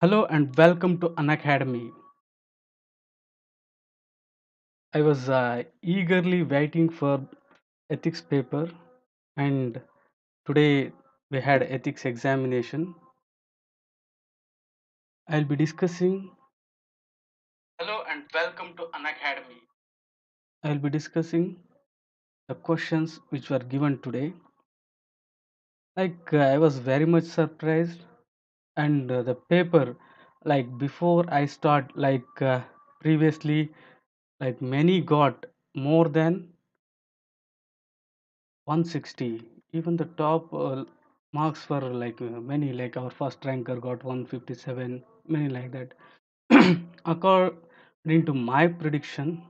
Hello and welcome to Unacademy. I was eagerly waiting for ethics paper, and today we had ethics examination. I'll be discussing. Hello and welcome to Unacademy. I'll be discussing the questions which were given today. I was very much surprised, and the paper, before I start, previously, many got more than 160. Even the top marks were many, like our first ranker got 157, many like that. According to my prediction,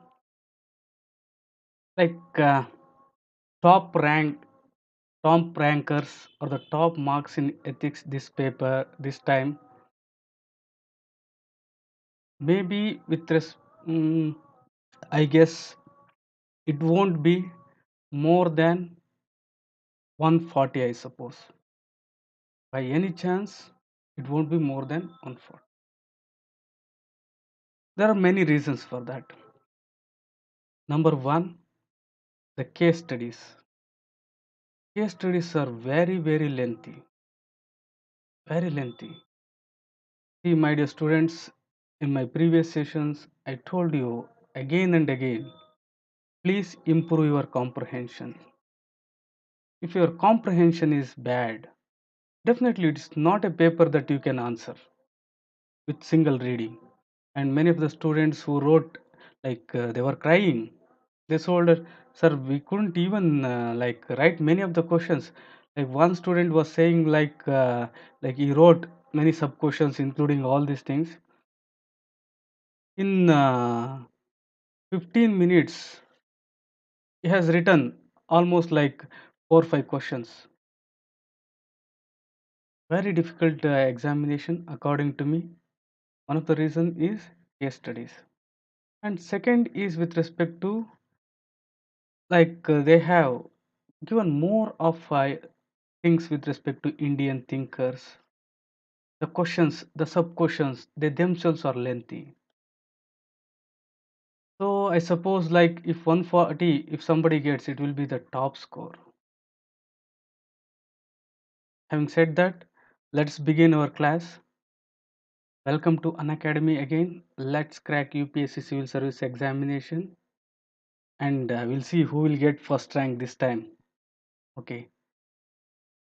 like uh, top rank, top rankers or the top marks in ethics this paper this time, maybe mm, I guess it won't be more than 140, I suppose. By any chance, it won't be more than 140. There are many reasons for that. Number one, the case studies. Case studies are very lengthy, very lengthy. See, my dear students, in my previous sessions, I told you again and again, please improve your comprehension. If your comprehension is bad, definitely it's not a paper that you can answer with single reading. And many of the students who wrote, they were crying. They told her, sir, we couldn't even write many of the questions. Like one student was saying, he wrote many sub questions, including all these things. In 15 minutes, he has written almost like 4 or 5 questions. Very difficult examination, according to me. One of the reason is case studies, and second is with respect to they have given more of things with respect to Indian thinkers. The questions, the sub questions, they themselves are lengthy. So I suppose like if 140, if somebody gets, it will be the top score. Having said that, let's begin our class. Welcome to Unacademy again. Let's crack UPSC Civil Service examination, and we'll see who will get first rank this time. Okay.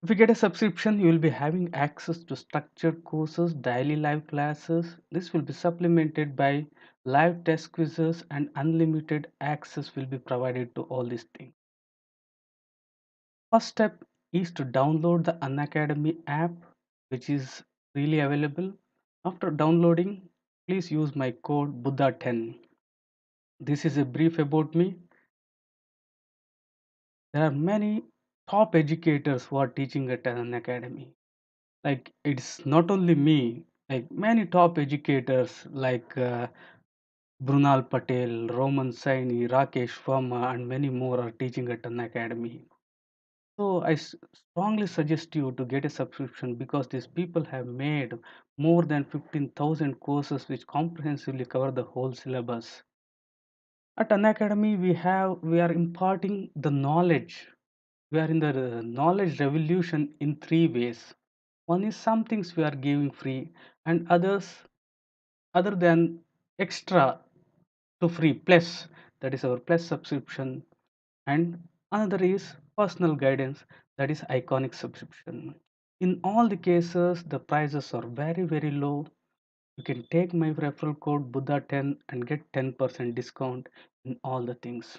If you get a subscription, you will be having access to structured courses, daily live classes. This will be supplemented by live test quizzes, and unlimited access will be provided to all these things. First step is to download the Unacademy app, which is freely available. After downloading, please use my code Buddha10. This is a brief about me. There are many top educators who are teaching at Unacademy. Like it's not only me, like many top educators Brunal Patel, Roman Saini, Rakesh Verma, and many more are teaching at an academy. So strongly suggest you to get a subscription because these people have made more than 15,000 courses which comprehensively cover the whole syllabus. At an academy, we are imparting the knowledge. We are in the knowledge revolution in three ways. One is some things we are giving free, and others other than extra to free plus, that is our plus subscription, and another is personal guidance, that is iconic subscription. In all the cases, the prices are very low. You can take my referral code Buddha10 and get 10% discount in all the things.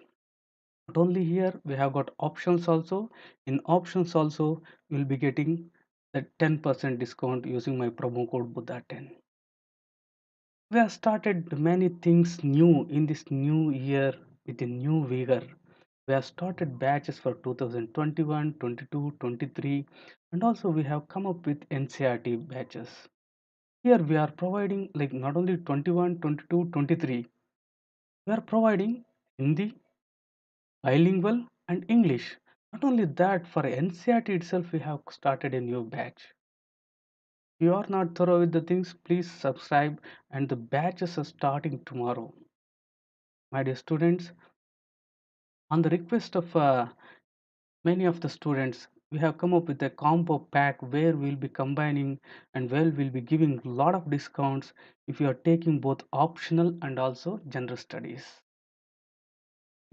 Not only here, we have got options also. In options also, you'll be getting the 10% discount using my promo code Buddha10. We have started many things new in this new year with a new vigor. We have started batches for 2021, 22, 23, and also we have come up with NCRT batches. Here we are providing like not only 21, 22, 23, we are providing Hindi, bilingual, and English. Not only that, for NCRT itself, we have started a new batch. If you are not thorough with the things, please subscribe, and the batches are starting tomorrow. My dear students, on the request of many of the students, we have come up with a combo pack where we'll be combining and where we'll be giving a lot of discounts if you are taking both optional and also general studies.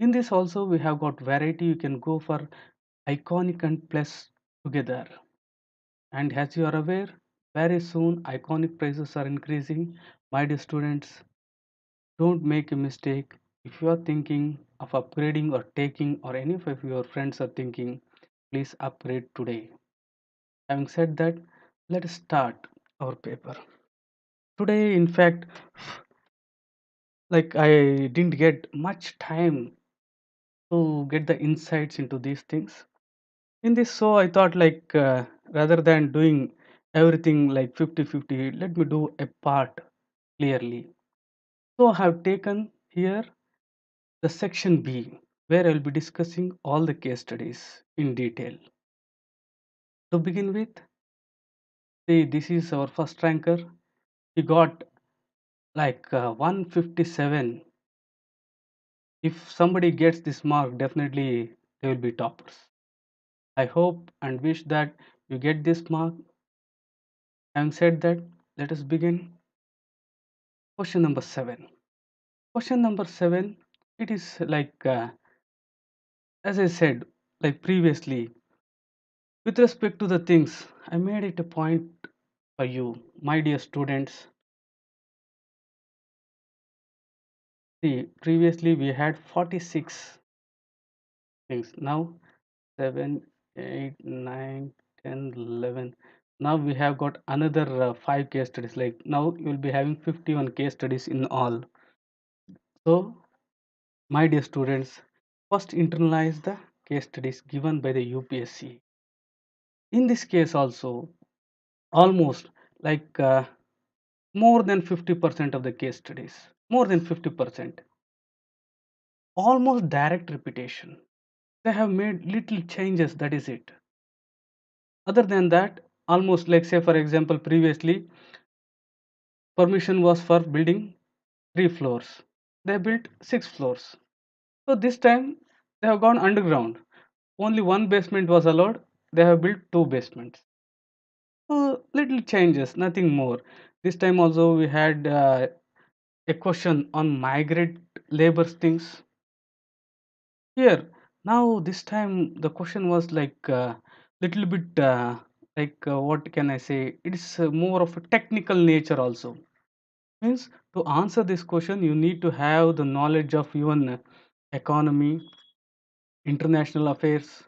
In this also we have got variety. You can go for iconic and plus together. And as you are aware, very soon iconic prices are increasing. My dear students, don't make a mistake. If you are thinking of upgrading or taking, or any of your friends are thinking, please upgrade today. Having said that, let us start our paper. Today, in fact, like I didn't get much time to get the insights into these things. In this, so I thought like rather than doing everything like 50-50, let me do a part clearly. So I have taken here the section B, where I will be discussing all the case studies in detail. To begin with, see, this is our first ranker. He got like 157. If somebody gets this mark, definitely they will be toppers. I hope and wish that you get this mark. Having said that, let us begin. Question number 7. Question number 7, it is like, as I said, like previously, with respect to the things, I made it a point for you, my dear students. See, previously we had 46 things. Now 7, 8, 9, 10, 11. Now we have got another 5 case studies. Like now you will be having 51 case studies in all. So, my dear students, first internalize the case studies given by the UPSC. In this case also, almost like more than 50% of the case studies, more than 50%, almost direct repetition. They have made little changes, that is it. Other than that, almost like say for example, previously permission was for building 3 floors. They built 6 floors. So this time they have gone underground. Only one basement was allowed. They have built 2 basements. So little changes, nothing more. This time also we had a question on migrant labor things. Here now this time the question was like little bit like what can I say? It is more of a technical nature also. Means to answer this question you need to have the knowledge of even economy, international affairs,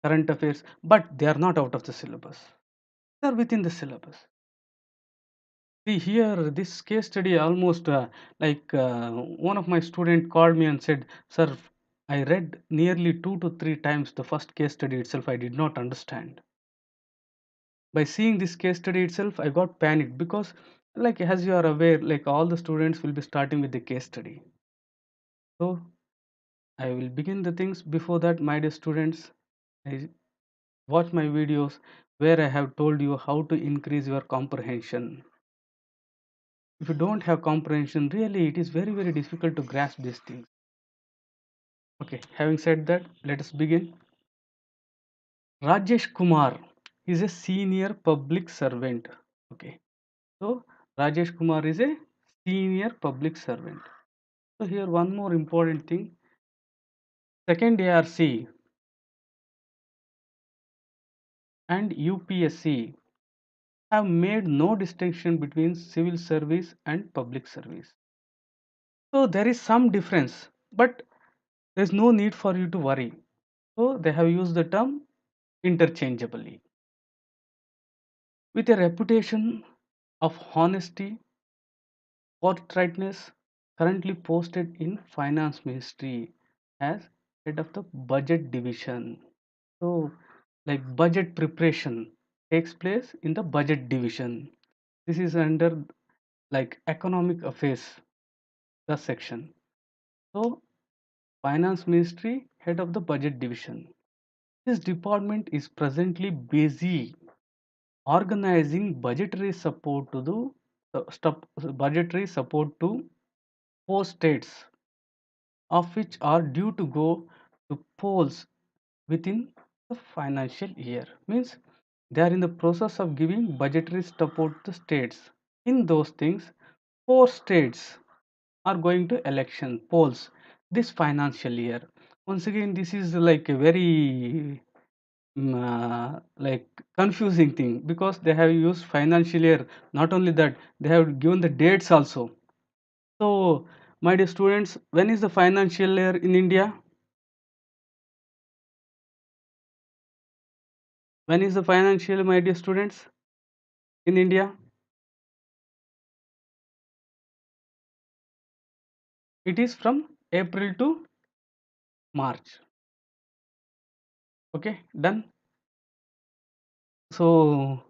current affairs, but they are not out of the syllabus. They are within the syllabus. See here, this case study almost like one of my student called me and said, "Sir, I read nearly 2 to 3 times the first case study itself. I did not understand. By seeing this case study itself, I got panicked because, like as you are aware, like all the students will be starting with the case study. So I will begin the things before that, my dear students. I watch my videos where I have told you how to increase your comprehension. If you don't have comprehension, really it is very difficult to grasp these things. Okay, having said that, let us begin. Rajesh Kumar is a senior public servant. Okay, so Rajesh Kumar is a senior public servant. So here one more important thing. Second ARC and UPSC have made no distinction between civil service and public service. So there is some difference, but there is no need for you to worry. So they have used the term interchangeably. With a reputation of honesty, forthrightness, currently posted in Finance Ministry as head of the budget division. So, like budget preparation takes place in the budget division. This is under like economic affairs, the section. So, Finance Ministry head of the budget division. This department is presently busy organizing budgetary support to budgetary support to 4 states, of which are due to go to polls within the financial year. Means they are in the process of giving budgetary support to states. In those things, 4 states are going to election polls this financial year. Once again, this is like a very like confusing thing, because they have used financial year. Not only that, they have given the dates also. So, my dear students, when is the financial year in India? When is the financial year, my dear students, in India? It is from April to March. Okay, done. So,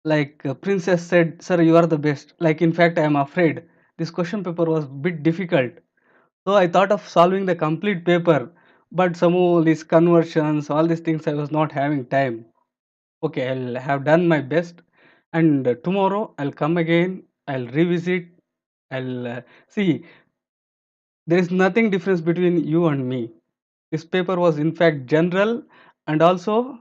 like Princess said, sir, you are the best. Like, in fact, I am afraid this question paper was bit difficult. So I thought of solving the complete paper, but some of these conversions, all these things, I was not having time. Okay, I'll have done my best, and tomorrow I'll come again. I'll revisit. I'll see. There is nothing difference between you and me. This paper was in fact general, and also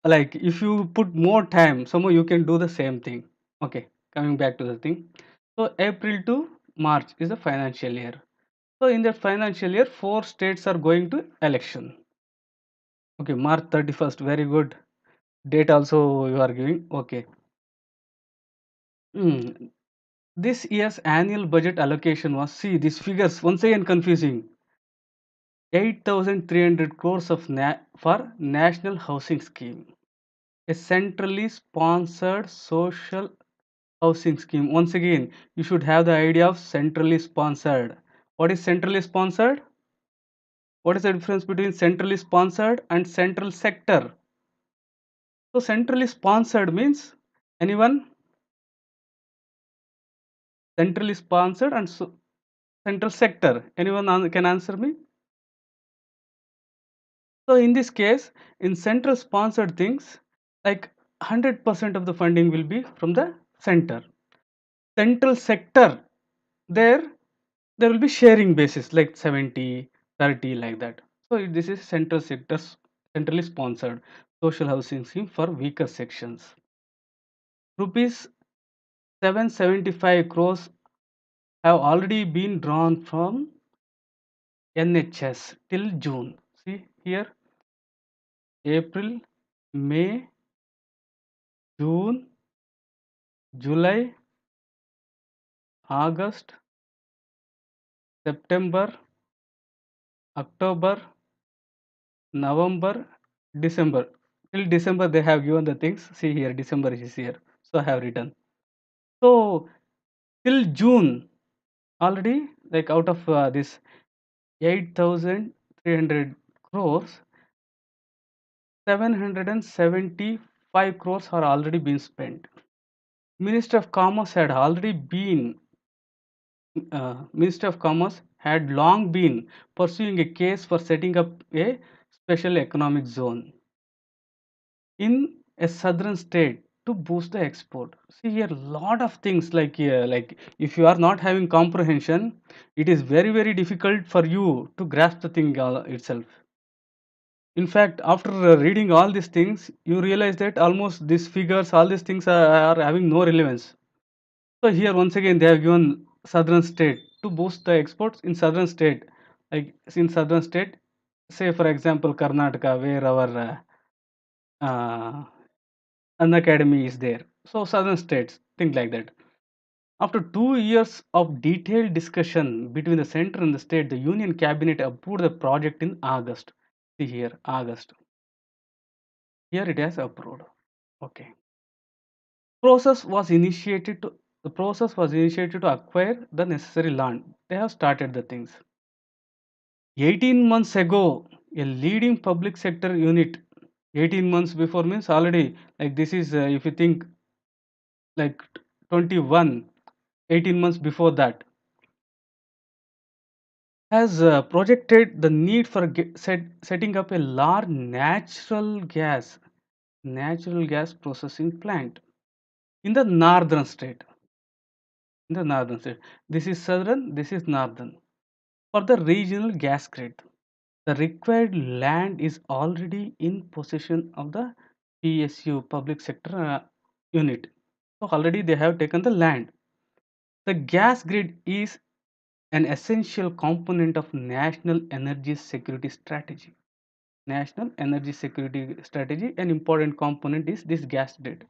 like if you put more time, somehow you can do the same thing. Okay, coming back to the thing. So April to March is the financial year. So in that financial year, 4 states are going to election. Okay, March 31st. Very good. Date also you are giving. Okay. Hmm. This year's annual budget allocation was, see these figures once again confusing. 8,300 crores of for National Housing Scheme, a centrally sponsored social housing scheme. Once again, you should have the idea of centrally sponsored. What is centrally sponsored? What is the difference between centrally sponsored and central sector? So centrally sponsored means, anyone? Centrally sponsored and central sector. Anyone can answer me? So in this case, in central sponsored things, like 100% of the funding will be from the center. Central sector, there there will be sharing basis like 70-30 like that. So this is central sectors, centrally sponsored social housing scheme for weaker sections. Rupees 775 crores have already been drawn from NHS till June. See here, April, May, June, July, August, September, October, November, December. Till December they have given the things. See here, December is here. So I have written. So till June already, like out of this 8,300 crores, 775 crores are already been spent. Minister of Commerce had already been Minister of Commerce had long been pursuing a case for setting up a special economic zone in a southern state to boost the export. See here, lot of things like if you are not having comprehension, it is very difficult for you to grasp the thing itself. In fact, after reading all these things, you realize that almost these figures, all these things are having no relevance. So here once again they have given southern state to boost the exports in southern state. Like in southern state, say for example Karnataka, where our Unacademy is there. So southern states, things like that. After 2 years of detailed discussion between the center and the state, the Union Cabinet approved the project in August. See here, August. Here it has approved. Okay. The process was initiated to acquire the necessary land. They have started the things. 18 months ago, a leading public sector unit, 18 months before means already, like this is if you think like 21, 18 months before that, has projected the need for setting up a large natural gas natural gas processing plant in the northern state. In the northern state. This is southern, this is northern. For the regional gas grid, the required land is already in possession of the PSU, public sector unit. So already they have taken the land. The gas grid is an essential component of national energy security strategy. National energy security strategy, an important component is this gas grid.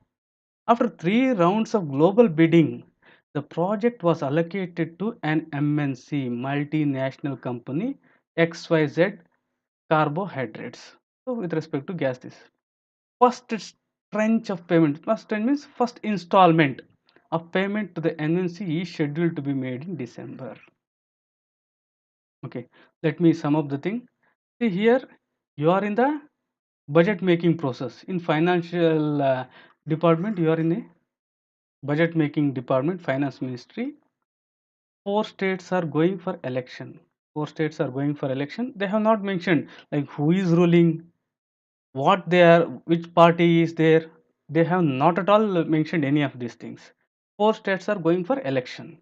After 3 rounds of global bidding, the project was allocated to an MNC, multinational company, XYZ Carbohydrates. So, with respect to gas, this first tranche of payment, first tranche means first installment of payment to the MNC is scheduled to be made in December. Okay, let me sum up the thing. See here, you are in the budget making process. In financial department, you are in a budget making department, finance ministry. Four states are going for election. Four states are going for election. They have not mentioned like who is ruling, what they are, which party is there. They have not at all mentioned any of these things. Four states are going for election.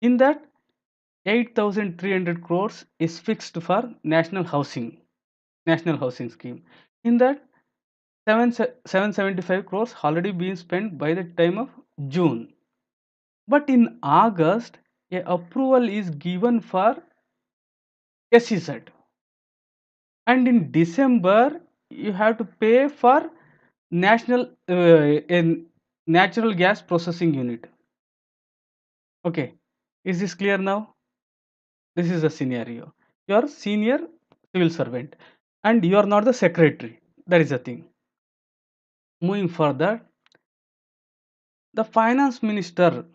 In that, 8,300 crores is fixed for national housing scheme. In that, 775 crores already been spent by the time of June. But in August, a approval is given for SEZ, and in December you have to pay for national in natural gas processing unit. Okay, is this clear now? This is the scenario. You are senior civil servant and you are not the secretary. That is the thing. Moving further, the finance minister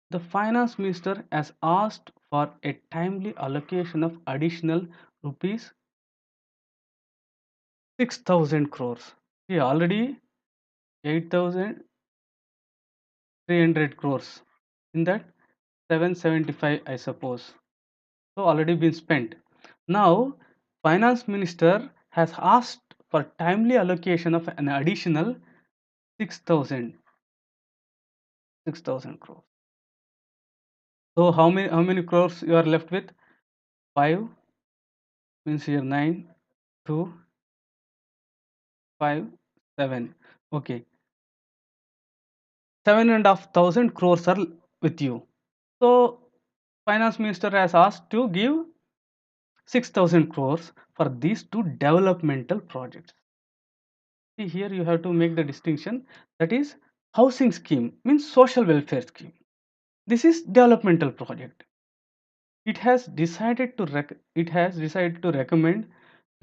the finance minister has asked for a timely allocation of additional rupees 6,000 crores. See, already 8,300 crores. In that, 775, I suppose. So already been spent. Now, finance minister has asked for timely allocation of an additional 6,000 crores. So how many crores you are left with? 5 means here 9, 2, 5, 7. Okay, 7,500 crores are with you. So finance minister has asked to give 6,000 crores for these two developmental projects. See here you have to make the distinction, that is housing scheme means social welfare scheme. This is developmental project. It has decided to recommend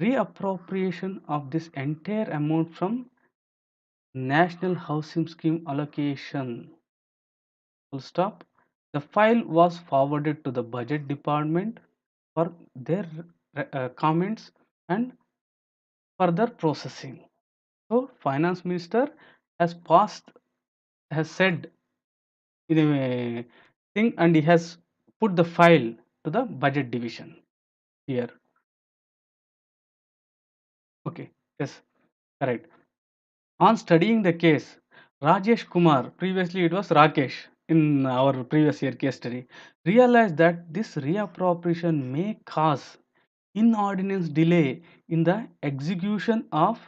reappropriation of this entire amount from national housing scheme allocation. Full stop. The file was forwarded to the budget department for their comments and further processing. So finance minister has passed has said in a thing, and he has put the file to the budget division here. Okay, yes, correct. On studying the case, Rajesh Kumar, previously it was Rakesh in our previous year case study, realized that this reappropriation may cause inordinate delay in the execution of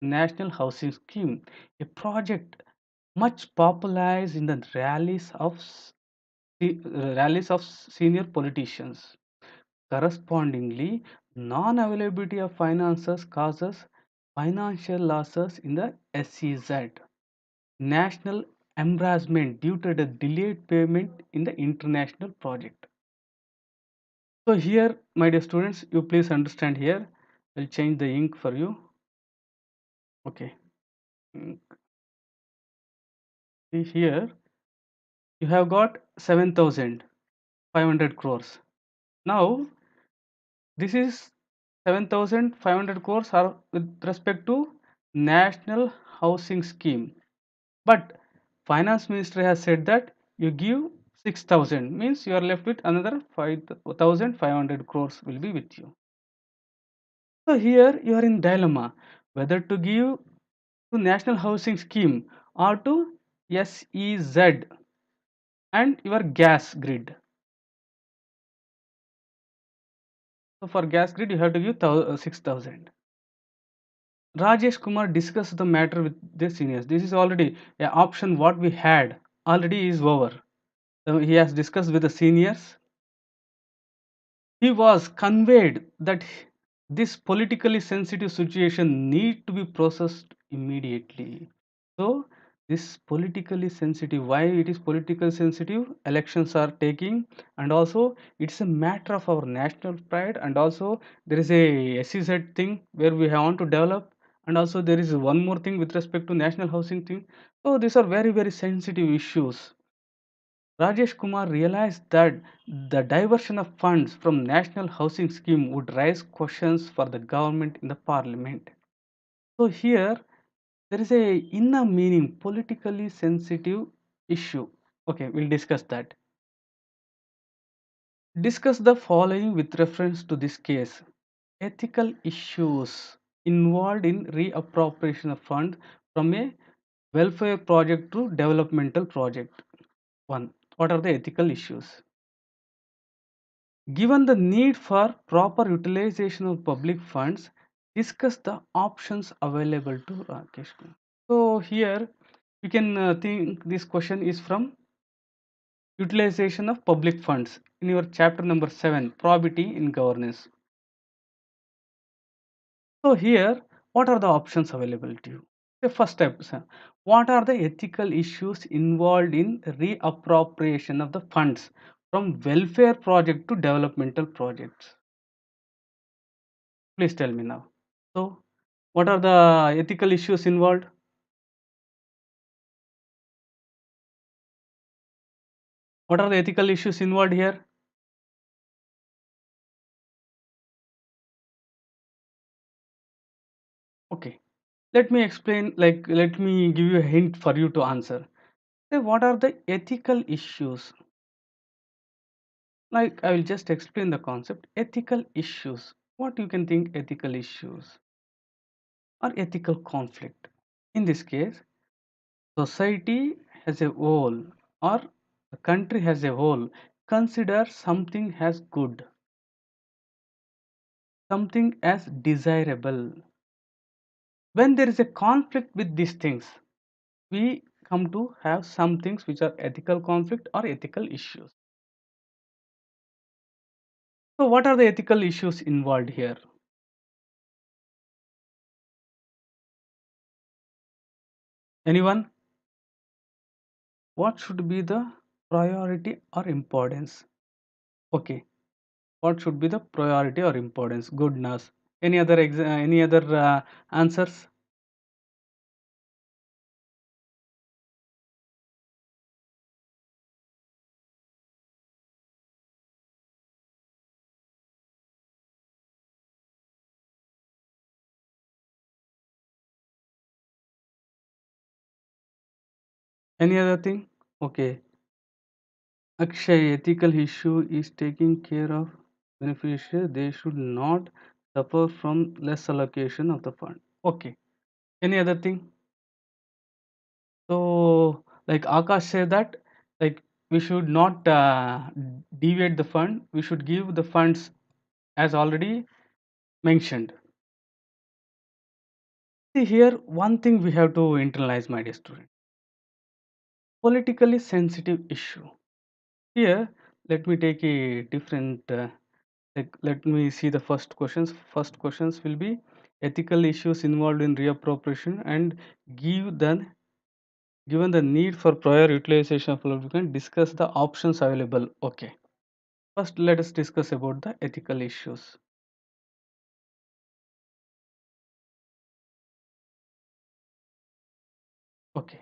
National Housing Scheme, a project much popularized in the rallies of senior politicians. Correspondingly, non-availability of finances causes financial losses in the SEZ, national embarrassment due to the delayed payment in the international project. So here, my dear students, you please understand here. I'll change the ink for you. Okay. Mm, See here, you have got 7,500 crores. Now, this is 7,500 crores are with respect to National Housing Scheme. But Finance Ministry has said that you give 6,000, means you are left with another 5,500 crores will be with you. So here you are in dilemma whether to give to National Housing Scheme or to SEZ and your gas grid. So for gas grid you have to give 6,000. Rajesh Kumar discussed the matter with the seniors. This is already a option what we had already is over. So he has discussed with the seniors. He was conveyed that this politically sensitive situation need to be processed immediately. So this politically sensitive, why it is politically sensitive? Elections are taking, and also it's a matter of our national pride, and also there is a SEZ thing where we want to develop, and also there is one more thing with respect to national housing thing. So these are very very sensitive issues. Rajesh Kumar realized that the diversion of funds from National Housing Scheme would raise questions for the government in the parliament. So here there is a inner meaning, politically sensitive issue. Okay, we'll discuss that. Discuss the following with reference to this case. Ethical issues involved in reappropriation of funds from a welfare project to developmental project. One, what are the ethical issues? Given the need for proper utilization of public funds, discuss the options available to Rakesh. So here you can think this question is from utilization of public funds in your chapter number 7, probity in governance. So here, what are the options available to you? The first step, sir, what are the ethical issues involved in reappropriation of the funds from welfare project to developmental projects? Please tell me now. So, what are the ethical issues involved? What are the ethical issues involved here? Okay, let me explain, like, let me give you a hint for you to answer. Say, what are the ethical issues? Like, I will just explain the concept. Ethical issues. What you can think ethical issues or ethical conflict? In this case, society as a whole or the country as a whole consider something as good, something as desirable. When there is a conflict with these things, we come to have some things which are ethical conflict or ethical issues. So what are the ethical issues involved here? Anyone? What should be the priority or importance? Okay, what should be the priority or importance? Goodness. Any other answers? Any other thing? Okay. Akshay, ethical issue is taking care of beneficiaries. They should not suffer from less allocation of the fund. Okay. Any other thing? So, like Akash said that, like we should not deviate the fund. We should give the funds as already mentioned. See here, one thing we have to internalize, my dear student. Politically sensitive issue. Here, let me take a different. Like, let me see the first questions. First questions will be ethical issues involved in reappropriation and give the given the need for prior utilization of lubricant, discuss the options available. Okay. First, let us discuss about the ethical issues. Okay.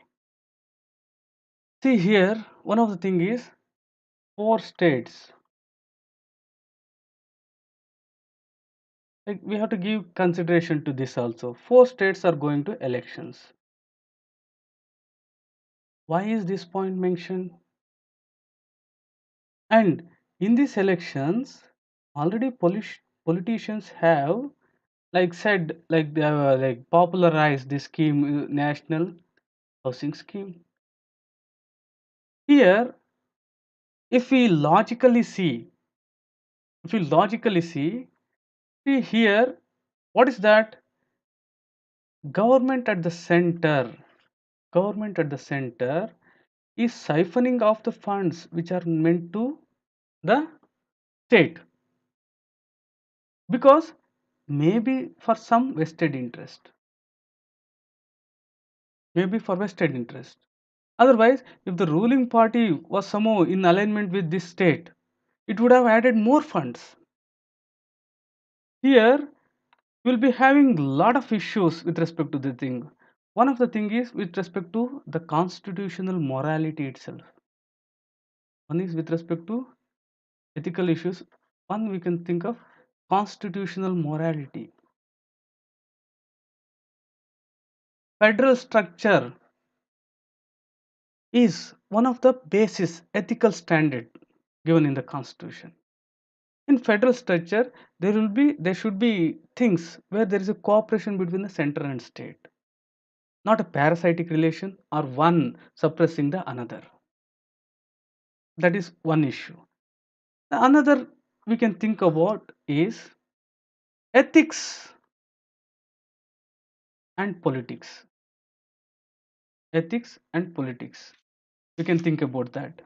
See here, one of the thing is 4 states. Like we have to give consideration to this also. 4 states are going to elections. Why is this point mentioned? And in these elections, already politicians have like said, like they have like popularized this scheme, national housing scheme. Here, if we logically see, if we logically see here, what is that? Government at the center, government at the center is siphoning off the funds which are meant to the state, because maybe for some vested interest, maybe for vested interest. Otherwise, if the ruling party was somehow in alignment with this state, it would have added more funds. Here, you will be having a lot of issues with respect to the thing. One of the thing is with respect to the constitutional morality itself. One is with respect to ethical issues. One we can think of constitutional morality. Federal structure is one of the basis ethical standard given in the constitution. In federal structure, there should be things where there is a cooperation between the center and state, not a parasitic relation or one suppressing the another. That is one issue. The another we can think about is ethics and politics. Ethics and politics. We can think about that.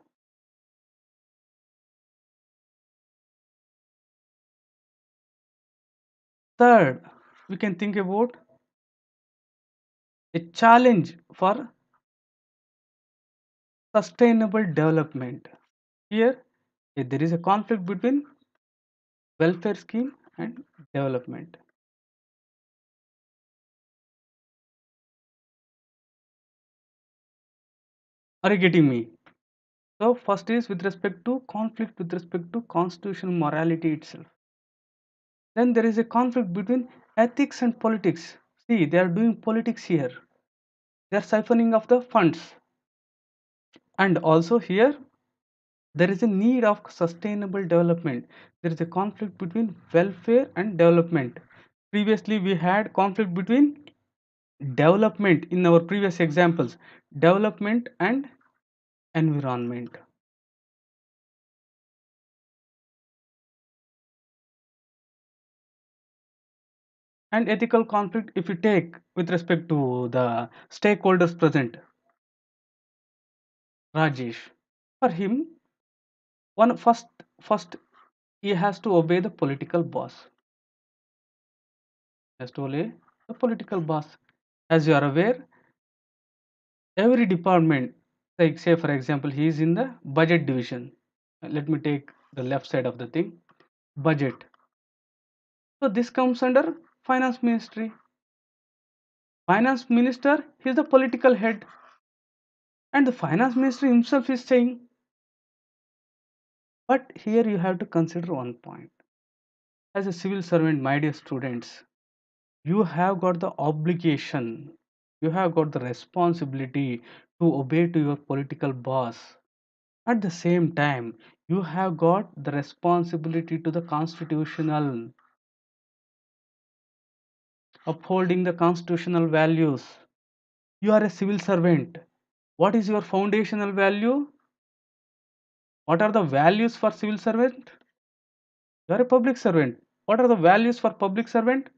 Third, we can think about a challenge for sustainable development. Here, there is a conflict between welfare scheme and development. Are you getting me? So first is with respect to conflict with respect to constitutional morality itself. Then there is a conflict between ethics and politics. See, they are doing politics here. They are siphoning off the funds. And also here, there is a need of sustainable development. There is a conflict between welfare and development. Previously, we had conflict between development in our previous examples, development and environment. And ethical conflict, if you take with respect to the stakeholders present, Rajesh, for him, one first he has to obey the political boss. He has to obey the political boss. As you are aware, every department, like say for example, he is in the budget division. Let me take the left side of the thing, budget. So this comes under finance ministry. Finance minister, he is the political head, and the finance minister himself is saying. But here you have to consider one point. As a civil servant, my dear students, you have got the obligation, you have got the responsibility to obey to your political boss. At the same time, you have got the responsibility to the constitutional, upholding the constitutional values. You are a civil servant. What is your foundational value? What are the values for civil servant? You are a public servant. What are the values for public servant?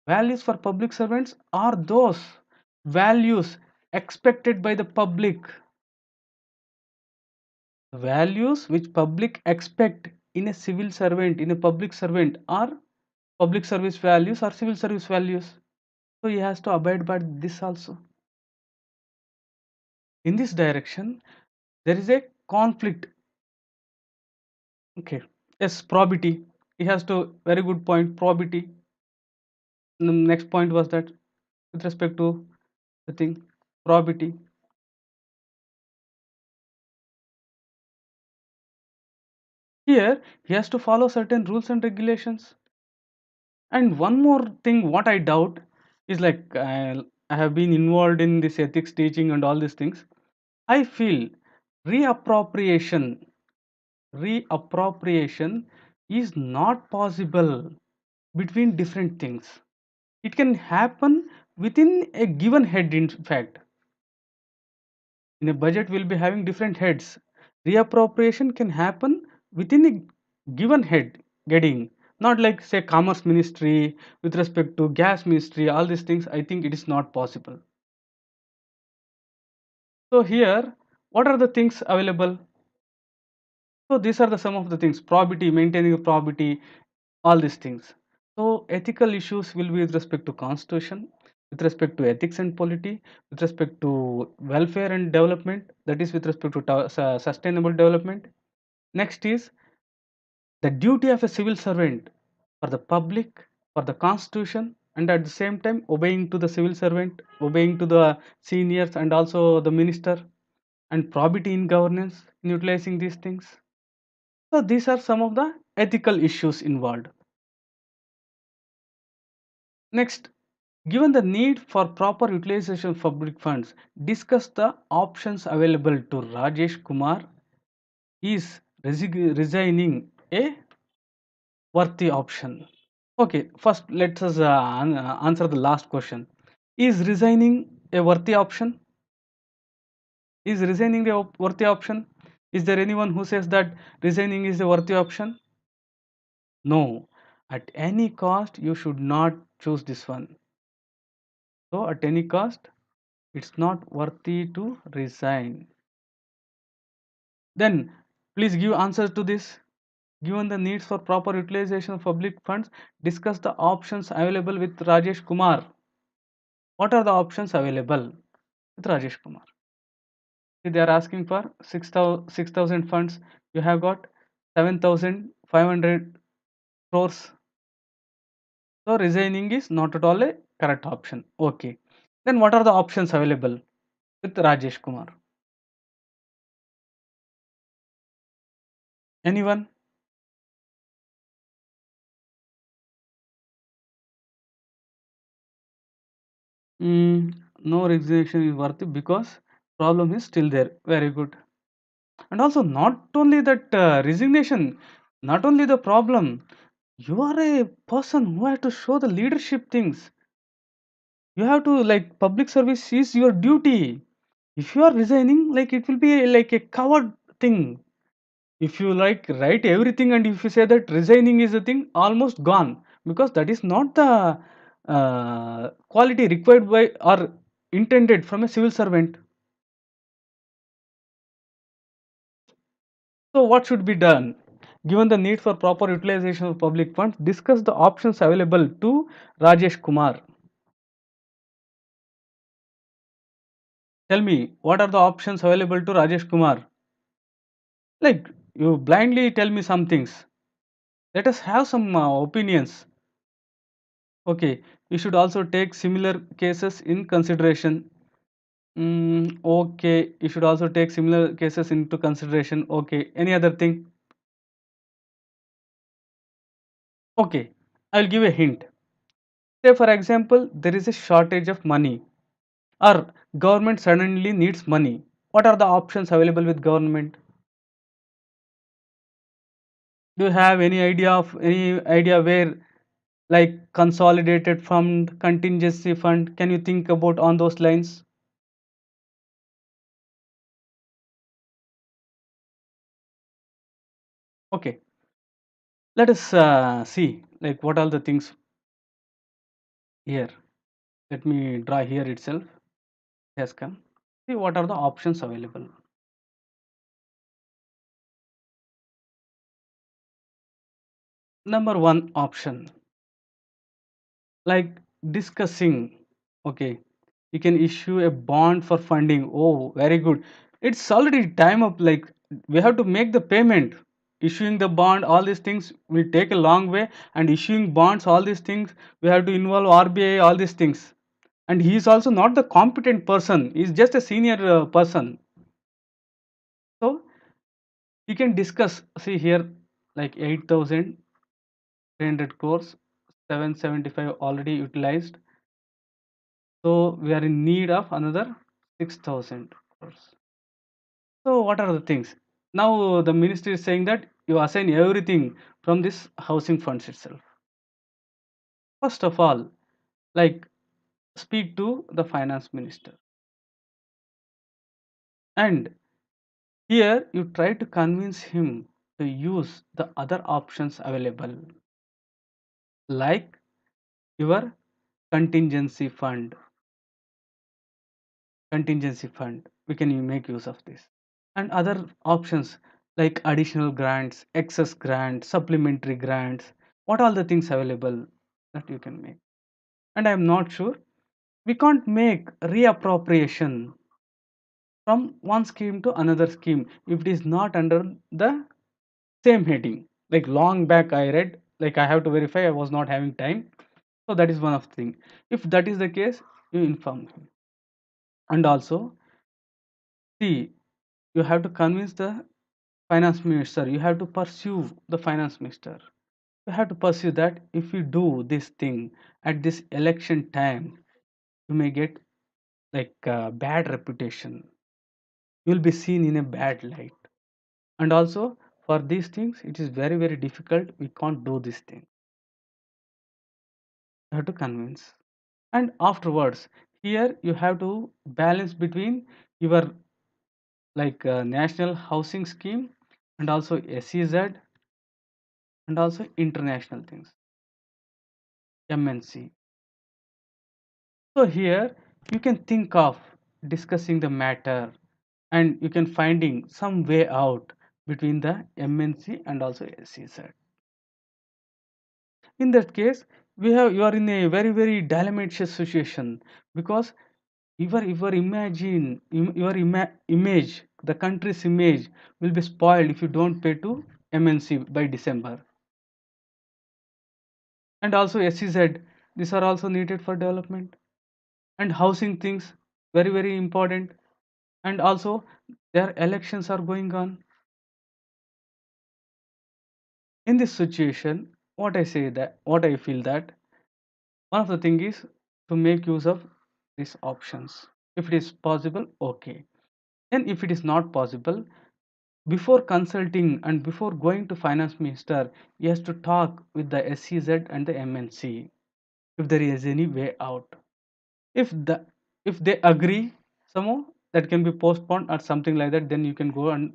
Values for public servants are those values expected by the public. Values which public expect in a civil servant, in a public servant, are public service values or civil service values. So he has to abide by this also. In this direction, there is a conflict. Okay. Yes, probity. He has to very good point, probity. The next point was that with respect to the thing, probity. Here he has to follow certain rules and regulations. And one more thing, what I doubt is like I have been involved in this ethics teaching and all these things. I feel reappropriation, reappropriation is not possible between different things. It can happen within a given head. In fact, in a budget we'll be having different heads. Reappropriation can happen within a given head getting, not like say commerce ministry with respect to gas ministry, all these things. I think it is not possible. So here, what are the things available? So these are the some of the things: probity, maintaining the probity, all these things. So ethical issues will be with respect to constitution, with respect to ethics and polity, with respect to welfare and development, that is with respect to sustainable development. Next is the duty of a civil servant for the public, for the constitution, and at the same time obeying to the civil servant, obeying to the seniors and also the minister, and probity in governance in utilizing these things. So these are some of the ethical issues involved. Next, given the need for proper utilization of public funds, discuss the options available to Rajesh Kumar. Is resigning a worthy option? Okay, first let us answer the last question. Is resigning a worthy option? Is resigning the worthy option? Is there anyone who says that resigning is a worthy option? No. At any cost, you should not choose this one. So, at any cost, it's not worthy to resign. Then, please give answers to this. Given the needs for proper utilization of public funds, discuss the options available with Rajesh Kumar. What are the options available with Rajesh Kumar? See, they are asking for 6,000 funds. You have got 7,500 crores. So resigning is not at all a correct option. Okay. Then what are the options available with Rajesh Kumar? Anyone? No resignation is worthy because problem is still there. Very good. And also not only that resignation, not only the problem, you are a person who has to show the leadership things. You have to, like, public service is your duty. If you are resigning, like, it will be like a coward thing. If you like write everything and if you say that resigning is a thing, almost gone, because that is not the quality required by or intended from a civil servant. So what should be done? Given the need for proper utilization of public funds, discuss the options available to Rajesh Kumar. Tell me, what are the options available to Rajesh Kumar? Like, you blindly tell me some things. Let us have some opinions. Okay, you should also take similar cases in consideration. Okay, you should also take similar cases into consideration. Okay, any other thing? Okay, I'll give a hint. Say, for example, there is a shortage of money, or government suddenly needs money. What are the options available with government? Do you have any idea where, like, consolidated fund, contingency fund? Can you think about on those lines? Okay, let us see like what are the things here. Let me draw here itself. It has come. See what are the options available. Number one option, like discussing. Okay, you can issue a bond for funding. Oh, very good. It's already time up. Like, we have to make the payment. Issuing the bond, all these things will take a long way. And issuing bonds, all these things, we have to involve RBI, all these things. And he is also not the competent person. He's just a senior person. So you can discuss. See here, like 8,300 crores, 775 already utilized. So we are in need of another 6,000 crores. So what are the things? Now the ministry is saying that you assign everything from this housing funds itself. First of all, like, speak to the finance minister, and here you try to convince him to use the other options available, like your contingency fund. Contingency fund, we can make use of this, and other options like additional grants, excess grants, supplementary grants, what all the things available that you can make. And I'm not sure, we can't make reappropriation from one scheme to another scheme if it is not under the same heading. Like long back I read, like I have to verify, I was not having time. So that is one of the thing. If that is the case, you inform him. And also, see, you have to convince the finance minister, you have to pursue the finance minister, you have to pursue that if you do this thing at this election time, you may get like a bad reputation, you will be seen in a bad light. And also, for these things it is very very difficult, we can't do this thing. You have to convince. And afterwards, here you have to balance between your national housing scheme, and also SEZ, and also international things, MNC. So here you can think of discussing the matter, and you can finding some way out between the MNC and also SEZ. In that case, you are in a very very dilemmatous situation, because your image, the country's image, will be spoiled if you don't pay to MNC by December. And also SEZ, these are also needed for development, and housing things, very very important. And also their elections are going on. In this situation, what I feel that one of the thing is to make use of these options. If it is possible, okay. And if it is not possible, before consulting and before going to finance minister, he has to talk with the SEZ and the MNC if there is any way out. If the if they agree somehow, that can be postponed or something like that, then you can go and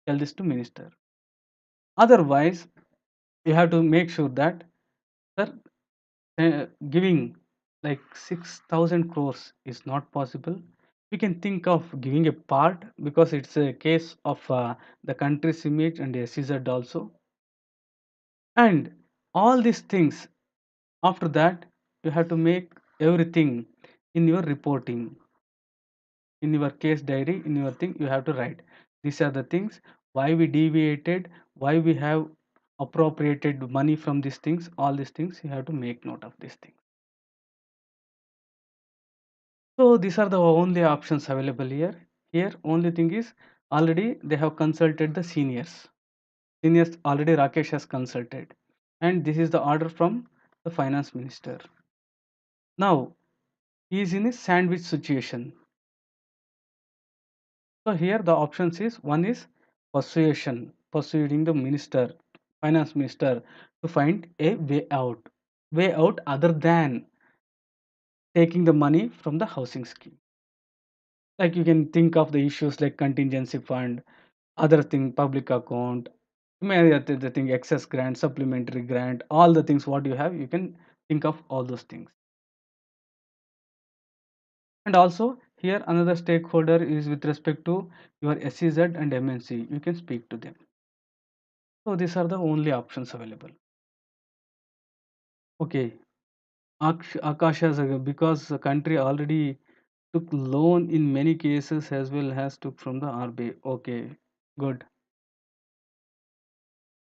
tell this to minister. Otherwise, you have to make sure that, sir, giving like 6,000 crores is not possible. We can think of giving a part, because it's a case of the country's image and SEZ also. And all these things, after that, you have to make everything in your reporting, in your case diary, in your thing, you have to write. These are the things, why we deviated, why we have appropriated money from these things, all these things you have to make note of these things. So these are the only options available here. Here only thing is, already they have consulted the seniors. Seniors already Rakesh has consulted, and this is the order from the finance minister. Now he is in a sandwich situation. So here the options is, one is persuading the minister, finance minister, to find a way out other than taking the money from the housing scheme. Like you can think of the issues like contingency fund, other thing, public account, many other the thing, excess grant, supplementary grant, all the things what you have, you can think of all those things. And also here another stakeholder is with respect to your SEZ and MNC, you can speak to them. So these are the only options available. Okay, Akash has because the country already took loan in many cases as well as took from the RBI. Okay, good.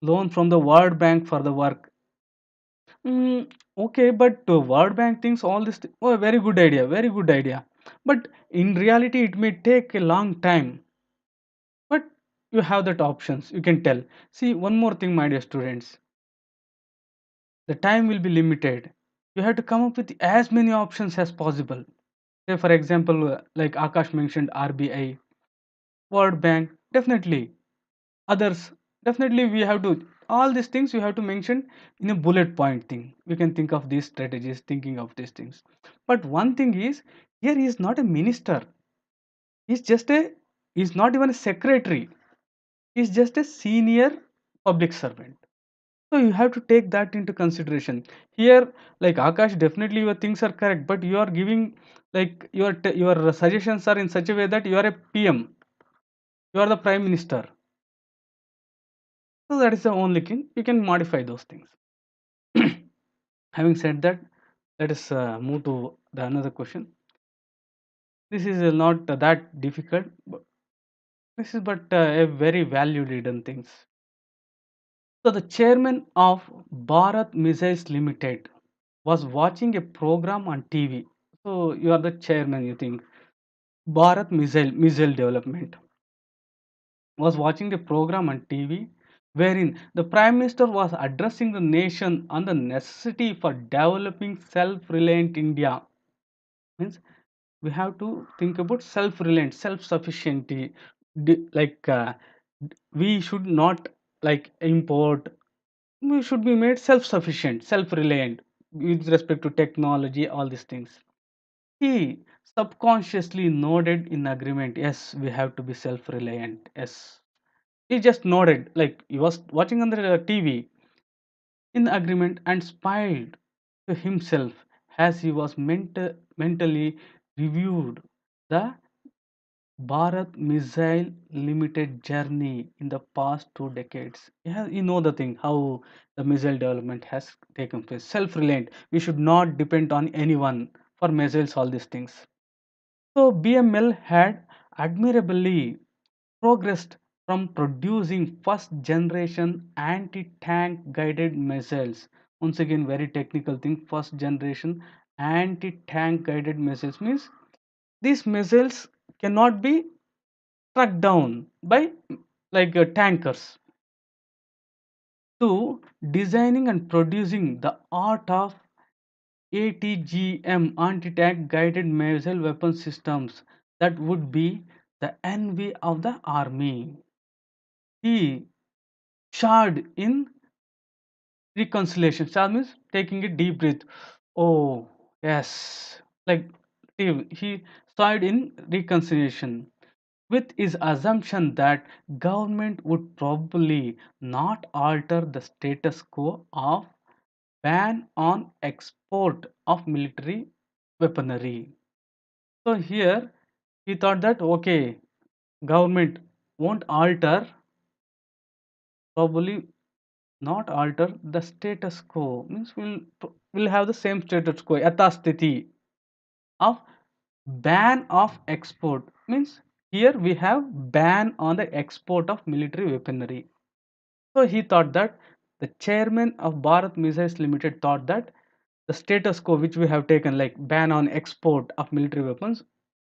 Loan from the World Bank for the work. Okay, but World Bank thinks all this. Oh, very good idea, very good idea. But in reality, it may take a long time. But you have that options. You can tell. See, one more thing, my dear students. The time will be limited. You have to come up with as many options as possible. Say, for example, like Akash mentioned, RBI, World Bank, definitely others. Definitely, we have to all these things you have to mention in a bullet point thing. We can think of these strategies, thinking of these things. But one thing is, here he is not a minister. He's just a he's not even a secretary. He's just a senior public servant. So you have to take that into consideration. Here, like Akash, definitely your things are correct, but you are giving like your suggestions are in such a way that you are a PM, you are the prime minister. So that is the only thing you can modify those things. Having said that, let us move to the another question. This is not that difficult, but this is but a very value hidden things. So the chairman of Bharat Missiles Limited was watching a program on TV. So you are the chairman, you think. Bharat Missile Development was watching a program on TV wherein the Prime Minister was addressing the nation on the necessity for developing self-reliant India. Means we have to think about self-reliant, self-sufficiency. Like we should not like import. We should be made self-sufficient, self-reliant with respect to technology, all these things. He subconsciously nodded in agreement. Yes, we have to be self-reliant. Yes, he just nodded like he was watching on the TV in agreement and smiled to himself as he was mentally reviewed the Bharat Missile Limited journey in the past 2 decades. Yeah, you know the thing how the missile development has taken place. Self-reliant. We should not depend on anyone for missiles. All these things. So BML had admirably progressed from producing first generation anti-tank guided missiles. Once again, very technical thing. First generation anti-tank guided missiles means these missiles cannot be struck down by like tankers, to designing and producing the art of ATGM anti-tank guided missile weapon systems that would be the envy of the army. He shared in reconciliation. Shard means taking a deep breath. Oh yes, like he shared in reconciliation with his assumption that government would probably not alter the status quo of ban on export of military weaponry. So here he thought that okay, government won't alter, probably not alter the status quo means will have the same status quo yatastiti of ban of export means here we have ban on the export of military weaponry. So he thought that the chairman of Bharat Missiles Limited thought that the status quo which we have taken like ban on export of military weapons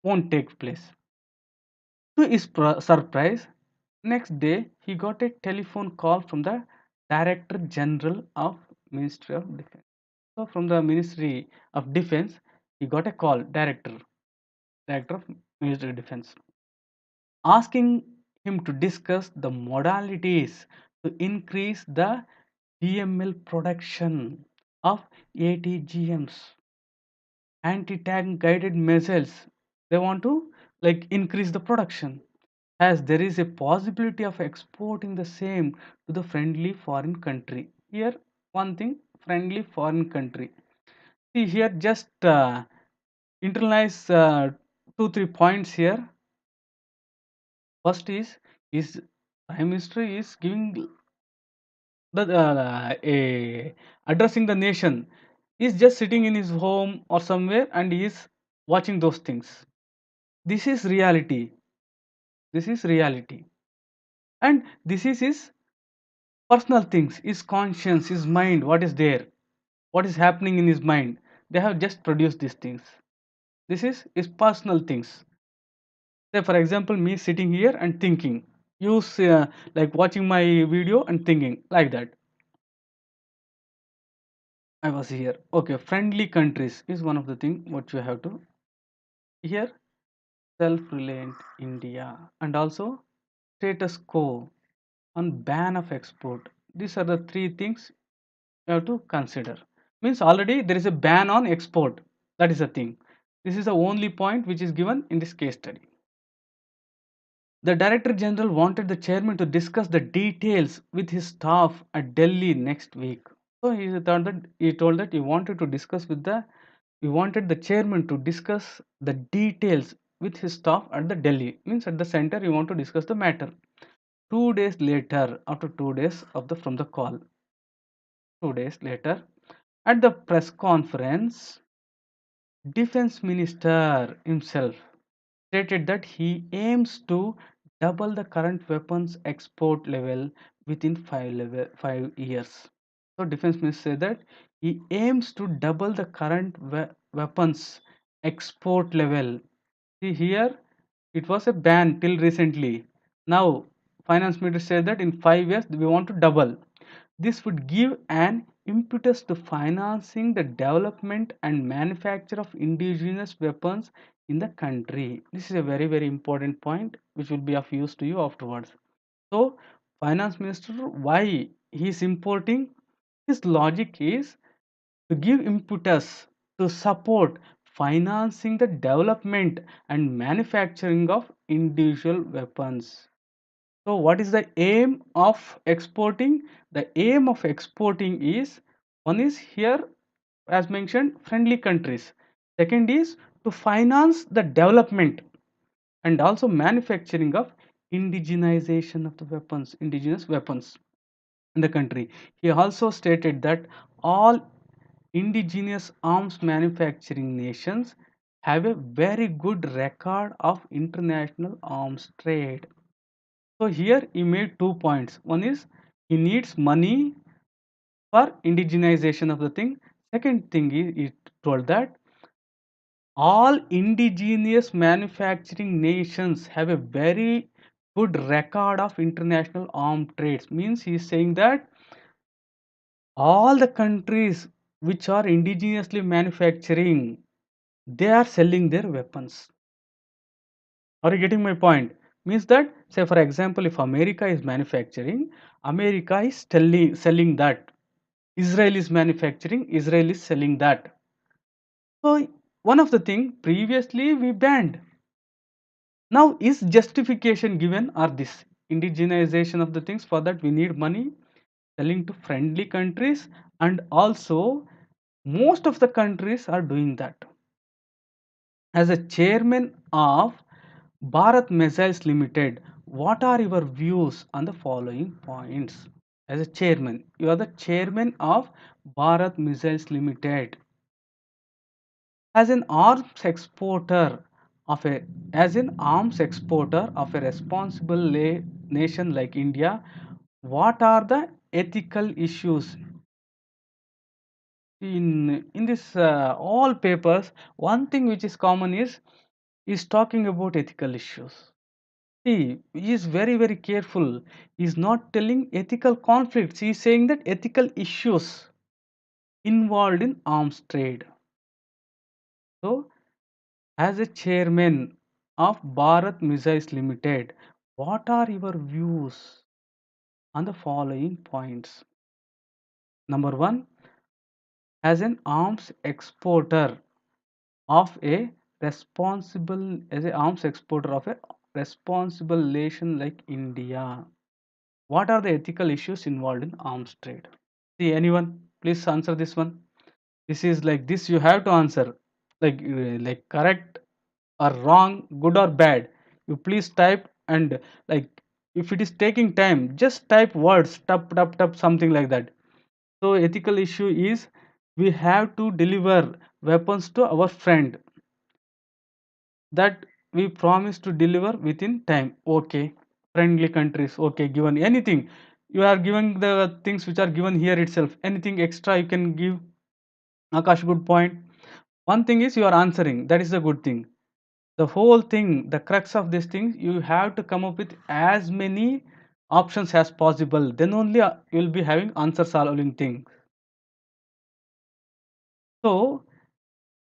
won't take place. To his surprise, next day he got a telephone call from the Director General of Ministry of Defense. So from the Ministry of Defense, he got a call, Director of Ministry of Defense, asking him to discuss the modalities to increase the DML production of ATGMs, anti-tank guided missiles. They want to like increase the production as there is a possibility of exporting the same to the friendly foreign country. Here, one thing, friendly foreign country. See here, just internalize 2 3 points here. First is Prime Minister is giving the a addressing the nation. He's just sitting in his home or somewhere and he is watching those things. This is reality. This is reality, and this is his personal things, his conscience, his mind, what is there, what is happening in his mind. They have just produced these things. This is his personal things. Say for example, me sitting here and thinking, you like watching my video and thinking like that. I was here. Okay, friendly countries is one of the thing what you have to here. Self-reliant India and also status quo. on ban of export. These are the three things you have to consider. Means already there is a ban on export. That is the thing. This is the only point which is given in this case study. The Director General wanted the chairman to discuss the details with his staff at Delhi next week. So he told that he wanted the chairman to discuss the details with his staff at the Delhi. Means at the center he want to discuss the matter. 2 days later, after 2 days from the call, 2 days later, at the press conference, Defense Minister himself stated that he aims to double the current weapons export level within 5 years. So Defense Minister said that he aims to double the current weapons export level. See here, it was a ban till recently. Now, Finance Minister said that in 5 years we want to double. This would give an impetus to financing the development and manufacture of indigenous weapons in the country. This is a very, very important point which will be of use to you afterwards. So, Finance Minister, why he is importing? His logic is to give impetus to support financing the development and manufacturing of individual weapons. So, what is the aim of exporting? The aim of exporting is, one is here as mentioned, friendly countries. Second is to finance the development and also manufacturing of indigenization of the weapons, indigenous weapons in the country. He also stated that all indigenous arms manufacturing nations have a very good record of international arms trade. So here he made 2 points. One is he needs money for indigenization of the thing. Second thing is he told that all indigenous manufacturing nations have a very good record of international arms trades. Means he is saying that all the countries which are indigenously manufacturing, they are selling their weapons. Are you getting my point? Means that, say for example, if America is manufacturing, America is selling that. Israel is manufacturing, Israel is selling that. So one of the thing previously we banned. Now is justification given or this indigenization of the things, for that we need money, selling to friendly countries, and also most of the countries are doing that. As a chairman of Bharat Missiles Limited, what are your views on the following points? As a chairman, you are the chairman of Bharat Missiles Limited. As an arms exporter of a responsible nation like India, what are the ethical issues in this all papers? One thing which is common is talking about ethical issues. See, he is very, very careful. He is not telling ethical conflicts. He is saying that ethical issues involved in arms trade. So, as a chairman of Bharat Missiles Limited, what are your views on the following points? Number one, as an arms exporter of a responsible nation like India, what are the ethical issues involved in arms trade? See, anyone, please answer this one. This is like this, you have to answer. Like correct or wrong, good or bad. You please type, and like if it is taking time, just type words, tap, tap, tap, something like that. So, ethical issue is we have to deliver weapons to our friend that we promise to deliver within time. Okay, friendly countries. Okay, given anything, you are giving the things which are given here itself. Anything extra you can give. Akash, good point. One thing is you are answering. That is a good thing. The whole thing, the crux of this thing, you have to come up with as many options as possible. Then only you will be having answer solving thing. So,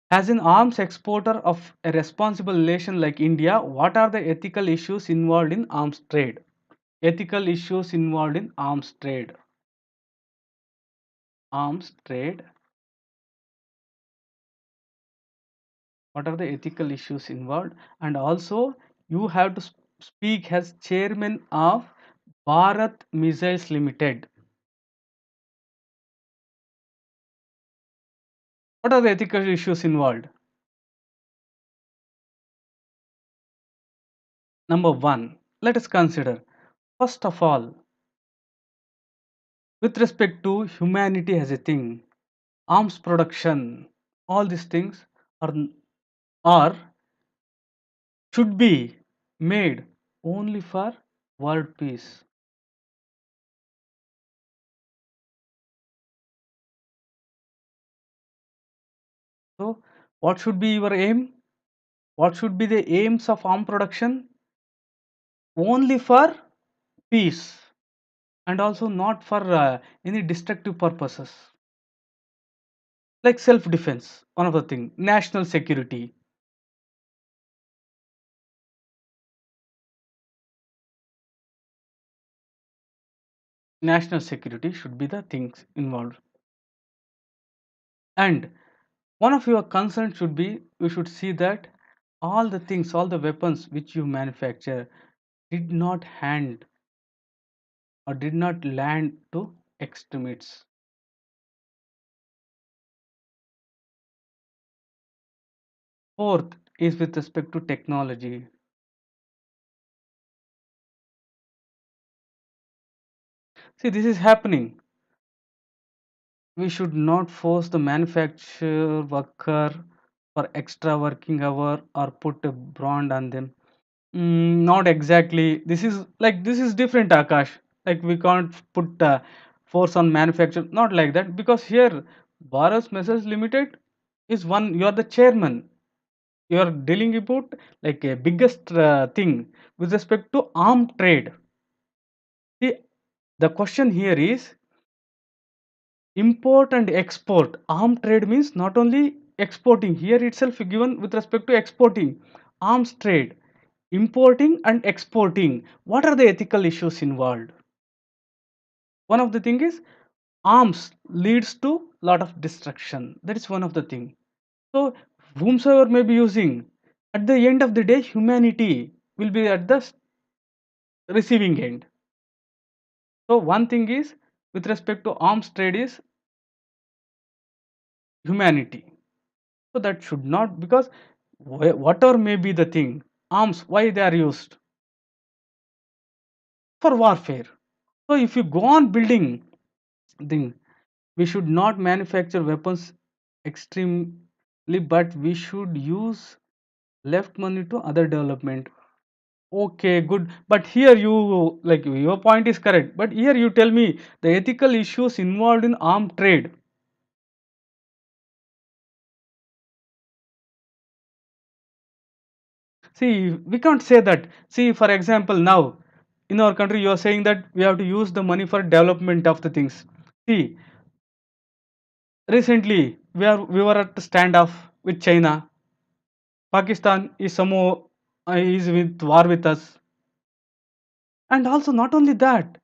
as an arms exporter of a responsible nation like India, what are the ethical issues involved in arms trade? Ethical issues involved in arms trade. Arms trade. What are the ethical issues involved? And also, you have to speak as chairman of Bharat Missiles Limited. What are the ethical issues involved? Number one, let us consider. First of all, with respect to humanity as a thing, arms production, all these things are, are should be made only for world peace. So, what should be your aim? What should be the aims of arm production? Only for peace and also not for any destructive purposes like self defense. One of the thing, national security. National security should be the things involved. And one of your concerns should be you should see that all the things, all the weapons which you manufacture did not hand or did not land to extremists. Fourth is with respect to technology. See, this is happening. We should not force the manufacturer worker for extra working hour or put a brand on them. Not exactly. This is different, Akash. Like we can't put force on manufacture. Not like that because here Bharat Message Limited is one. You are the chairman. You are dealing about like a biggest thing with respect to arm trade. See, the question here is import and export. Arm trade means not only exporting. Here itself given with respect to exporting. Arms trade, importing and exporting. What are the ethical issues involved? One of the thing is arms leads to lot of destruction. That is one of the thing. So whomsoever may be using, at the end of the day, humanity will be at the receiving end. So one thing is with respect to arms trade is humanity. So that should not because whatever may be the thing, arms why they are used for warfare. So if you go on building thing, we should not manufacture weapons extremely, but we should use left money to other development. Okay, good. But here you like your point is correct. But here you tell me the ethical issues involved in armed trade. See, we can't say that. See, for example, now in our country, you are saying that we have to use the money for development of the things. See, recently we were at the standoff with China. Pakistan is somehow is with war with us, and also not only that.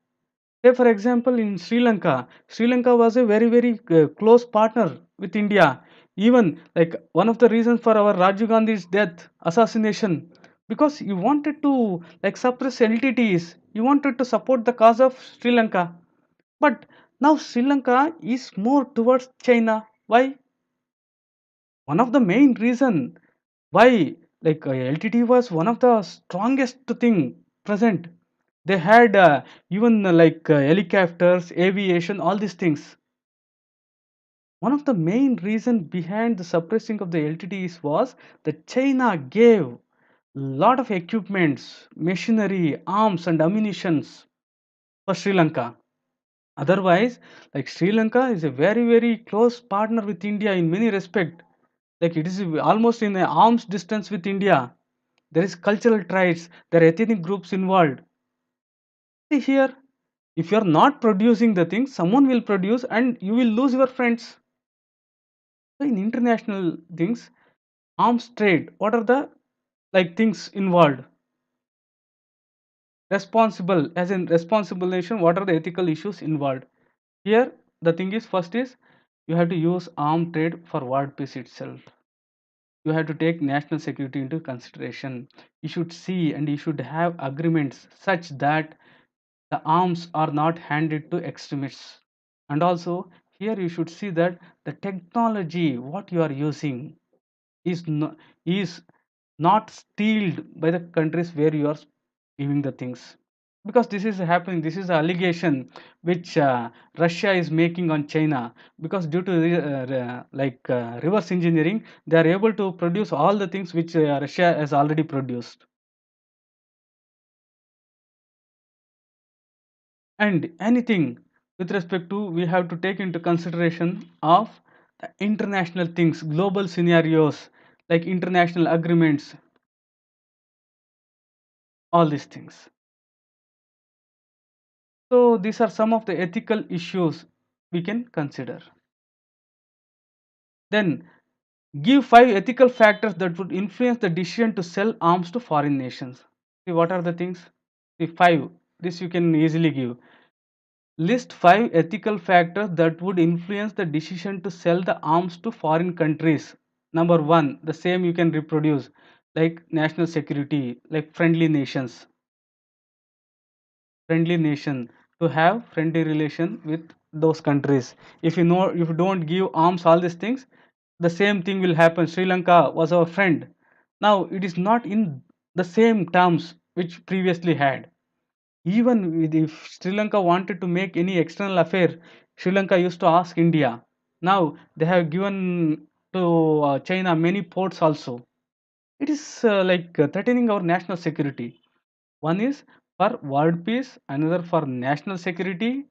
Say, for example, in Sri Lanka, Sri Lanka was a very close partner with India. Even like one of the reasons for our Rajiv Gandhi's death, assassination, because he wanted to like suppress LTTs. He wanted to support the cause of Sri Lanka. But now Sri Lanka is more towards China. Why? One of the main reason why LTT was one of the strongest thing present. They had even helicopters, aviation, all these things. One of the main reason behind the suppressing of the LTTs was that China gave lot of equipments, machinery, arms and ammunitions for Sri Lanka. Otherwise, like Sri Lanka is a very close partner with India in many respect. Like it is almost in an arm's distance with India. There is cultural ties, there are ethnic groups involved. See here, if you are not producing the things, someone will produce and you will lose your friends. So in international things, arms trade, what are the like things involved? Responsible, as in responsible nation, what are the ethical issues involved? Here, the thing is, first is you have to use armed trade for world peace itself. You have to take national security into consideration. You should see and you should have agreements such that the arms are not handed to extremists. And also, here you should see that the technology what you are using is not stealed by the countries where you are giving the things, because this is happening. This is an allegation which Russia is making on China, because due to reverse engineering they are able to produce all the things which Russia has already produced. And anything with respect to, we have to take into consideration of the international things, global scenarios, like international agreements, all these things. So these are some of the ethical issues we can consider. Then give 5 ethical factors that would influence the decision to sell arms to foreign nations. See, what are the things? See, 5. This you can easily give. List 5 ethical factors that would influence the decision to sell the arms to foreign countries. Number 1, the same you can reproduce, like national security, like friendly nation, to have friendly relation with those countries. If you know, if you don't give arms, all these things, the same thing will happen. Sri Lanka was our friend, now it is not in the same terms which previously had. Even if Sri Lanka wanted to make any external affair, Sri Lanka used to ask India. Now they have given to China many ports also. It is threatening our national security. One is for world peace, another for national security,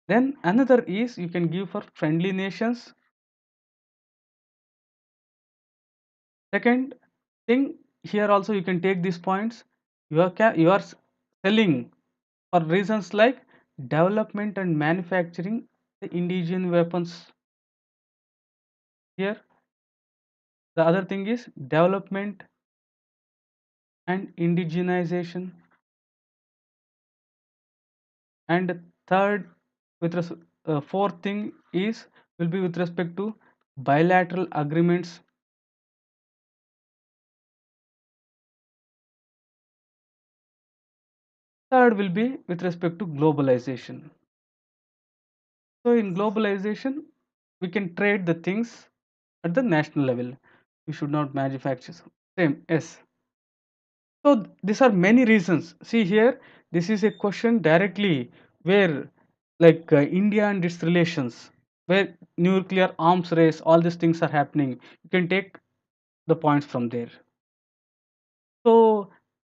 then another is you can give for friendly nations. Second thing, here also you can take these points. You are selling for reasons like development and manufacturing the indigenous weapons. Here the other thing is development and indigenization. And third, fourth thing is will be with respect to bilateral agreements. Third will be with respect to globalization. So in globalization, we can trade the things at the national level. We should not manufacture same. Yes. So these are many reasons. See here, this is a question directly where India and its relations, where nuclear arms race, all these things are happening. You can take the points from there. So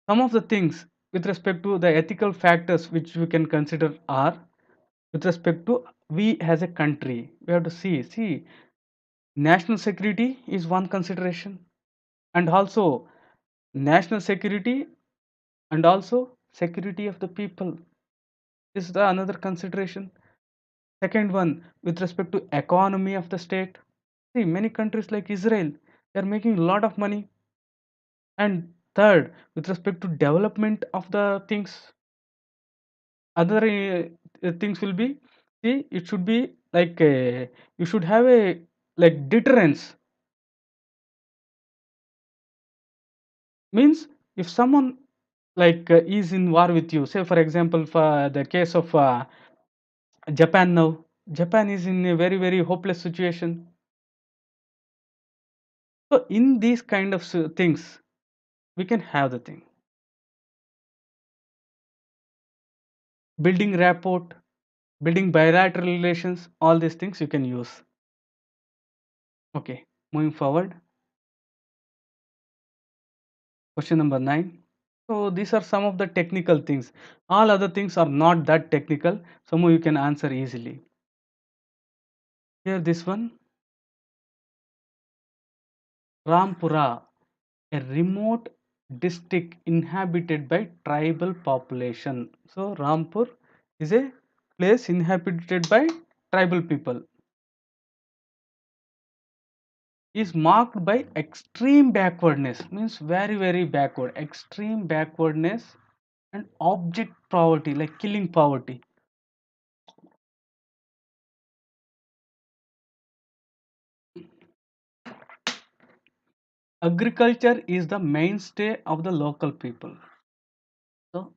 some of the things with respect to the ethical factors which we can consider are, with respect to we as a country, we have to see national security is one consideration, and also national security, and also security of the people is the another consideration. Second one, with respect to economy of the state. See, many countries like Israel, they are making a lot of money. And third, with respect to development of the things, other things will be, see, it should be you should have a deterrence. Means if someone is in war with you, say for example for the case of Japan. Now Japan is in a very very hopeless situation. So in these kind of things we can have the thing, building rapport, building bilateral relations, all these things you can use. Okay, moving forward, question number 9. So these are some of the technical things. All other things are not that technical, some you can answer easily. Here this one, Rampura, a remote district inhabited by tribal population. So Rampur is a place inhabited by tribal people. Is marked by extreme backwardness, means very very backward, extreme backwardness, and object poverty, like killing poverty. Agriculture is the mainstay of the local people. So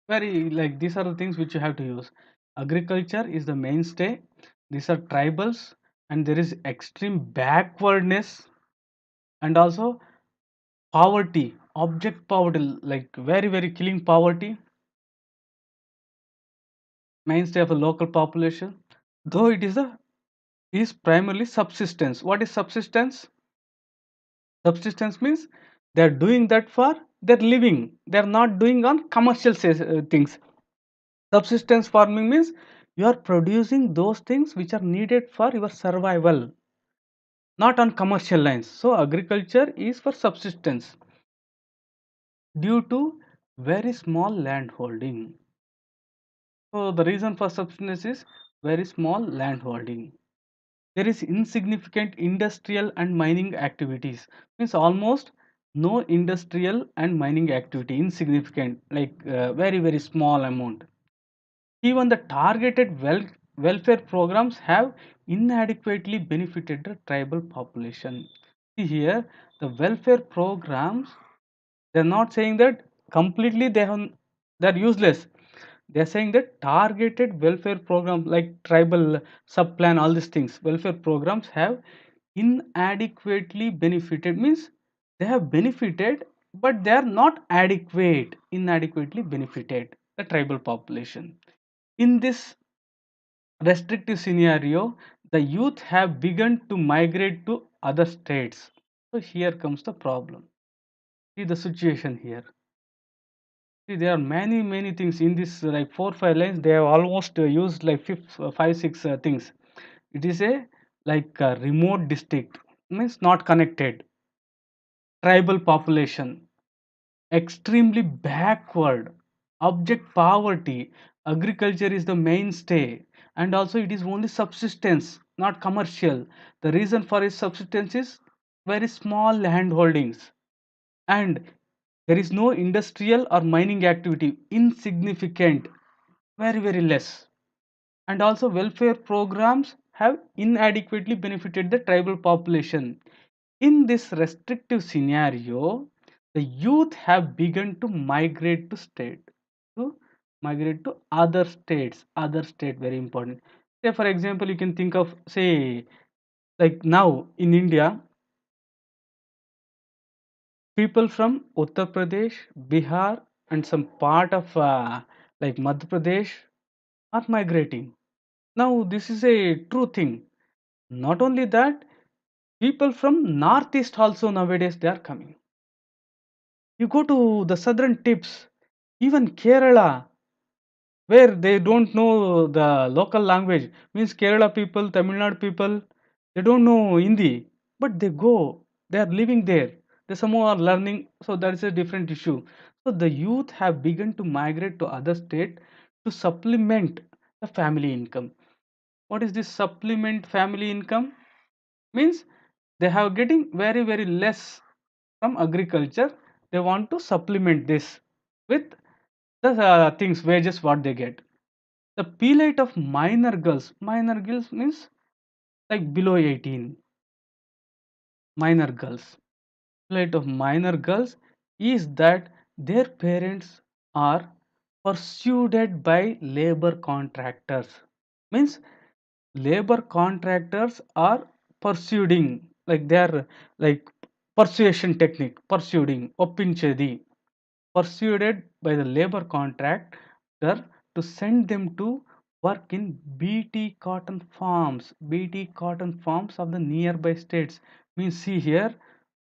very like these are the things which you have to use. Agriculture is the mainstay. These are tribals, and there is extreme backwardness, and also poverty, object poverty, like very very killing poverty, mainstay of a local population. Though it is primarily subsistence. What is subsistence? Subsistence means they are doing that for their living. They are not doing on commercial things. Subsistence farming means you are producing those things which are needed for your survival, not on commercial lines. So agriculture is for subsistence due to very small land holding. So the reason for subsistence is very small land holding. There is insignificant industrial and mining activities. Means almost no industrial and mining activity. Insignificant, like very very small amount. Even the targeted welfare programs have inadequately benefited the tribal population. See here, the welfare programs, they're not saying that completely they're useless. They're saying that targeted welfare programs like tribal subplan, all these things, welfare programs have inadequately benefited, means they have benefited but they are not adequate, inadequately benefited the tribal population. In this restrictive scenario, the youth have begun to migrate to other states. So here comes the problem. See the situation here. See, there are many things in this like 4 5 lines. They have almost used like 5 6 things. It is a like a remote district, means not connected. Tribal population, extremely backward, abject poverty, agriculture is the mainstay, and also it is only subsistence, not commercial. The reason for its subsistence is very small land holdings, and there is no industrial or mining activity, insignificant, very less. And also welfare programs have inadequately benefited the tribal population. In this restrictive scenario, the youth have begun to to migrate to other state, very important. Say for example, you can think of, say, like now in India, people from Uttar Pradesh, Bihar, and some part of like Madhya Pradesh are migrating. Now this is a true thing. Not only that, people from Northeast also nowadays they are coming. You go to the southern tips, even Kerala, where they don't know the local language, means Kerala people, Tamil Nadu people, they don't know Hindi, but they go, they are living there. They somehow are learning, so that is a different issue. So the youth have begun to migrate to other state to supplement the family income. What is this supplement family income? Means they have getting very less from agriculture. They want to supplement this with the things wages what they get. The plight of minor girls means like below 18, minor girls. Plight of minor girls is that their parents are pursued by labor contractors. Means labor contractors are pursuing, like they are like persuasion technique, pursuing, ఒప్పించేది, persuaded by the labor contractor to send them to work in bt cotton farms of the nearby states. Means see here,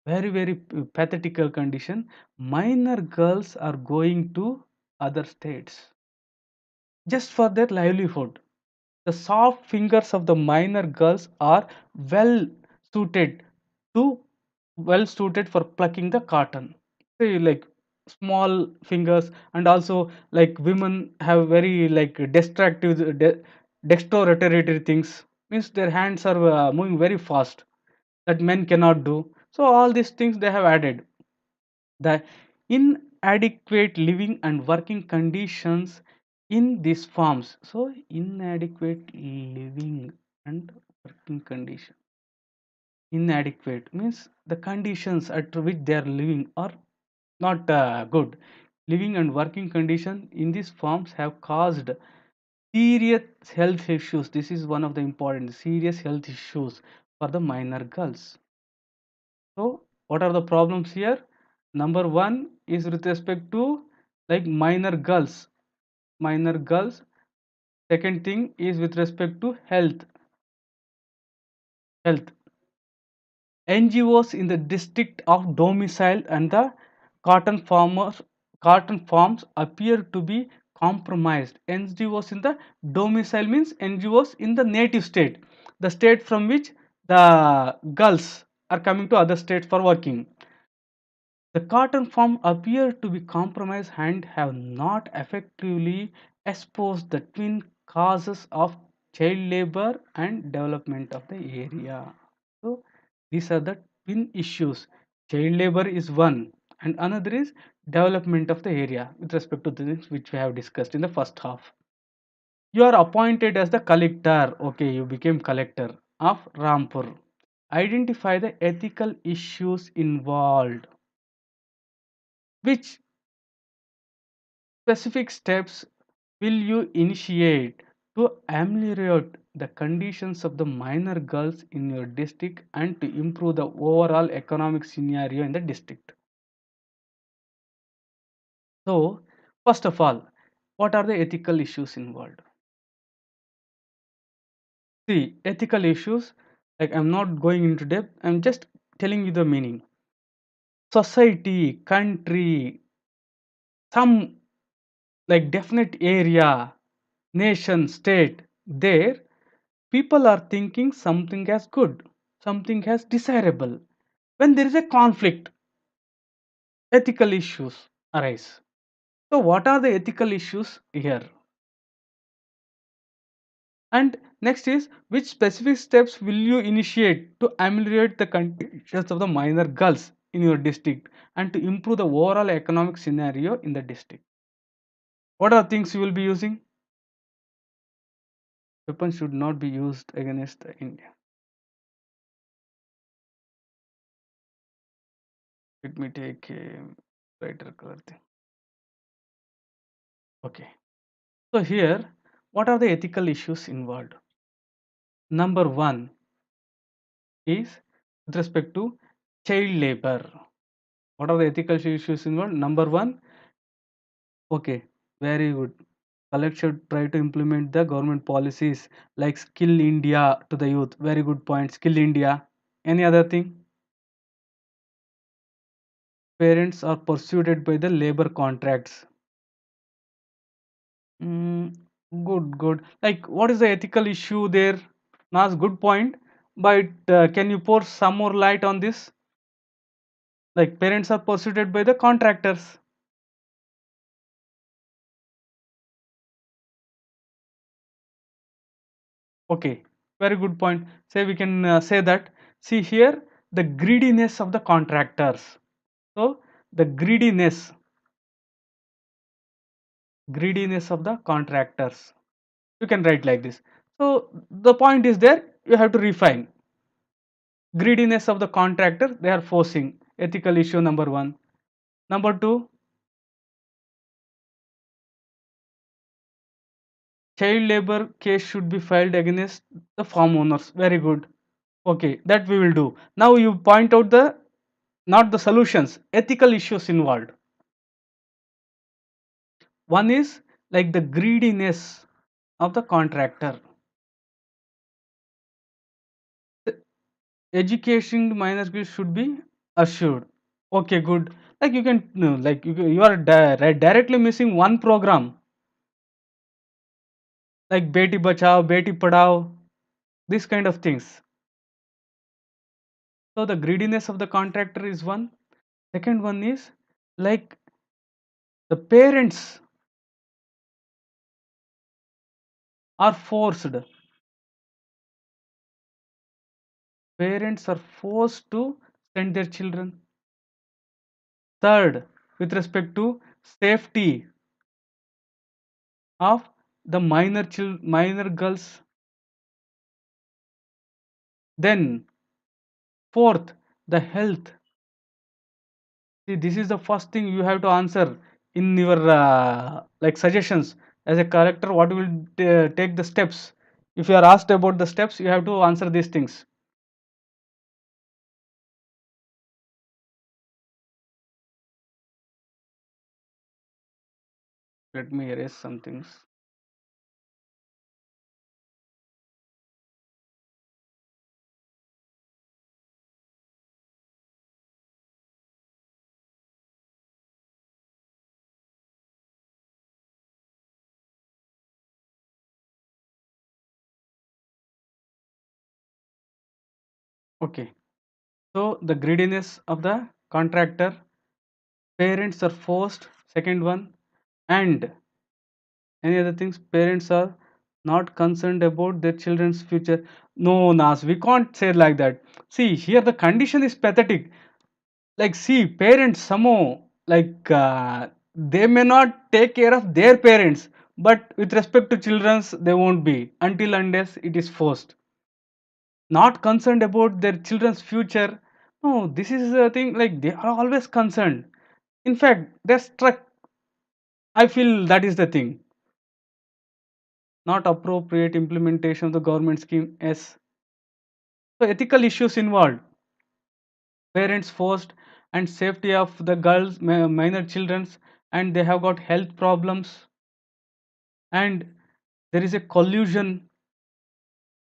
very pathetical condition. Minor girls are going to other states just for their livelihood. The soft fingers of the minor girls are well suited to well suited for plucking the cotton. Say like small fingers, and also like women have very like dexteratory things, means their hands are moving very fast that men cannot do. So all these things they have added. The in inadequate living and working conditions in these farms. So inadequate living and working condition. Inadequate means the conditions at which they are living are not good. Living and working condition in these farms have caused serious health issues. This is one of the important serious health issues for the minor girls. So what are the problems here? Number one is with respect to like minor girls. Minor girls. Second thing is with respect to health. Health. NGOs in the district of domicile and the cotton farmers cotton farms appear to be compromised. NGOs in the domicile means NGOs in the native state, the state from which the girls are coming to other states for working. The cotton farm appear to be compromised and have not effectively exposed the twin causes of child labor and development of the area. So these are the twin issues. Child labor is one, and another is development of the area with respect to the things which we have discussed in the first half. You are appointed as the collector. Okay, you became collector of Rampur. Identify the ethical issues involved. Which specific steps will you initiate to ameliorate the conditions of the minor girls in your district and to improve the overall economic scenario in the district? So, first of all, what are the ethical issues involved? See, ethical issues, like I'm not going into depth, I'm just telling you the meaning. Society, country, some like definite area, nation, state, there people are thinking something as good, something as desirable. When there is a conflict, ethical issues arise. So, what are the ethical issues here? And next is which specific steps will you initiate to ameliorate the conditions of the minor girls in your district and to improve the overall economic scenario in the district? What are things you will be using? Weapons should not be used against India. Let me take a brighter color thing. Okay. So here, what are the ethical issues involved? Number one is with respect to child labor. What are the ethical issues involved? Number one, okay, very good. Collect should try to implement the government policies like Skill India to the youth. Very good point. Skill India. Any other thing? Parents are persuaded by the labor contracts. Mm, good, good. Like, what is the ethical issue there? Nas, good point. But can you pour some more light on this? Like, parents are persuaded by the contractors. Okay, very good point. Say we can say that. See here, the greediness of the contractors. So, the greediness of the contractors. You can write like this. So, the point is there. You have to refine greediness of the contractor. They are forcing ethical issue number one. Number two, child labor case should be filed against the farm owners. Very good. Okay, that we will do. Now you point out the not the solutions, ethical issues involved. One is like the greediness of the contractor. The education minor skills should be assured. Okay, good. Like you can no, like you are directly missing one program like Beti Bachao, Beti Padhao, these kind of things. So the greediness of the contractor is one. Second one is like the are forced parents are forced to send their children. Third, with respect to safety of the minor girls. Then fourth, the health. See, this is the first thing you have to answer in your like suggestions. As a character, what will take the steps? If you are asked about the steps, you have to answer these things. Let me erase some things. Okay. So the greediness of the contractor, parents are forced. Second one, and any other things, parents are not concerned about their children's future. No, Nas, we can't say like that. See, here the condition is pathetic. Like, see, parents somehow like they may not take care of their parents, but with respect to children's, they won't be until unless it is forced. Not concerned about their children's future. No, this is a thing like they are always concerned. In fact, they're struck. I feel that is the thing. Not appropriate implementation of the government scheme. Yes. So ethical issues involved. Parents forced and safety of the girls, minor childrens, and they have got health problems. And there is a collusion.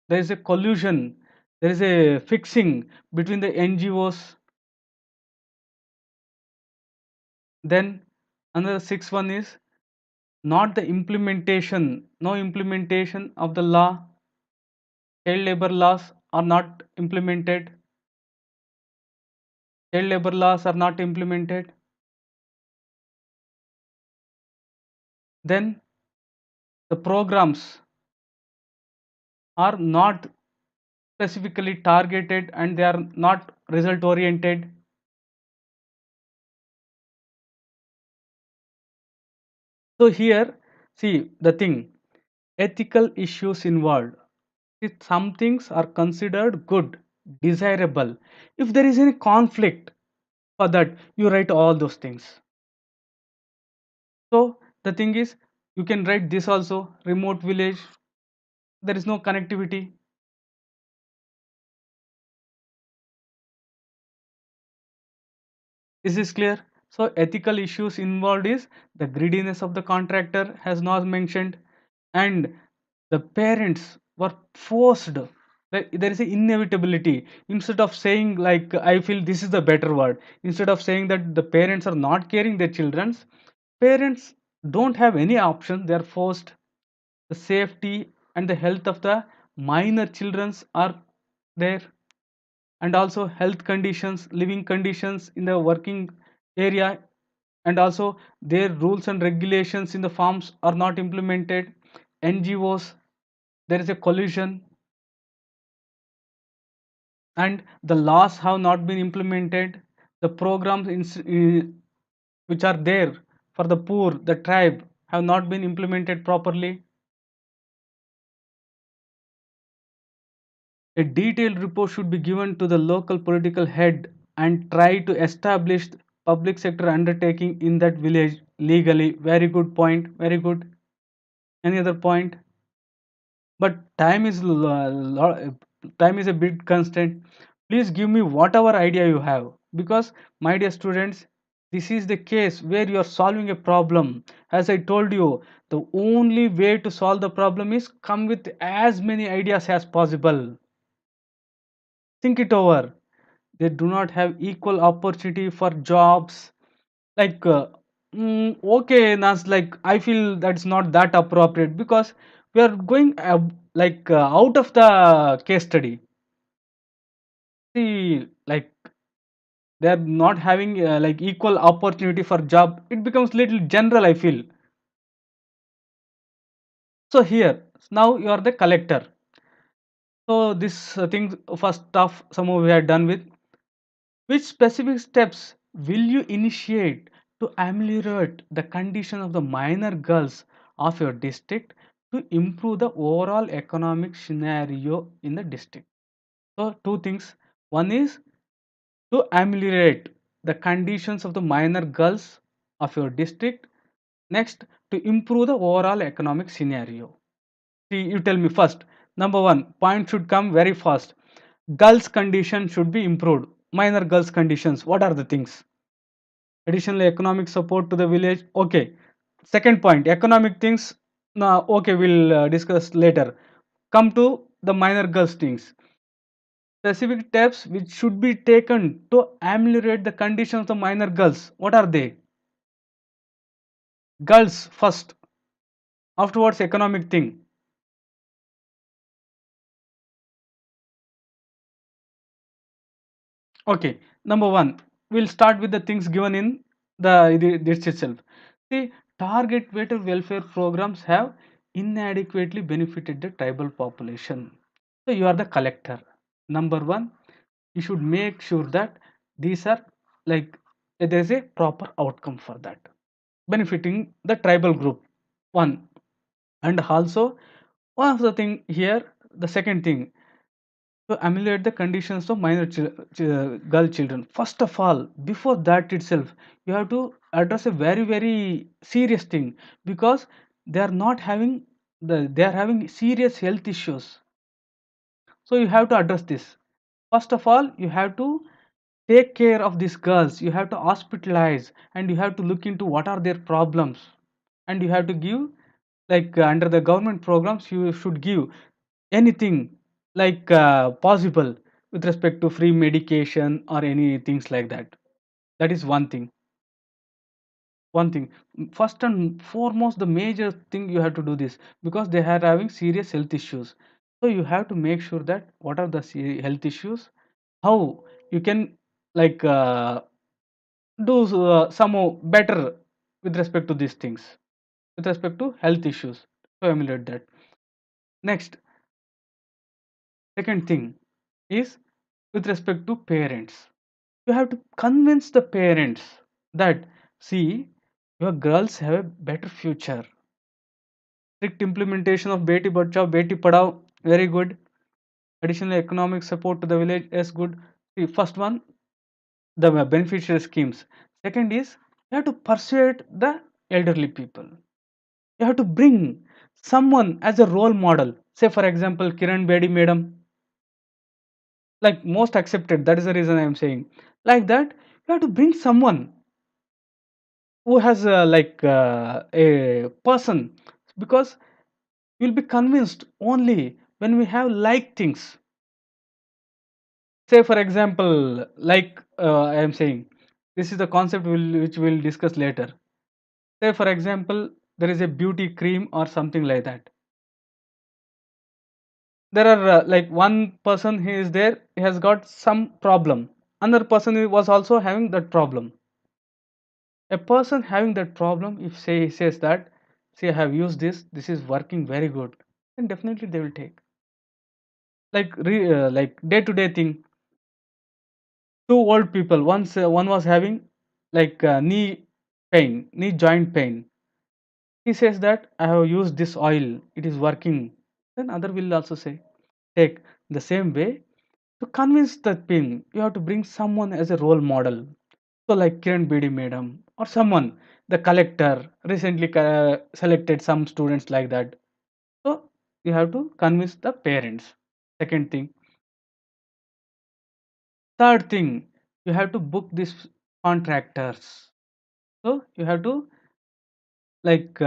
There is a collusion. There is a fixing between the NGOs. Then another sixth one is not the implementation, no implementation of the law. Child labor laws are not implemented. Child labor laws are not implemented. Then the programs are not specifically targeted and they are not result oriented. So here, see the thing, ethical issues involved. If some things are considered good, desirable, if there is any conflict for that, you write all those things. So the thing is, you can write this also, remote village, there is no connectivity. Is this clear? So ethical issues involved is the greediness of the contractor has not mentioned, and the parents were forced. There is an inevitability. Instead of saying like I feel this is the better word, instead of saying that the parents are not caring their children's, parents don't have any option. They are forced. The safety and the health of the minor childrens are there, and also health conditions, living conditions in the working area, and also their rules and regulations in the farms are not implemented. NGOs, there is a collision, and the laws have not been implemented. The programs which are there for the poor, the tribe, have not been implemented properly. A detailed report should be given to the local political head and try to establish public sector undertaking in that village legally. Very good point. Very good. Any other point? But time is a big constraint. Please give me whatever idea you have, because my dear students, this is the case where you are solving a problem. As I told you, the only way to solve the problem is come with as many ideas as possible. Think it over. They do not have equal opportunity for jobs. Like okay, Nas, like I feel that's not that appropriate, because we are going out of the case study. See, like they are not having like equal opportunity for job, it becomes little general, I feel. So here, now you are the collector. So this thing first off, somehow we are done with. Which specific steps will you initiate to ameliorate the condition of the minor girls of your district to improve the overall economic scenario in the district. So, two things. One is to ameliorate the conditions of the minor girls of your district. Next, to improve the overall economic scenario. See, you tell me first. Number one, point should come very fast. Girls' condition should be improved. Minor girls' conditions. What are the things? Additional economic support to the village. Okay. Second point, economic things. Now, okay, we'll discuss later. Come to the minor girls things. Specific steps which should be taken to ameliorate the conditions of the minor girls. What are they? Girls first. Afterwards, economic thing. Okay, number one, we'll start with the things given in this itself. See, target weighted welfare programs have inadequately benefited the tribal population. So you are the collector. Number one, you should make sure that these are like there is a proper outcome for that, benefiting the tribal group. One, and also one of the thing here, the second thing to ameliorate the conditions of minor girl children. First of all, before that itself, you have to address a very serious thing because they are not having they are having serious health issues. So you have to address this. First of all, you have to take care of these girls. You have to hospitalize and you have to look into what are their problems, and you have to give under the government programs you should give anything possible with respect to free medication or any things like that. That is one thing. First and foremost, the major thing you have to do this because they are having serious health issues. So you have to make sure that what are the health issues, how you can like do some better with respect to these things, with respect to health issues, to emulate that. Next, second thing is with respect to parents. You have to convince the parents that see, your girls have a better future. Strict implementation of Beti Bachao, Beti Padhao, very good. Additional economic support to the village is good. See, first one, the beneficiary schemes. Second is you have to persuade the elderly people. You have to bring someone as a role model. Say, for example, Kiran Bedi Madam, like most accepted. That is the reason I am saying. Like that, you have to bring someone who has a person because you'll be convinced only when we have like things. Say, for example, I am saying, this is the concept which we'll discuss later. Say, for example, there is a beauty cream or something like that. There are one person he is there, he has got some problem. Another person who was also having that problem. A person having that problem, if say he says that, see, I have used this is working very good, then definitely they will take. Like day to day thing. Two old people. One was having knee pain, knee joint pain. He says that I have used this oil, it is working. Then other will also say, take the same way. To convince the thing, you have to bring someone as a role model. So like Kiran Bedi Madam or someone, the collector recently selected some students like that. So you have to convince the parents. Second thing. Third thing, you have to book these contractors. So you have to like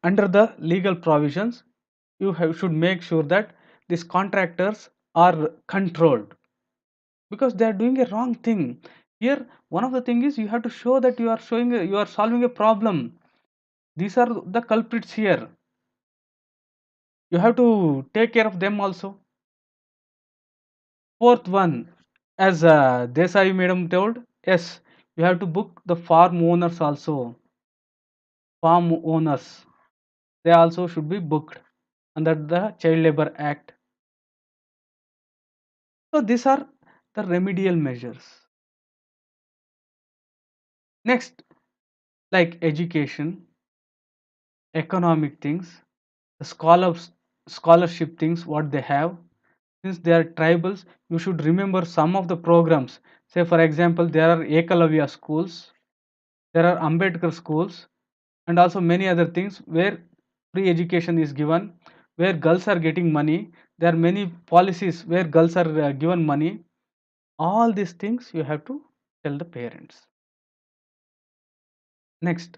under the legal provisions, should make sure that these contractors are controlled because they are doing a wrong thing. Here, one of the thing is you have to show that you are solving a problem. These are the culprits here. You have to take care of them also. Fourth one, as Desai Madam told, yes, you have to book the farm owners also. Farm owners, they also should be booked under the Child Labor Act. So these are the remedial measures. Next, like education, economic things, the scholarship things what they have. Since they are tribals, you should remember some of the programs. Say for example, there are Ekalavya schools, there are Ambedkar schools, and also many other things where free education is given, where girls are getting money. There are many policies where girls are given money. All these things you have to tell the parents. Next,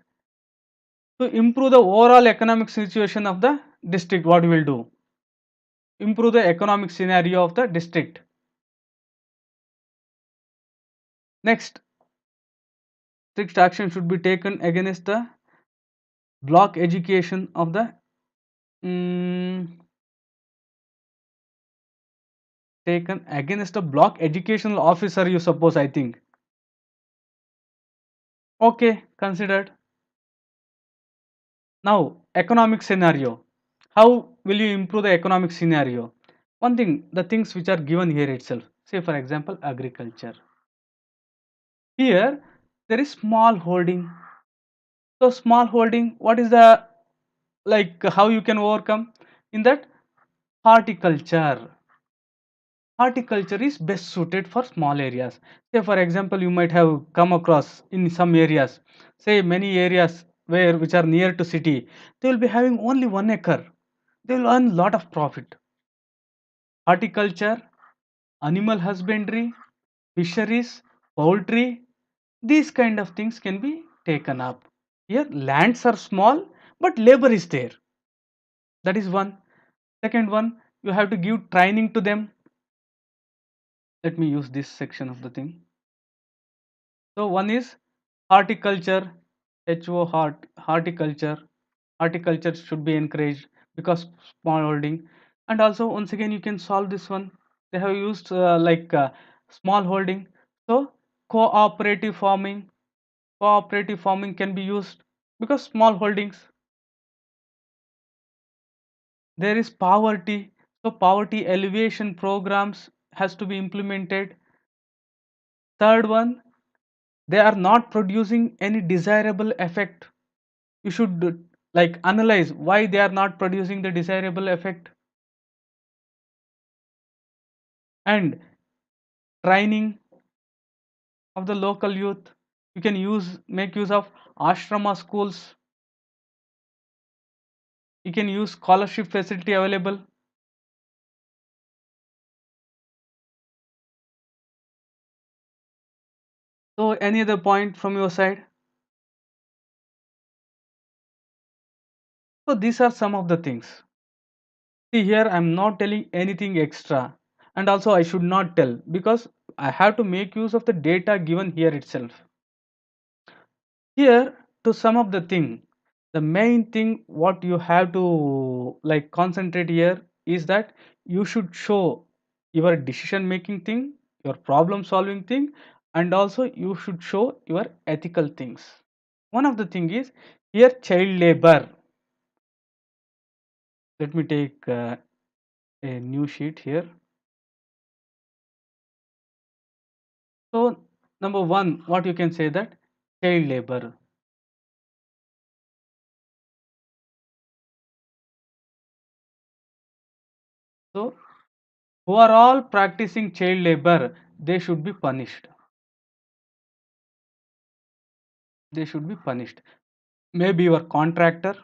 to improve the overall economic situation of the district, what we will do? Improve the economic scenario of the district. Next, strict action should be taken against the block education of the mm, taken against a block educational officer, you suppose, I think. Okay, considered. Now, economic scenario. How will you improve the economic scenario? One thing, the things which are given here itself. Say for example, agriculture. Here, there is small holding. So small holding, what is the, like, how you can overcome? In that, horticulture. Horticulture is best suited for small areas. Say for example, you might have come across in some areas, say many areas where which are near to city, they will be having only 1 acre. They will earn lot of profit. Horticulture, animal husbandry, fisheries, poultry, these kind of things can be taken up. Here lands are small, but labor is there. That is one. Second one, you have to give training to them. Let me use this section of the thing. So one is horticulture, horticulture. Horticulture should be encouraged because small holding, and also once again you can solve this one. They have used small holding. So cooperative farming, cooperative farming can be used because small holdings. There is poverty, so poverty elevation programs has to be implemented. Third one, they are not producing any desirable effect. You should like analyze why they are not producing the desirable effect. And training of the local youth, you can make use of ashrama schools, you can use scholarship facility available. So any other point from your side? So these are some of the things. See here, I'm not telling anything extra, and also I should not tell because I have to make use of the data given here itself. Here, to sum up the thing, the main thing what you have to like concentrate here is that you should show your decision making thing, your problem solving thing, and also you should show your ethical things. One of the thing is here child labor. Let me take a new sheet here. So number one, what you can say that child labor. So who are all practicing child labor, they should be punished. They should be punished. Maybe your contractor,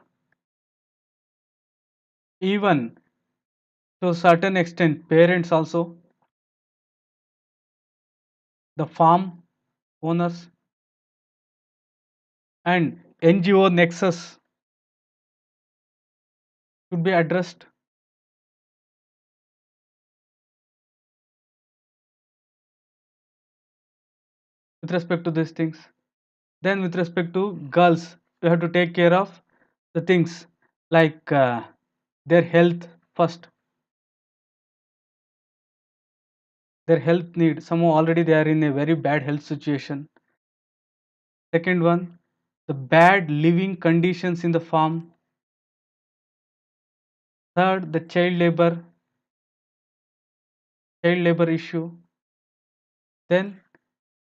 even to a certain extent, parents also, the farm owners, and NGO nexus should be addressed with respect to these things. Then, with respect to girls, you have to take care of the things like their health first, their health need. Somehow already they are in a very bad health situation. Second one, the bad living conditions in the farm. Third, the child labor issue. Then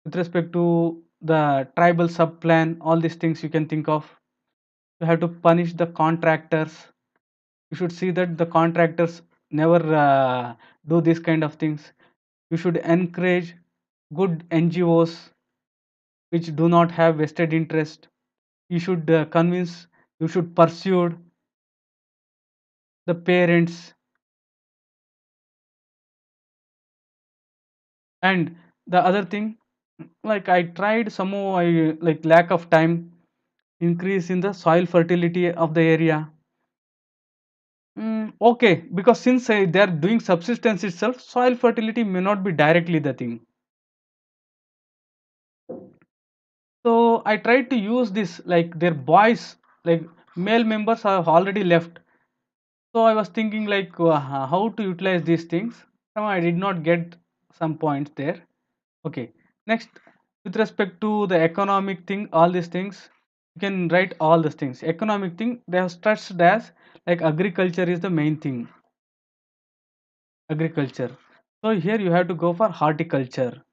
with respect to the tribal subplan, all these things you can think of. You have to punish the contractors. You should see that the contractors never do this kind of things. You should encourage good NGOs which do not have vested interest. You should convince, you should pursue the parents. And the other thing, like I tried somehow, I like lack of time, increase in the soil fertility of the area. Okay, because since they are doing subsistence itself, soil fertility may not be directly the thing. So I tried to use this, like their boys, like male members have already left. So I was thinking like how to utilize these things. No, I did not get some points there. Okay, next, with respect to the economic thing, all these things, you can write all these things. Economic thing, they have stressed as like agriculture is the main thing. Agriculture. So here you have to go for horticulture.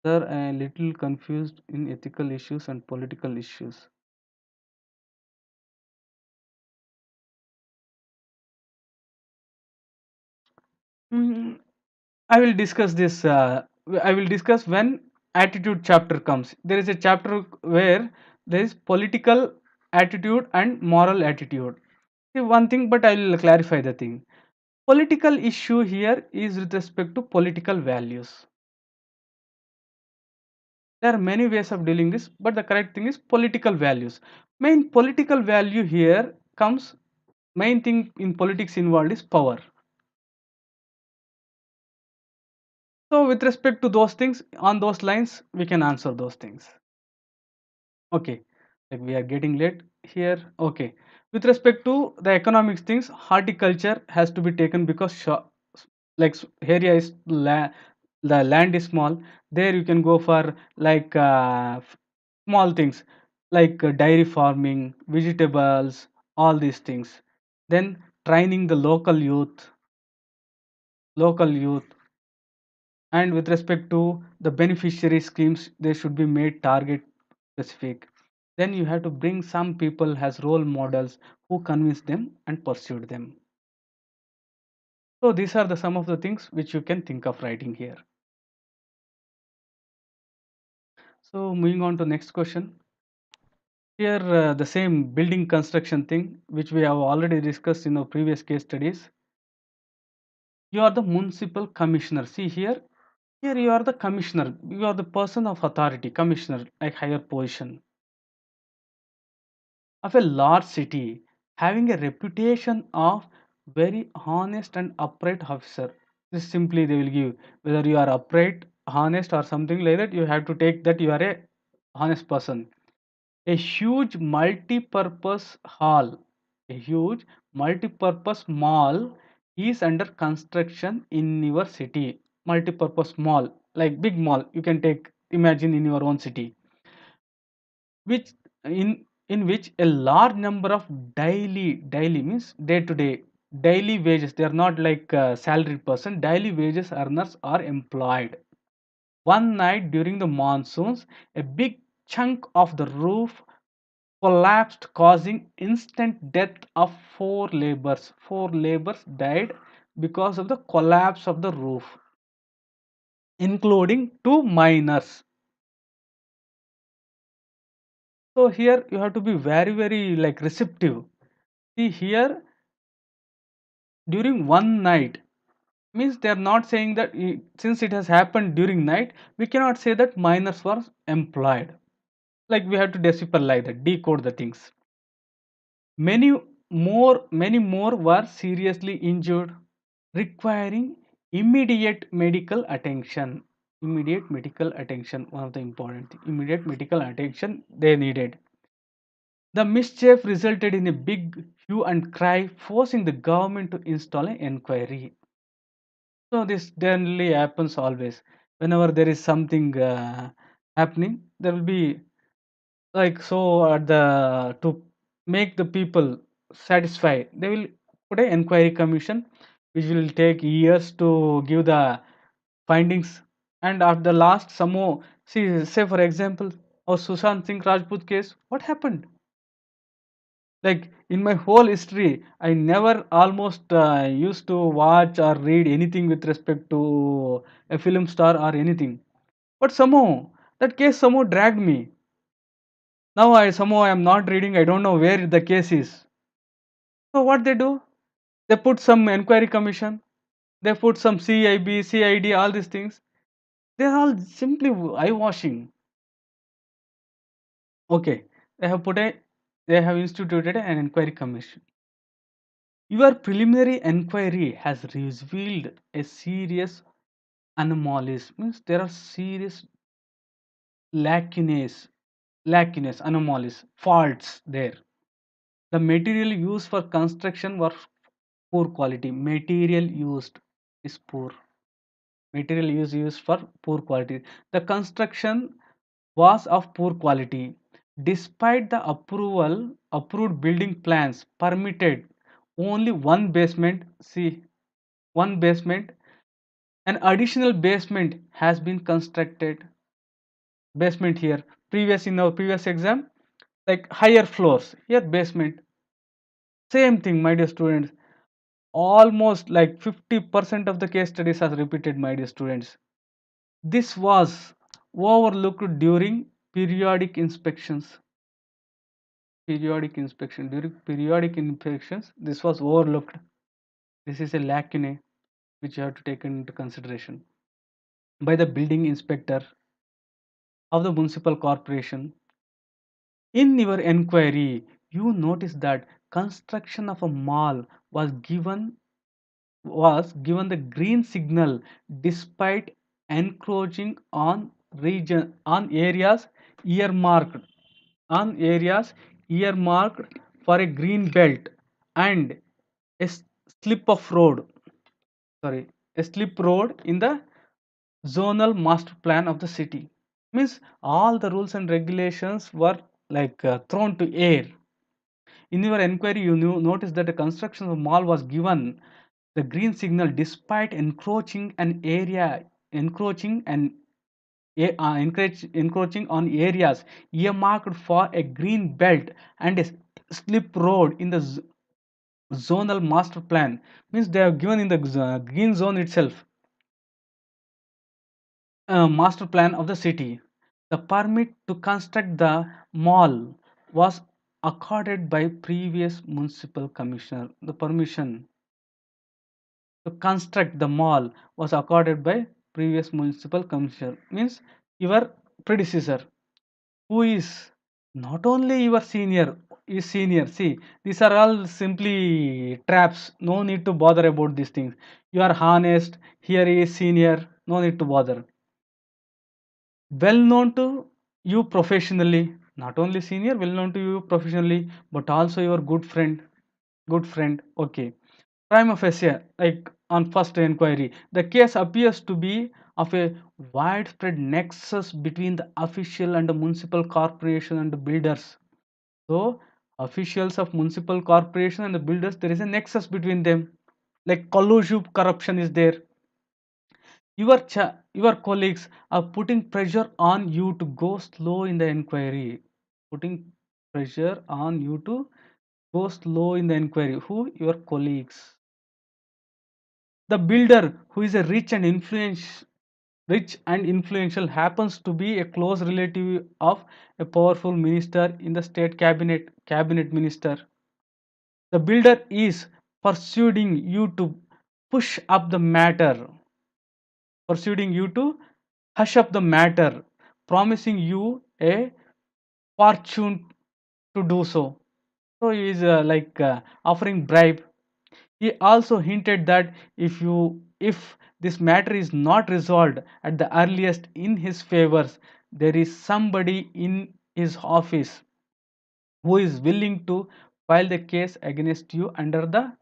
Sir, I am little confused in ethical issues and political issues. Mm, I will discuss this. I will discuss when attitude chapter comes. There is a chapter where there is political attitude and moral attitude. See one thing, but I will clarify the thing. Political issue here is with respect to political values. There are many ways of dealing this, but the correct thing is political values. Main political value here comes. Main thing in politics involved is power. So with respect to those things, on those lines, we can answer those things. Okay, like we are getting late here. Okay, with respect to the economics things, horticulture has to be taken because like area is the land is small. There you can go for like small things like dairy farming, vegetables, all these things. Then training the local youth. And with respect to the beneficiary schemes, they should be made target specific. Then you have to bring some people as role models who convince them and pursued them. So these are the some of the things which you can think of writing here. So moving on to next question. Here the same building construction thing which we have already discussed in our previous case studies. You are the municipal commissioner. See here you are the commissioner. You are the person of authority, commissioner, like higher position of a large city, having a reputation of very honest and upright officer. This simply they will give whether you are upright, honest, or something like that. You have to take that you are a honest person. A huge multi-purpose hall, a huge multi-purpose mall is under construction in your city. Multi-purpose mall, like big mall, you can take imagine in your own city which in which a large number of daily means day to day daily wages, they are not like salaried person, daily wages earners are employed. One night during the monsoons, a big chunk of the roof collapsed, causing instant death of four laborers died because of the collapse of the roof, including two miners. So here you have to be very like receptive. See here, during one night means they are not saying that since it has happened during night, we cannot say that miners were employed. Like we have to decipher like that, decode the things. Many more were seriously injured, requiring immediate medical attention. Immediate medical attention, one of the important thing. Immediate medical attention they needed. The mischief resulted in a big hue and cry, forcing the government to install an inquiry. So this generally happens always. Whenever there is something happening, there will be like so at the to make the people satisfied. They will put an inquiry commission, which will take years to give the findings, and at the last, See, say for example, our Sushant Singh Rajput case, what happened? Like in my whole history, I never almost used to watch or read anything with respect to a film star or anything. But somehow that case somehow dragged me. Now I am not reading. I don't know where the case is. So what they do? They put some inquiry commission. They put some CIB, CID, all these things. They're all simply eye washing. Okay, they have put a they have instituted an inquiry commission. Your preliminary inquiry has revealed a serious anomalies. Means there are serious lacunae, anomalies, faults there. The material used for construction was poor quality. Material used is poor. Material used for poor quality. The construction was of poor quality. Despite the approved building plans permitted only one basement. See, one basement. An additional basement has been constructed. Basement here. Previous in our previous exam, like higher floors. Here basement. Same thing, my dear students. Almost like 50% of the case studies has repeated, my dear students. This was overlooked during periodic inspections. During periodic inspections, this was overlooked. This is a lacune which you have to take into consideration by the building inspector of the municipal corporation. In your enquiry, you notice that construction of a mall was given the green signal despite encroaching on earmarked areas earmarked for a green belt and a slip of road sorry a slip road in the zonal master plan of the city. Means all the rules and regulations were like thrown to air. In your enquiry, you notice that the construction of the mall was given the green signal despite encroaching on areas earmarked for a green belt and a slip road in the zonal master plan. Means they are given in the green zone itself, master plan of the city. The permit to construct the mall was accorded by previous municipal commissioner. The permission to construct the mall was accorded by previous municipal commissioner. Means your predecessor, who is not only your senior, is senior. See, these are all simply traps. No need to bother about these things. You are honest. Here is senior. No need to bother. Well known to you professionally. Not only senior, well known to you professionally, but also your good friend. Good friend. Okay. Prima facie, like on first inquiry, the case appears to be of a widespread nexus between the official and the municipal corporation and the builders. So, officials of municipal corporation and the builders, there is a nexus between them. Like collusive corruption is there. Your colleagues are putting pressure on you to go slow in the inquiry. Putting pressure on you to go slow in the inquiry. Who? Your colleagues. The builder, who is a rich and influential, happens to be a close relative of a powerful minister in the state cabinet minister. The builder is persuading you to push up the matter, persuading you to hush up the matter, promising you a fortune to do so. So he is like offering bribe. He also hinted that if this matter is not resolved at the earliest in his favors, there is somebody in his office who is willing to file the case against you under the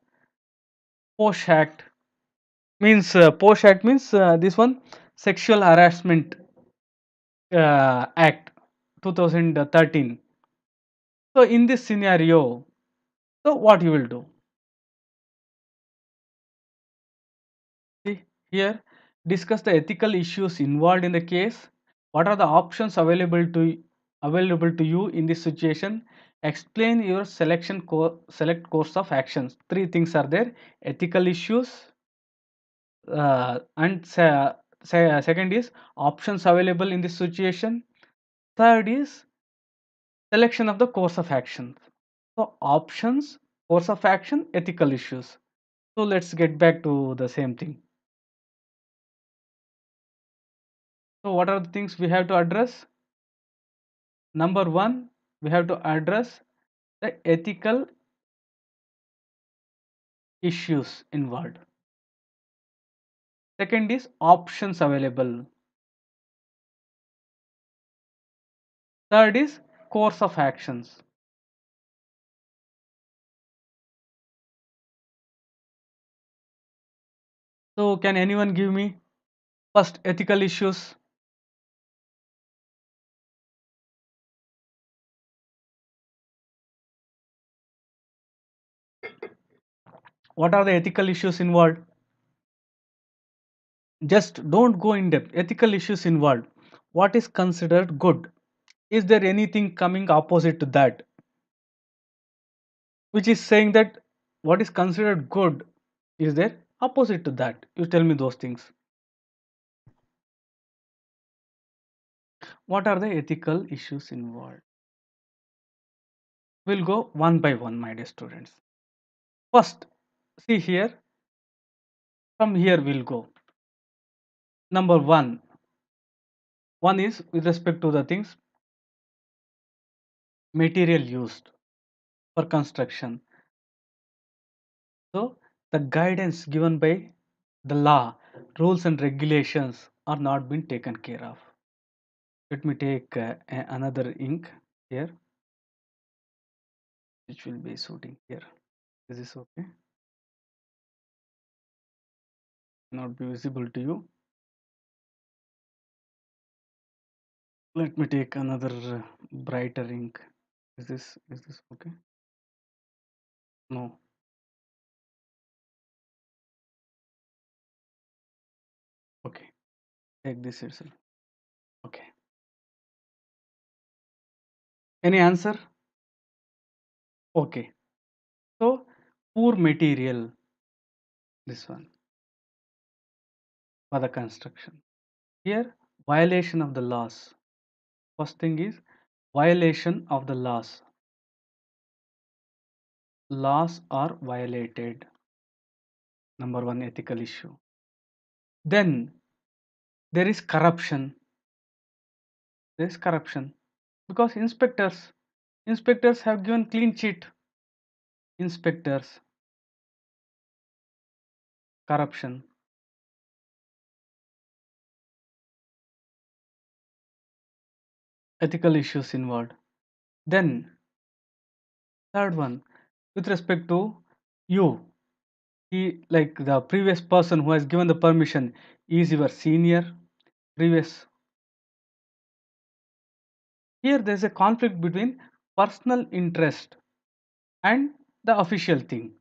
Posh Act. Means Posh Act means this one, Sexual Harassment Act 2013. So in this scenario, so what you will do? See here, discuss the ethical issues involved in the case. What are the options available to you in this situation? Explain your select course of actions. Three things are there: ethical issues, and second is options available in this situation. Third is selection of the course of action. So options, course of action, ethical issues. So let's get back to the same thing. So what are the things we have to address? Number one, we have to address the ethical issues involved. Second is options available. Third is course of actions. So can anyone give me first ethical issues? What are the ethical issues involved? Just don't go in depth. Ethical issues involved. What is considered good? Is there anything coming opposite to that? Which is saying that what is considered good, is there opposite to that? You tell me those things. What are the ethical issues involved? We'll go one by one, my dear students. First, see here, from here we'll go. Number one is with respect to the things, material used for construction. So the guidance given by the law, rules and regulations are not being taken care of. Let me take another ink here, which will be suiting here. Is this okay? Not be visible to you. Let me take another brighter ink. Is this okay? No. Okay. Take this itself. Okay. Any answer? Okay. So poor material. This one for the construction. Here violation of the laws. First thing is violation of the laws. Laws are violated. Number one ethical issue. Then there is corruption. There is corruption because inspectors have given clean sheet. Inspectors, corruption, ethical issues involved. Then third one, with respect to you, he, like the previous person who has given the permission, is your senior. Previous, here there is a conflict between personal interest and the official thing.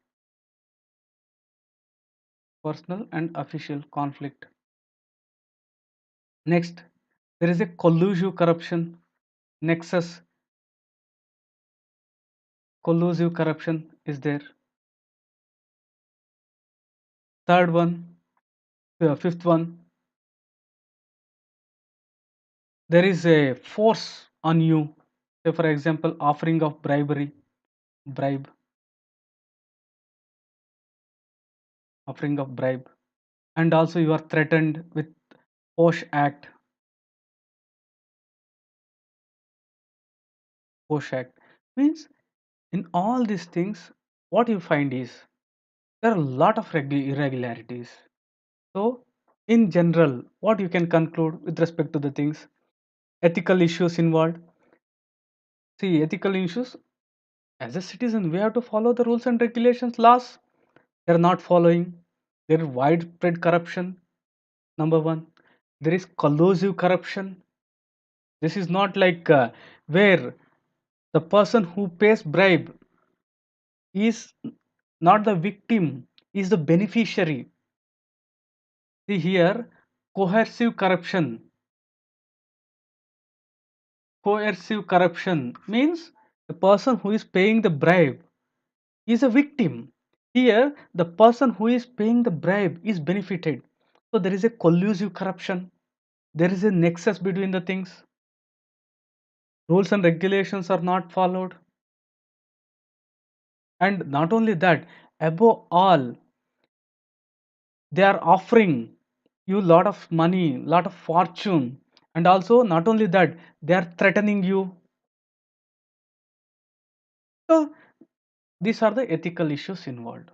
Personal and official conflict. Next, there is a collusive corruption. Nexus, collusive corruption is there. Third one, fifth one, there is a force on you. Say for example, offering of bribe, offering of bribe, and also you are threatened with posh act. Posh act means in all these things, what you find is there are a lot of irregularities. So in general, what you can conclude with respect to the things, ethical issues involved. See, ethical issues, as a citizen we have to follow the rules and regulations, laws. They are not following. There is widespread corruption. Number one, there is collusive corruption. This is not like where the person who pays bribe is not the victim, is the beneficiary. See here, coercive corruption. coercive corruption means the person who is paying the bribe is a victim. Here, the person who is paying the bribe is benefited. So there is a collusive corruption. There is a nexus between the things. Rules and regulations are not followed. And not only that, above all, they are offering you lot of money, lot of fortune. And also, not only that, they are threatening you. So these are the ethical issues involved.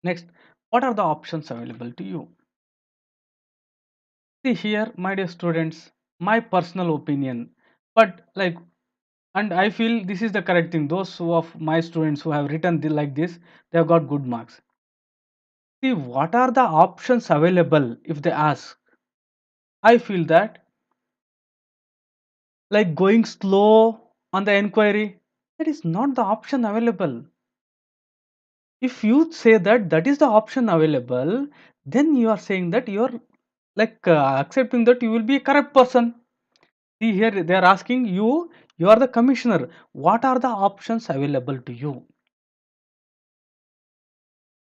Next, what are the options available to you? See here, my dear students, my personal opinion, but like, and I feel this is the correct thing. Those who of my students who have written like this, they have got good marks. See, what are the options available if they ask? I feel that like going slow on the inquiry, that is not the option available. If you say that that is the option available, then you are saying that you are like accepting that you will be a corrupt person. See here, they are asking you, you are the commissioner. What are the options available to you?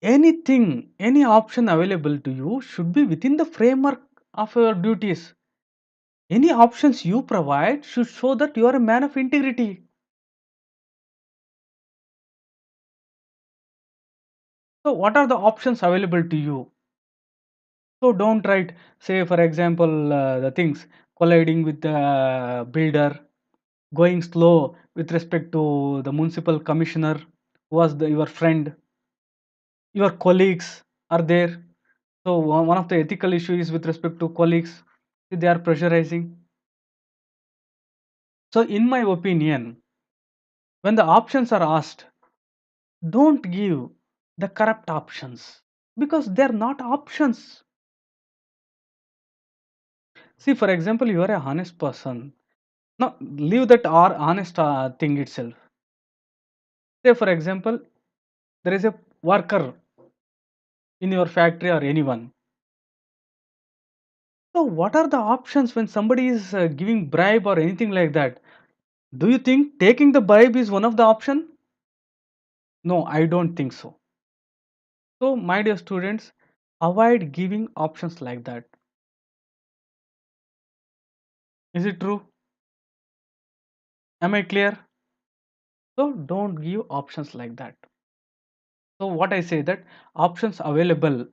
Anything, any option available to you should be within the framework of your duties. Any options you provide should show that you are a man of integrity. So, what are the options available to you? So, don't write, say, for example, the things colliding with the builder, going slow with respect to the municipal commissioner who was your friend, your colleagues are there. So one of the ethical issues is with respect to colleagues, they are pressurizing. So in my opinion, when the options are asked, don't give the corrupt options because they're not options. See, for example, you are a honest person. Now leave that or honest thing itself. Say, for example, there is a worker in your factory or anyone. So what are the options when somebody is giving bribe or anything like that? Do you think taking the bribe is one of the option? No, I don't think so. So, my dear students, avoid giving options like that. Is it true? Am I clear? So, don't give options like that. So, what I say that options available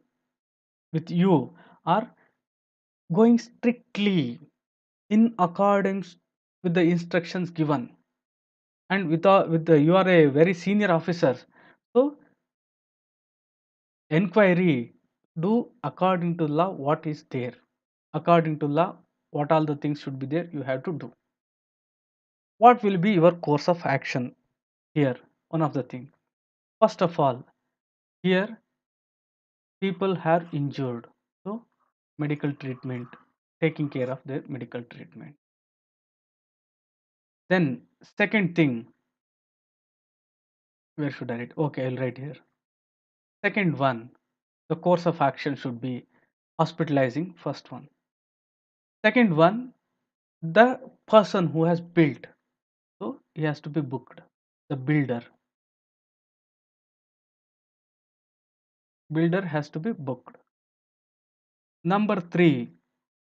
with you are going strictly in accordance with the instructions given, and you are a very senior officer. So, inquiry do according to law what is there. According to law, what all the things should be there, you have to do. What will be your course of action here? One of the things. First of all, here people are injured. So, medical treatment, taking care of their medical treatment. Then, second thing, where should I write? Okay, I'll write here. Second one, the course of action should be hospitalizing. First one. Second one, the person who has built. So, he has to be booked. The builder has to be booked. Number three,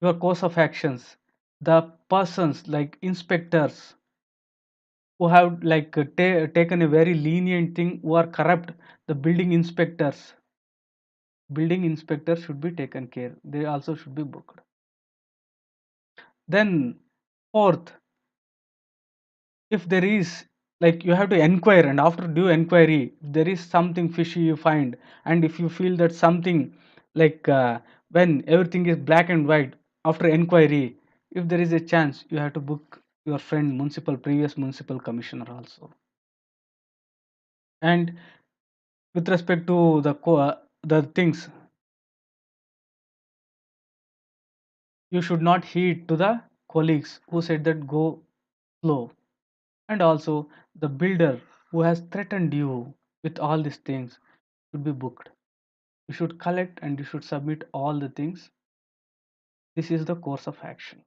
your course of actions. The persons like inspectors who have like taken a very lenient thing who are corrupt, the building inspectors should be taken care, they also should be booked. Then fourth, if there is like you have to inquire, and after due inquiry if there is something fishy you find, and if you feel that something like when everything is black and white after inquiry, if there is a chance you have to book your friend previous municipal commissioner also. And with respect to the things, you should not heed to the colleagues who said that go slow, and also the builder who has threatened you with all these things should be booked. You should collect and you should submit all the things. This is the course of action.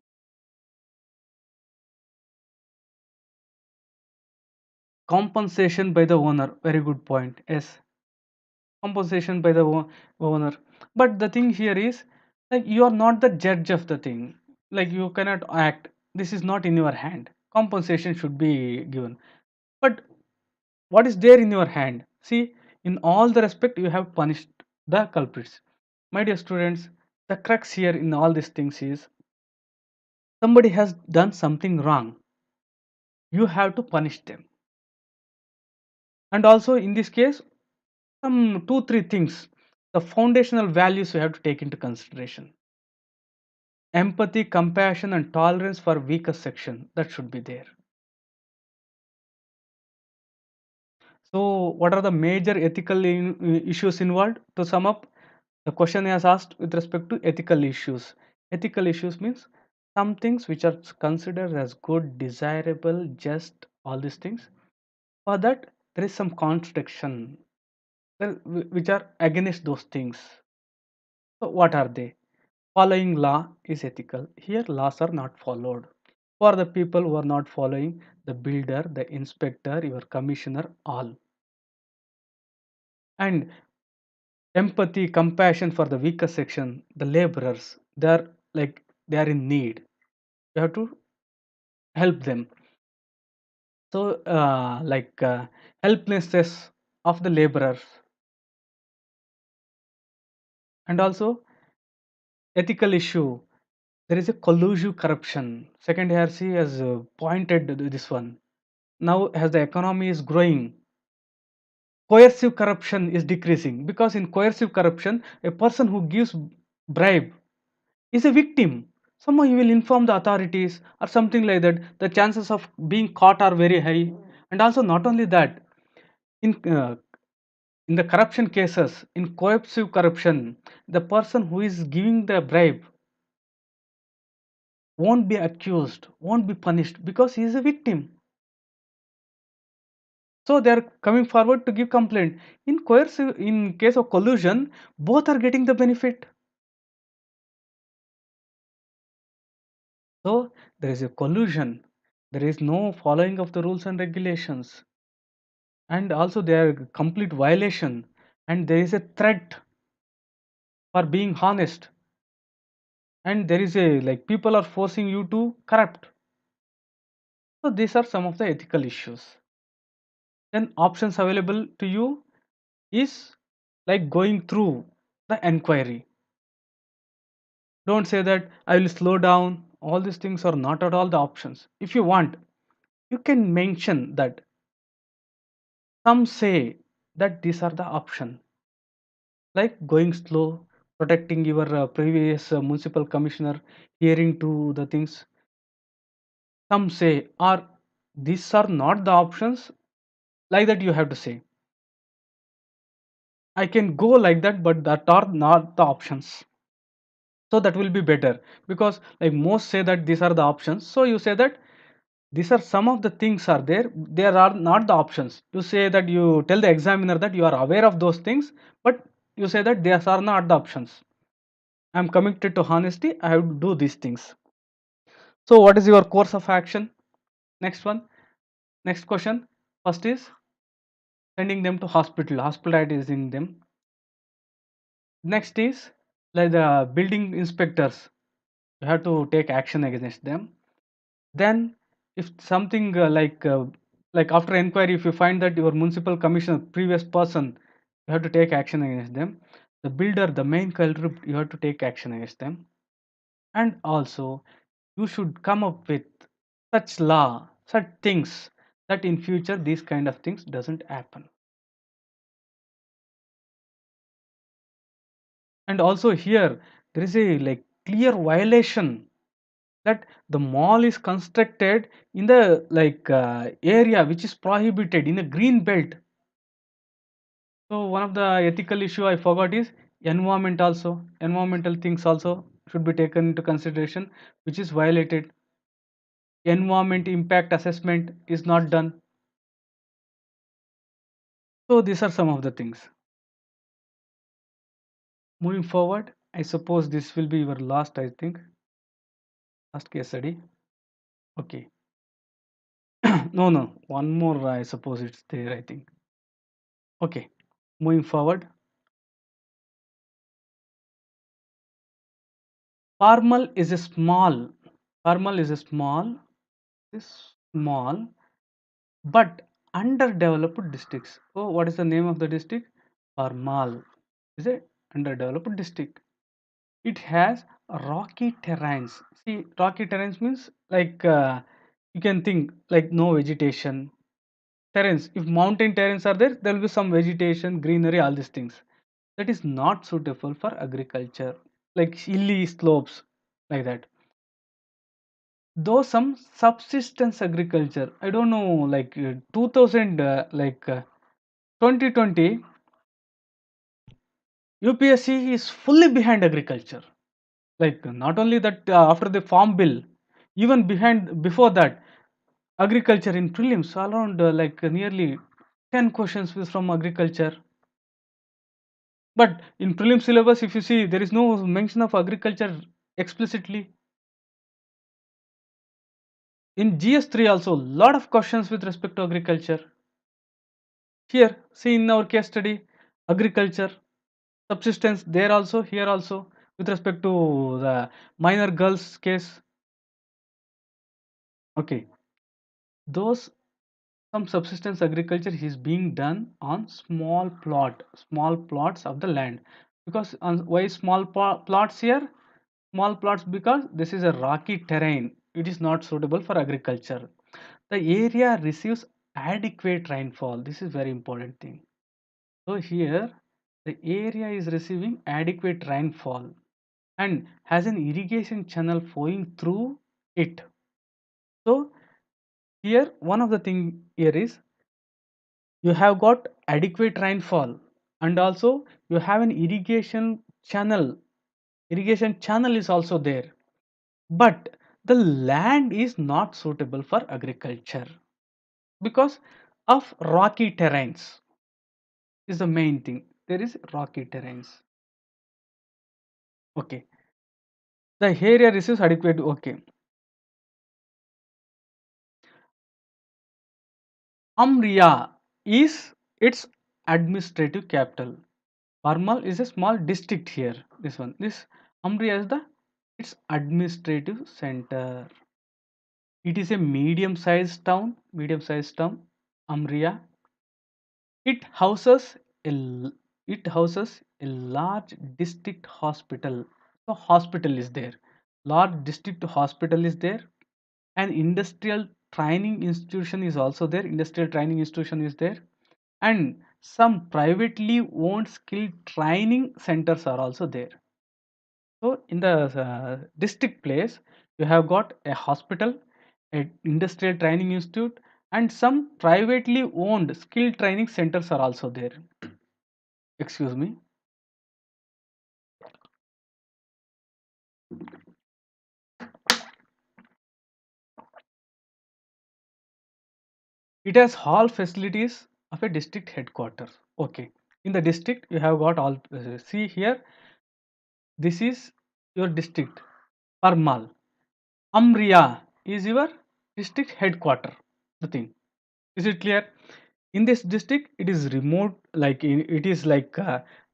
Compensation by the owner. Very good point. Yes, compensation by the owner. But the thing here is, like, you are not the judge of the thing. Like, you cannot act. This is not in your hand. Compensation should be given. But what is there in your hand? See, in all the respect, you have punished the culprits. My dear students, the crux here in all these things is somebody has done something wrong. You have to punish them. And also in this case, some two, three things. The foundational values you have to take into consideration. Empathy, compassion, and tolerance for weaker section. That should be there. So, what are the major ethical issues involved? To sum up, the question has asked with respect to ethical issues. Ethical issues means some things which are considered as good, desirable, just, all these things. For that, there is some contradiction which are against those things. So, what are they? Following law is ethical. Here, laws are not followed. For the people who are not following, the builder, the inspector, your commissioner, all. And empathy, compassion for the weaker section, the laborers, they are in need. You have to help them. So, helplessness of the laborers, and also ethical issue. There is a collusive corruption. Second HRC has pointed this one. Now, as the economy is growing, coercive corruption is decreasing, because in coercive corruption, a person who gives bribe is a victim. Somehow he will inform the authorities or something like that. The chances of being caught are very high. And also, not only that, in uh, in the corruption cases, in coercive corruption, the person who is giving the bribe won't be accused, won't be punished, because he is a victim. So they are coming forward to give complaint. In coercive, in case of collusion, both are getting the benefit. So there is a collusion. There is no following of the rules and regulations, and also there are complete violation. And there is a threat for being honest. And there is a, like, people are forcing you to corrupt. So these are some of the ethical issues. Then options available to you is like going through the enquiry. Don't say that I will slow down. All these things are not at all the options. If you want, you can mention that some say that these are the option, like going slow, protecting your previous municipal commissioner, hearing to the things. Some say, or these are not the options, like that you have to say. I can go like that, but that are not the options. So that will be better, because like most say that these are the options. So you say that these are some of the things are there are not the options. You say that, you tell the examiner that you are aware of those things, but you say that these are not the options. I am committed to honesty, I have to do these things. So what is your course of action? Next one, next question. First is sending them to hospital, hospitalizing them. Next is like the building inspectors, you have to take action against them. Then if something like after inquiry, if you find that your municipal commissioner, previous person, you have to take action against them. The builder, the main culprit, you have to take action against them. And also you should come up with such law, such things, that in future these kind of things doesn't happen. And also here there is a like clear violation, that the mall is constructed in the area which is prohibited in a green belt. So one of the ethical issue I forgot is environmental things also should be taken into consideration, which is violated. Environment impact assessment is not done. So these are some of the things. Moving forward, I suppose this will be your last, I think, last case study. Okay. No, no. One more, I suppose it's there, I think. Okay. Moving forward. Formal is a small. Formal is small, but underdeveloped districts. Oh, what is the name of the district? Formal is a underdeveloped district. It has rocky terrains. See, rocky terrains means like you can think like no vegetation. Terrains. If mountain terrains are there, there will be some vegetation, greenery, all these things. That is not suitable for agriculture, like hilly slopes, like that. Though some subsistence agriculture, I don't know, like 2000, 2020, UPSC is fully behind agriculture. Like not only that, after the farm bill, even behind before that, agriculture in prelims around nearly 10 questions was from agriculture. But in prelim syllabus, if you see, there is no mention of agriculture explicitly. In GS3 also, lot of questions with respect to agriculture. Here, see in our case study, agriculture, subsistence, there also, here also, with respect to the minor girls case. Okay, those some subsistence agriculture is being done on small plots of the land. Because on why small plots here? Small plots because this is a rocky terrain. It is not suitable for agriculture. The area receives adequate rainfall. This is very important thing. So here the area is receiving adequate rainfall and has an irrigation channel flowing through it. So here one of the thing here is you have got adequate rainfall and also you have an channel. Irrigation channel is also there, but the land is not suitable for agriculture because of rocky terrains is the main thing. There is rocky terrains. Okay, the area receives adequate. Okay, Amria is its administrative capital. Parmal is a small district here. This one, this Amria is the its administrative center. It is a medium-sized town, Amria. It houses it houses a large district hospital. So hospital is there. Large district hospital is there. An industrial training institution is also there. Industrial training institution is there. And some privately owned skill training centers are also there. So in the district place, you have got a hospital, an industrial training institute, and some privately owned skill training centers are also there. Excuse me. It has all facilities of a district headquarters. Okay. In the district, you have got all. See here, this is your district, Parmal. Amria is your district headquarter. The thing. Is it clear? In this district, it is remote, like it is like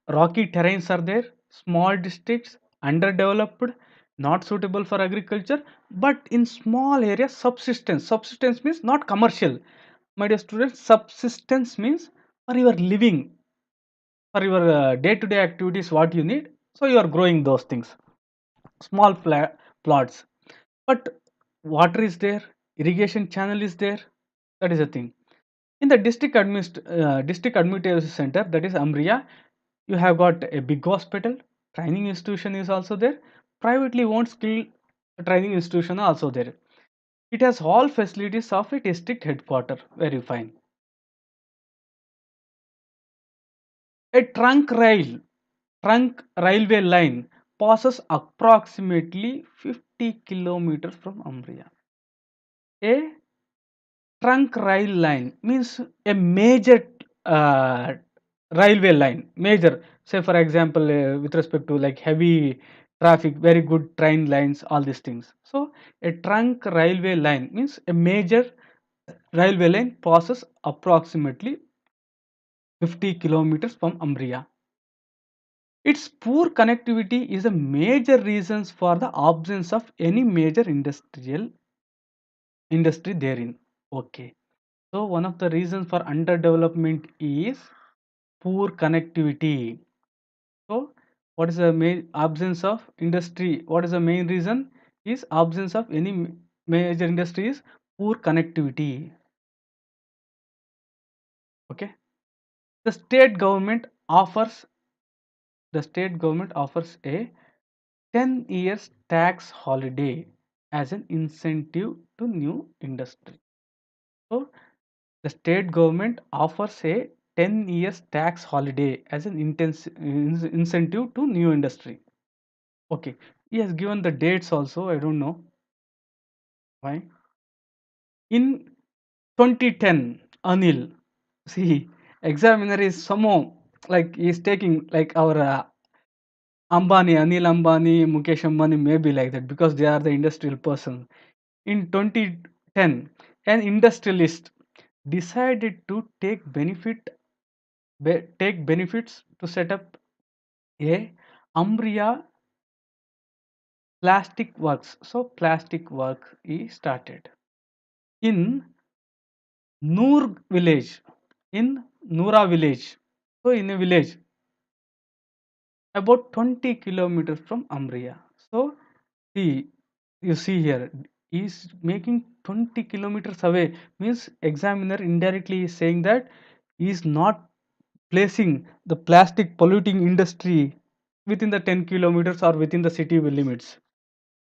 rocky terrains are there, small districts, underdeveloped, not suitable for agriculture, but in small areas, subsistence. Subsistence means not commercial. My dear students, subsistence means for your living, for your day-to-day activities, what you need. So you are growing those things, small plots. But water is there, irrigation channel is there. That is the thing. In the district administrative center, that is Amria, you have got a big hospital, training institution is also there, privately owned skill training institution also there. It has all facilities of a district headquarter. Very fine. A trunk railway line passes approximately 50 kilometers from Amria. A trunk rail line means a major uh, railway line. Major, say for example, with respect to like heavy traffic, very good train lines, all these things. So a trunk railway line means a major railway line passes approximately 50 kilometers from Umbria. Its poor connectivity is a major reason for the absence of any major industrial industry therein. Okay. So one of the reasons for underdevelopment is poor connectivity. So what is the main absence of industry? What is the main reason? Is absence of any major industry is poor connectivity. Okay. The state government offers the state government offers a 10 years tax holiday as an incentive to new industry. So the state government offers a 10 years tax holiday as an incentive to new industry. Okay. He has given the dates also. I don't know why. In 2010, Anil, see, examiner is somehow like he's taking like our Ambani, Anil Ambani, Mukesh Ambani may be like that because they are the industrial person. In 2010, an industrialist decided to take benefits to set up a Umbria plastic works. So plastic work he started in Noor village, in Noora village. So in a village about 20 kilometers from Umbria. So see, you see here, is making 20 kilometers away means examiner indirectly is saying that he is not placing the plastic polluting industry within the 10 kilometers or within the city limits.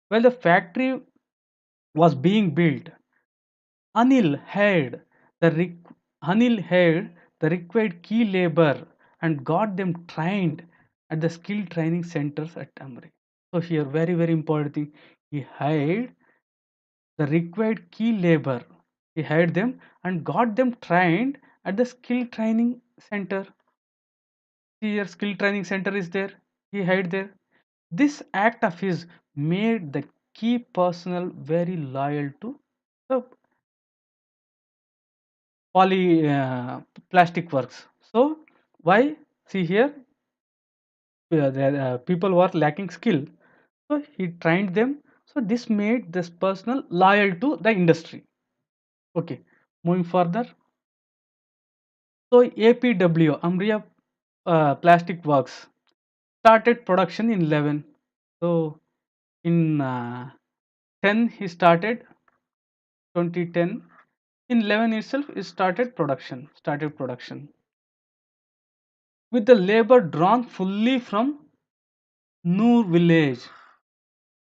While the factory was being built, Anil had the Anil had the required key labor and got them trained at the skill training centers at Amri. So here very important thing, he hired the required key labor. He hired them and got them trained at the skill training center. See here, skill training center is there. He hired there. This act of his made the key personnel very loyal to the poly plastic works. So why? See here, the people were lacking skill. So he trained them. So this made this personnel loyal to the industry. Okay, moving further. So APW, Umbria Plastic Works, started production in 11. So in 10 he started 2010. In 11 itself he started production with the labor drawn fully from Noor village.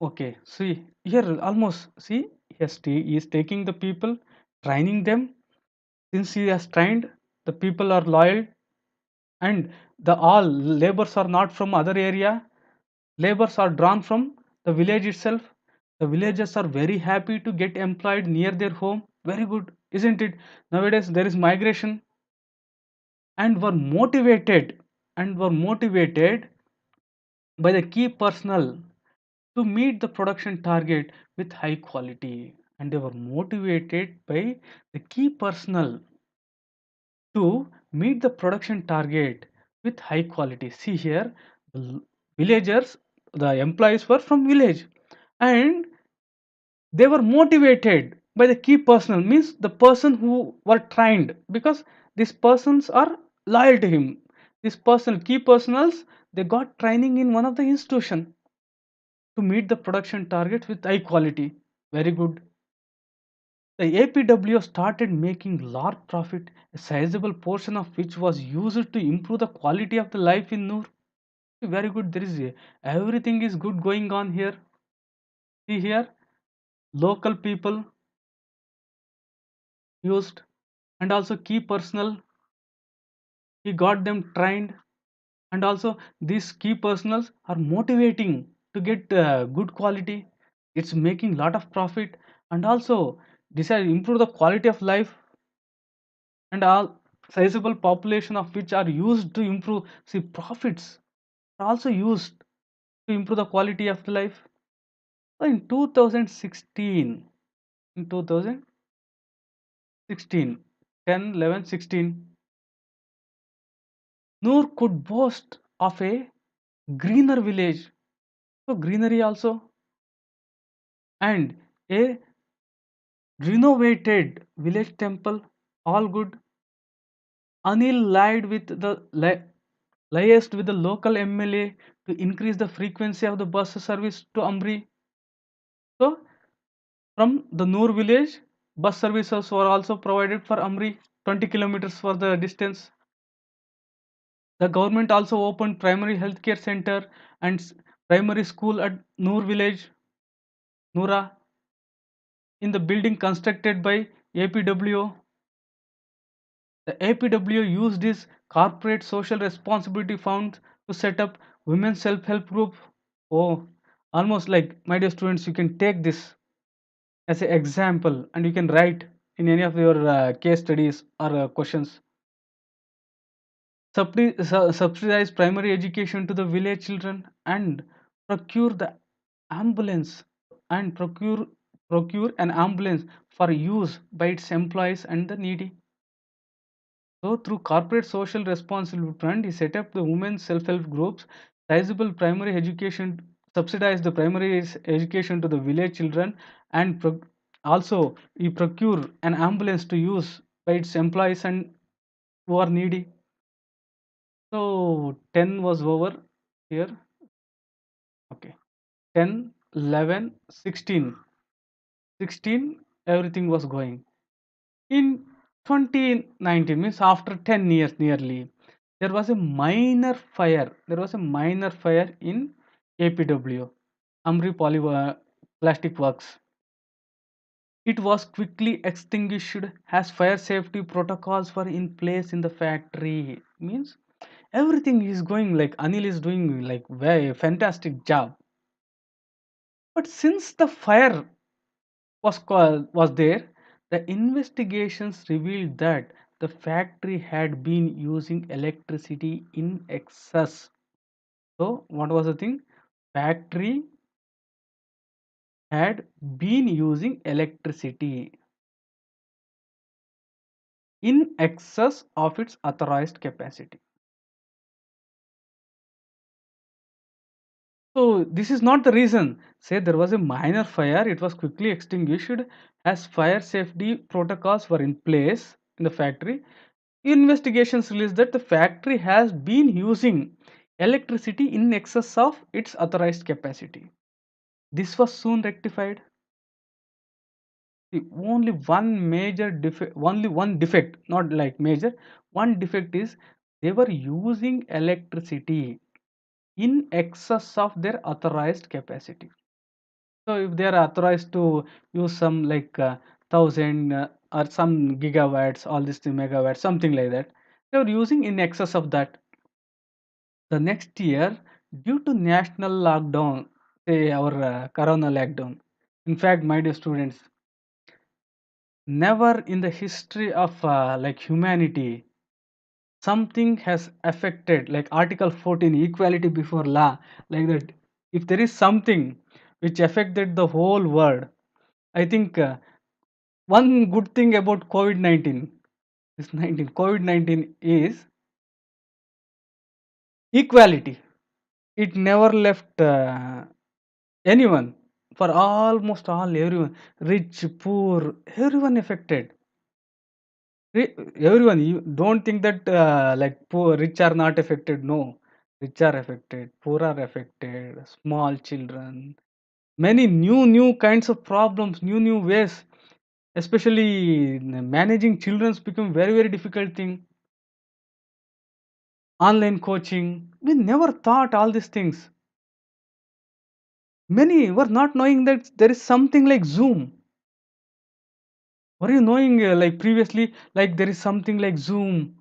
Okay, see here almost see he is taking the people, training them. Since he has trained, the people are loyal and the all labors are not from other area. Labors are drawn from the village itself. The villagers are very happy to get employed near their home. Very good, isn't it? Nowadays there is migration and were motivated by the key personnel to meet the production target with high quality, and they were motivated by the key personnel to meet the production target with high quality. See here, the villagers, the employees were from village and they were motivated by the key personnel means the person who were trained because these persons are loyal to him. This person, key personals, they got training in one of the institution to meet the production targets with high quality. Very good. The APW started making large profit, a sizable portion of which was used to improve the quality of the life in Noor. Very good. There is everything is good going on here. See here, local people used and also key personnel. He got them trained and also these key personals are motivating to get good quality. It's making lot of profit and also decide improve the quality of life and all sizable population of which are used to improve. See, profits are also used to improve the quality of the life. So in 2016, in 2000 16, 10, 11, 16. Noor could boast of a greener village, so greenery also, and a renovated village temple, all good. Anil liaised with the local MLA to increase the frequency of the bus service to Amri. So, from the Noor village, bus services were also provided for Amri, 20 kilometers for the distance. The government also opened primary healthcare center and primary school at Noor village, Noora, in the building constructed by APWO. The APWO used its corporate social responsibility fund to set up women's self-help group. Oh, almost like my dear students, you can take this as an example and you can write in any of your case studies or questions. Subsidize primary education to the village children and procure the ambulance and procure an ambulance for use by its employees and the needy. So through corporate social responsibility fund, he set up the women's self-help groups, sizable primary education, subsidize the primary education to the village children, and also he procure an ambulance to use by its employees and who are needy. So 10 was over here. Okay. 10, 11, 16. 16, everything was going. In 2019, means after 10 years nearly, there was a minor fire. There was a minor fire in APW, Amri Plastic Works. It was quickly extinguished as fire safety protocols were in place in the factory. Means everything is going like Anil is doing like very fantastic job. But since the fire was there, the investigations revealed that the factory had been using electricity in excess. So what was the thing? Factory had been using electricity in excess of its authorized capacity. So this is not the reason. Say there was a minor fire, it was quickly extinguished as fire safety protocols were in place in the factory. Investigations released that the factory has been using electricity in excess of its authorized capacity. This was soon rectified. The only one major defect, only one defect, not like major, one defect is they were using electricity in excess of their authorized capacity. So if they are authorized to use some like 1000 or some gigawatts, all this megawatts, something like that, they were using in excess of that. The next year, due to national lockdown, say our corona lockdown. In fact, my dear students, never in the history of like humanity something has affected like Article 14 equality before law like that. If there is something which affected the whole world, I think one good thing about COVID-19, this 19 COVID-19 is equality. It never left anyone, for almost all everyone, rich, poor, everyone affected. Everyone, you don't think that like poor, rich are not affected. No, rich are affected, poor are affected, small children, many new kinds of problems, new ways. Especially managing children's become very difficult thing. Online coaching, we never thought all these things. Many were not knowing that there is something like Zoom. Were you knowing like previously, like there is something like Zoom?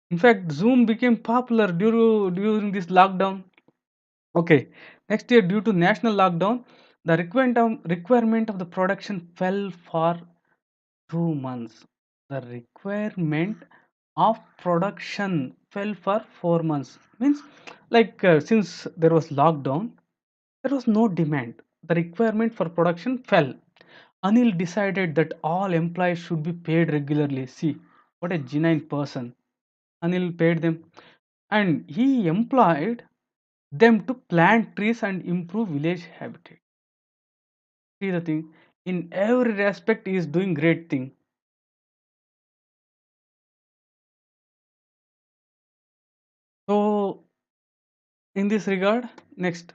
In fact, Zoom became popular during this lockdown. Okay, next year, due to national lockdown, the requirement of the production fell for 2 months. The requirement of production fell for 4 months. Means, like since there was lockdown, there was no demand. The requirement for production fell. Anil decided that all employees should be paid regularly. See, what a genuine person. Anil paid them and he employed them to plant trees and improve village habitat. See the thing, in every respect he is doing great thing. So in this regard, next,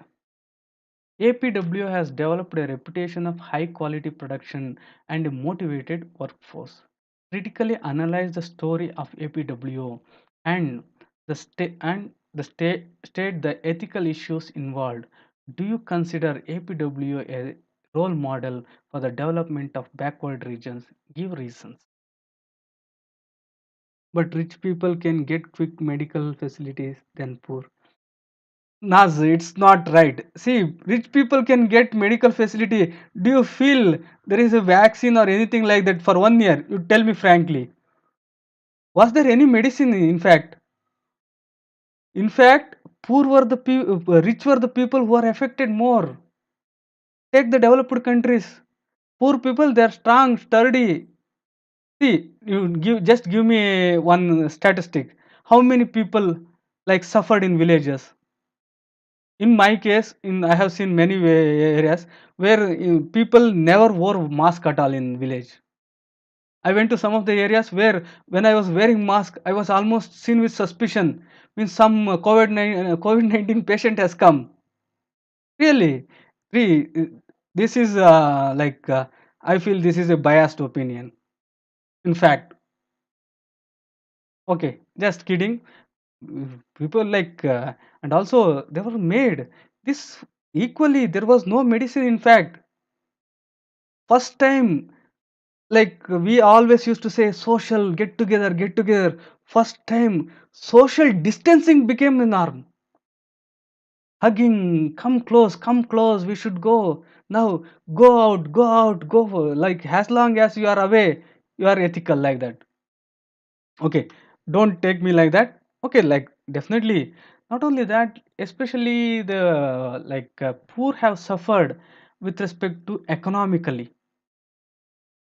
APW has developed a reputation of high quality production and a motivated workforce. Critically analyze the story of APWO and state the ethical issues involved. Do you consider APWO a role model for the development of backward regions? Give reasons. But rich people can get quick medical facilities than poor. Naz, it's not right. See, rich people can get medical facility. Do you feel there is a vaccine or anything like that for 1 year? You tell me frankly. Was there any medicine in fact? In fact, rich were the people who are affected more. Take the developed countries. Poor people, they are strong, sturdy. See, give me one statistic. How many people like suffered in villages? In my case, in I have seen many areas where people never wore mask at all in village. I went to some of the areas where when I was wearing mask, I was almost seen with suspicion. Means some COVID-19 patient has come. Really, see, this is I feel this is a biased opinion. In fact, okay, just kidding. People and also they were made this equally. There was no medicine. In fact, first time, like we always used to say, social get together. First time, social distancing became the norm. Hugging, come close, we should go now. Go out, go for, like as long as you are away, you are ethical like that. Okay, don't take me like that. Okay, like definitely. Not only that, especially the poor have suffered with respect to economically.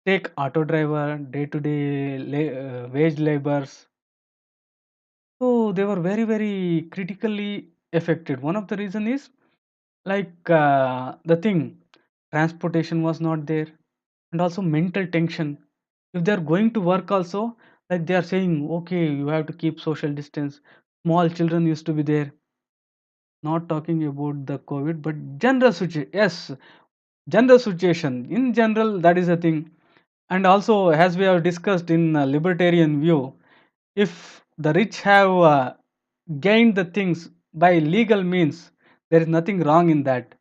Take auto driver, day to day wage laborers. So they were very very critically affected. One of the reason is the thing, transportation was not there, and also mental tension. If they are going to work also, like they are saying, okay, you have to keep social distance. Small children used to be there. Not talking about the COVID, but general situation. Yes, general situation. In general, that is a thing. And also, as we have discussed in libertarian view, if the rich have gained the things by legal means, there is nothing wrong in that.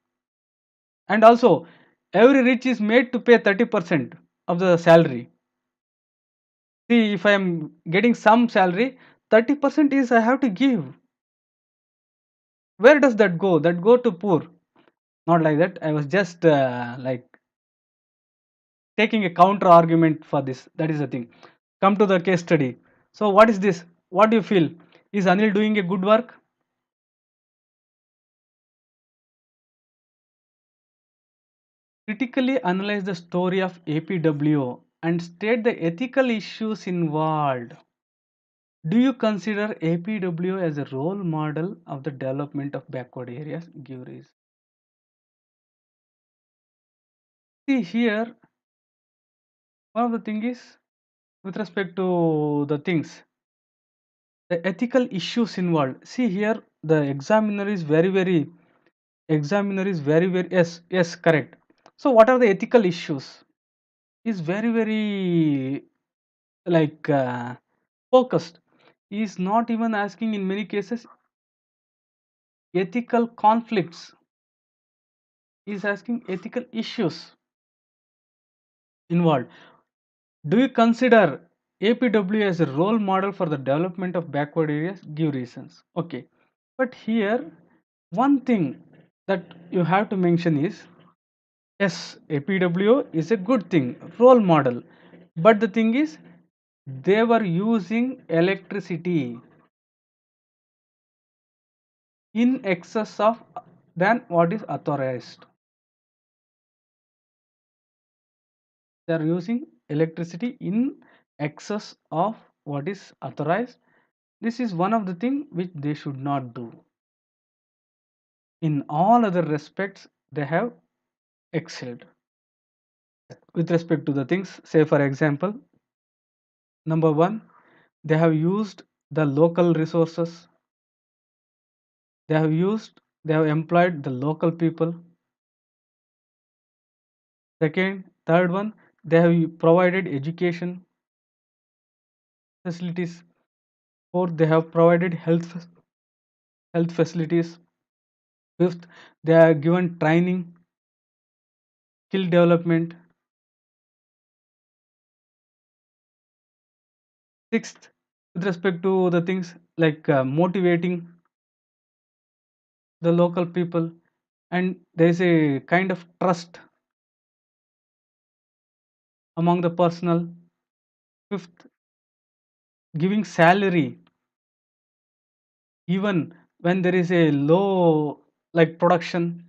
And also, every rich is made to pay 30% of the salary. See, if I am getting some salary, 30% is I have to give. Where does that go? That go to poor. Not like that. I was just taking a counter argument for this. That is the thing. Come to the case study. So what is this? What do you feel? Is Anil doing a good work? Critically analyze the story of APWO and state the ethical issues involved. Do you consider APWO as a role model of the development of backward areas? Give reason. See here, one of the thing is with respect to the things, the ethical issues involved. See here, the examiner is very yes correct. So what are the ethical issues? Is very very like focused. He is not even asking in many cases ethical conflicts. He is asking ethical issues involved. Do you consider APW as a role model for the development of backward areas? Give reasons. Okay. But here, one thing that you have to mention is yes, APW is a good thing, role model. But the thing is, they were using electricity in excess of than what is authorized. They are using electricity in excess of what is authorized. This is one of the things which they should not do. In all other respects, they have excelled. With respect to the things, say for example, number one, they have used the local resources, they have employed the local people. Second, third one, they have provided education facilities. Fourth, they have provided health facilities. Fifth, they are given training, skill development. Sixth, with respect to the things like motivating the local people, and there is a kind of trust among the personnel. Fifth, giving salary even when there is a low like production.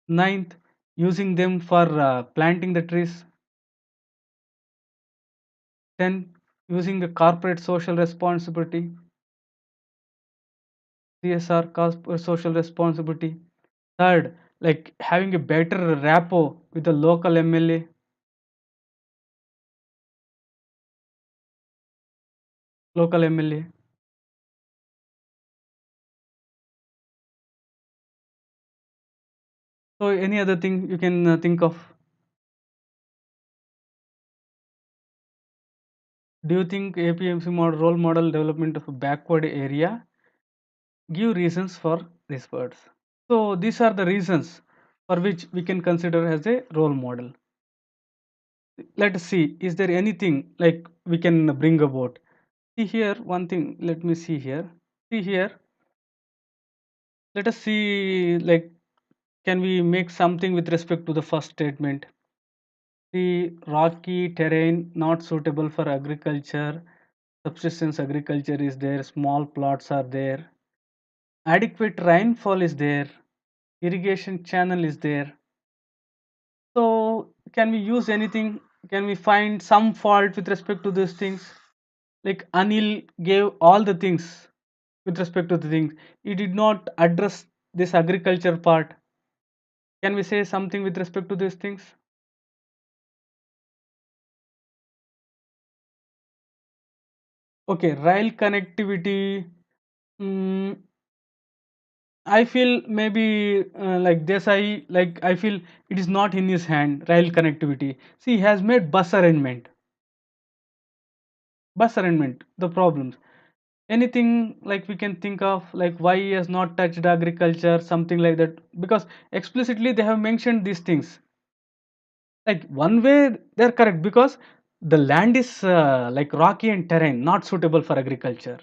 Ninth, using them for planting the trees. 10, using the corporate social responsibility, CSR, corporate social responsibility. Third, like having a better rapport with the local MLA. So any other thing you can think of? Do you think APMC model role model development of a backward area? Give reasons for these words. So these are the reasons for which we can consider as a role model. Let us see, is there anything like we can bring about? See here, one thing, let me see here. See here, let us see, like, can we make something with respect to the first statement? The rocky terrain not suitable for agriculture, subsistence agriculture is there, small plots are there, adequate rainfall is there, irrigation channel is there. So, can we use anything? Can we find some fault with respect to these things? Like Anil gave all the things with respect to the things. He did not address this agriculture part. Can we say something with respect to these things? Okay, rail connectivity. Mm, I feel maybe like Desai, like I feel it is not in his hand, rail connectivity. See, he has made bus arrangement, the problems. Anything like we can think of, like why he has not touched agriculture, something like that, because explicitly they have mentioned these things. Like one way they're correct because the land is like rocky and terrain, not suitable for agriculture.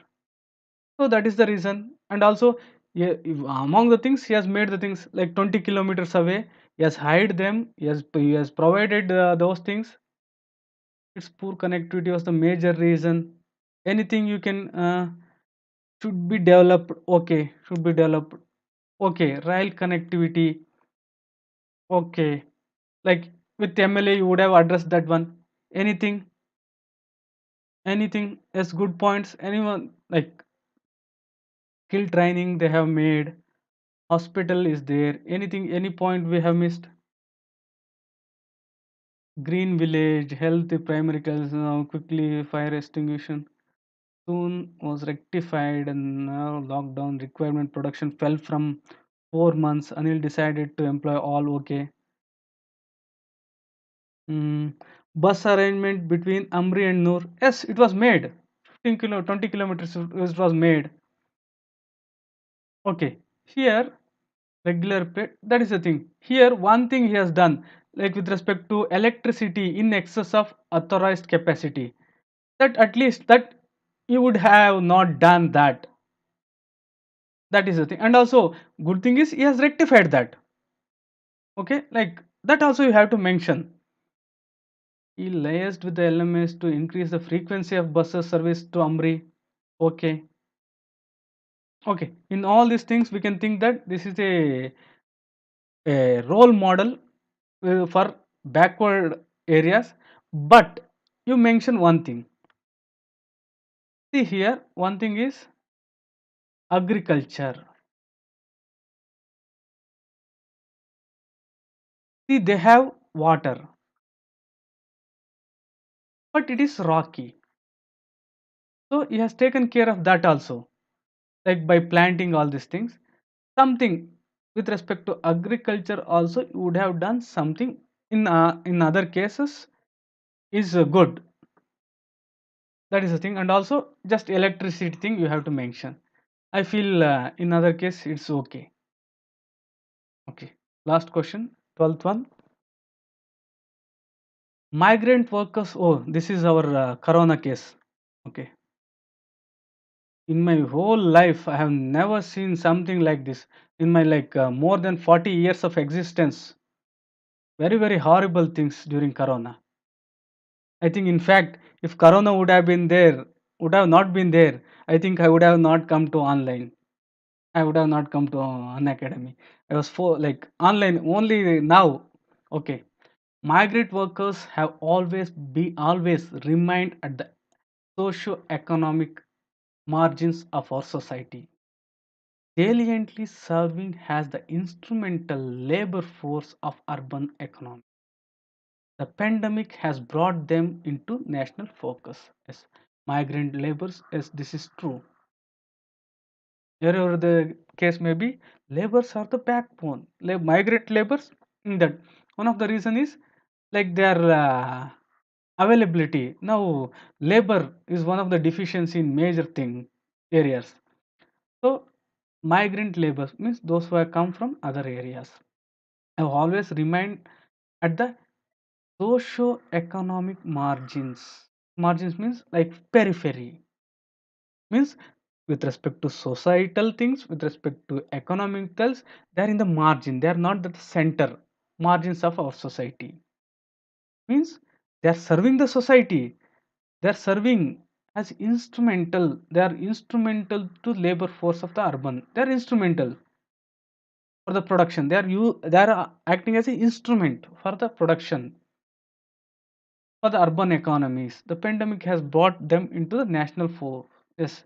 So that is the reason. And also, yeah, among the things he has made the things like 20 kilometers away. He has hide them. He has provided those things. Its poor connectivity was the major reason. Anything you can should be developed. Okay, should be developed. Okay, rail connectivity. Okay, like with MLA you would have addressed that one. Anything, anything as good points. Anyone like skill training they have made. Hospital is there. Anything, any point we have missed? Green village, health, primary care, quickly fire extinguishing. Soon was rectified and now lockdown requirement production fell from 4 months. Anil decided to employ all okay. Mm, bus arrangement between Amri and Noor. Yes, it was made. 20 kilometers it was made. Okay. Here regular pay, that is the thing. Here one thing he has done, like with respect to electricity in excess of authorized capacity, that at least that you would have not done that. That is the thing. And also good thing is he has rectified that. Okay, like that also you have to mention. He liaised with the LMS to increase the frequency of buses service to Amri. Okay. Okay, in all these things we can think that this is a role model for backward areas, but you mention one thing. See here, one thing is agriculture. See, they have water, but it is rocky. So he has taken care of that also, like by planting all these things. Something with respect to agriculture also you would have done something in other cases is good. That is the thing, and also just electricity thing you have to mention. I feel in other case it's okay. Okay. Last question, 12th one. Migrant workers. Oh, this is our corona case. Okay. In my whole life, I have never seen something like this. In my more than 40 years of existence, very, very horrible things during corona. I think, in fact, if corona would have been there, would have not been there, I think I would have not come to online. I would have not come to Unacademy. I was for like online only now. Okay. Migrant workers have always remained at the socio-economic margins of our society, saliently serving as the instrumental labor force of urban economy. The pandemic has brought them into national focus. Yes, migrant laborers, yes, this is true. Wherever the case may be, laborers are the backbone. Migrant laborers, in that one of the reason is like their availability. Now, labor is one of the deficiency in major thing areas. So, migrant labor means those who have come from other areas. Have always remained at the socio-economic margins. Margins means like periphery. Means with respect to societal things, with respect to economicals, they are in the margin. They are not the center margins of our society. Means they are serving the society. They are serving as instrumental. They are instrumental to labor force of the urban. They are instrumental for the production. They are acting as an instrument for the production for the urban economies. The pandemic has brought them into the national fore. Yes,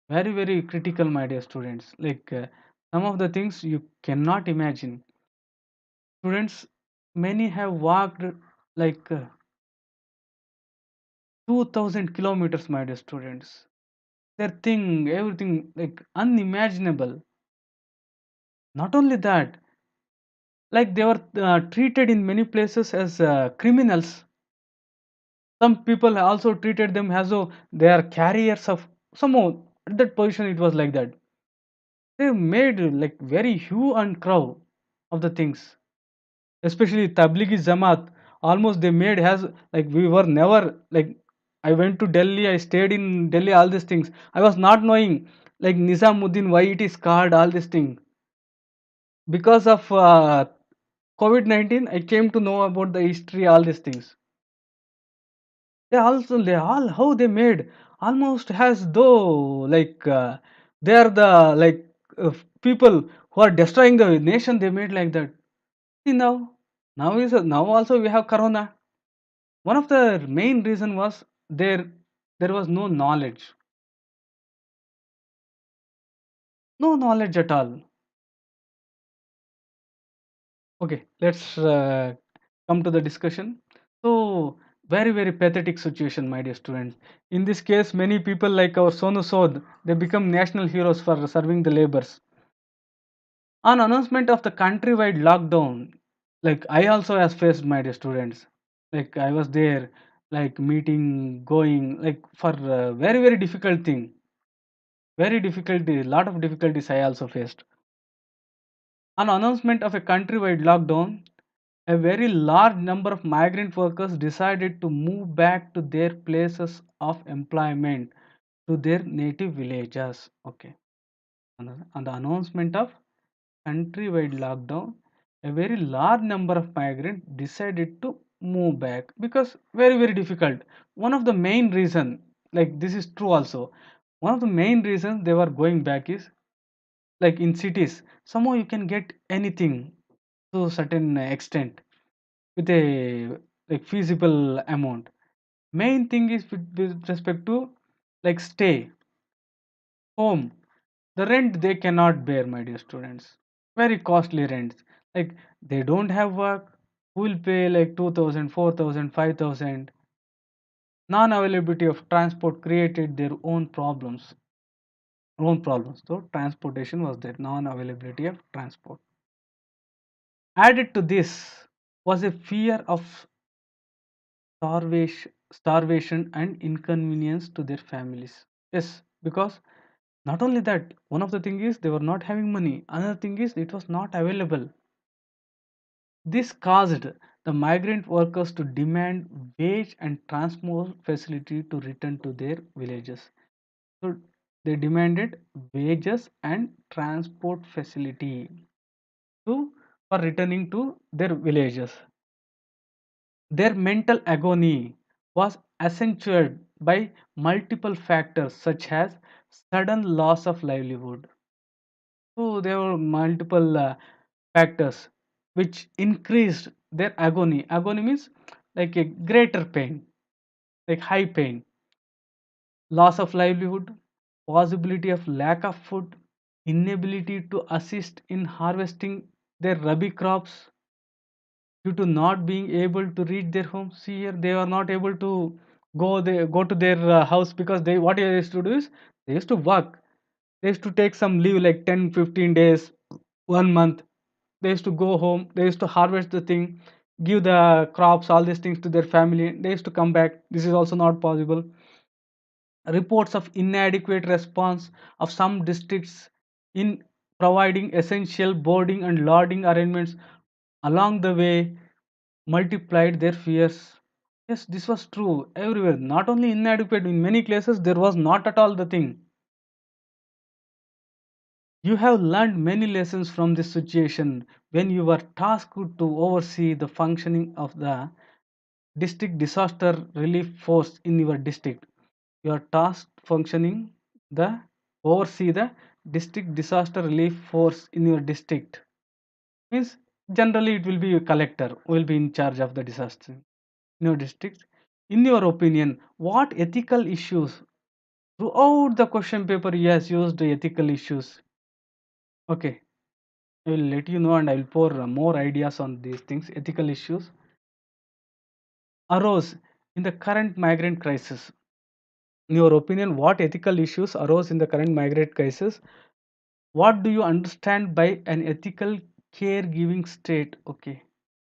very, very critical, my dear students. Some of the things you cannot imagine. Students, many have walked like 2000 kilometers, my dear students. Their thing, everything like unimaginable. Not only that, like they were treated in many places as criminals. Some people also treated them as though they are carriers of somehow at that position it was like that. They made like very hue and cry of the things, especially Tablighi Jamaat. Almost they made has like we were never like I went to Delhi, I stayed in Delhi, all these things. I was not knowing like Nizamuddin why it is called all these things. Because of COVID-19, I came to know about the history, all these things. They all how they made almost as though they are the people who are destroying the nation. They made like that. See now also we have corona. One of the main reason was there was no knowledge at all. Okay, let's come to the discussion. So, very, very pathetic situation, my dear students. In this case, many people like our Sonu Sood, they become national heroes for serving the laborers. On announcement of the countrywide lockdown, like I also has faced, my dear students. Like I was there, like meeting, going, like for very, very difficult thing. Very difficulty, lot of difficulties I also faced. On announcement of a countrywide lockdown, a very large number of migrant workers decided to move back to their places of employment, to their native villages. Okay. On the announcement of countrywide lockdown, a very large number of migrants decided to move back because very, very difficult. One of the main reason, like this is true also, one of the main reasons they were going back is like in cities, somehow you can get anything to a certain extent with a like feasible amount. Main thing is with respect to like stay, home. The rent they cannot bear, my dear students. Very costly rents. Like they don't have work, who will pay like 2000, 4000, 5000? Non-availability of transport created their own problems. So transportation was there, non-availability of transport. Added to this was a fear of starvation and inconvenience to their families. Yes, because not only that, one of the thing is they were not having money. Another thing is it was not available. This caused the migrant workers to demand wage and transport facility to return to their villages. So they demanded wages and transport facility to for returning to their villages. Their mental agony was accentuated by multiple factors such as sudden loss of livelihood. So there were multiple factors which increased their agony. Agony means like a greater pain, like high pain, loss of livelihood, possibility of lack of food, inability to assist in harvesting their rabi crops due to not being able to reach their home. See here, they are not able to go to their house because they what they used to do is they used to work. They used to take some leave like 10, 15 days, 1 month. They used to go home. They used to harvest the thing, give the crops, all these things to their family. They used to come back. This is also not possible. Reports of inadequate response of some districts in providing essential boarding and lodging arrangements along the way multiplied their fears. Yes, this was true everywhere. Not only inadequate, in many places there was not at all the thing. You have learned many lessons from this situation when you were tasked to oversee the functioning of the district disaster relief force in your district. You are tasked functioning the oversee the district disaster relief force in your district. Means generally it will be a collector who will be in charge of the disaster in your district. In your opinion, what ethical issues throughout the question paper he has used the ethical issues? Okay, I will let you know and I will pour more ideas on these things. Ethical issues arose in the current migrant crisis. In your opinion, what ethical issues arose in the current migrant crisis? What do you understand by an ethical caregiving state? Okay,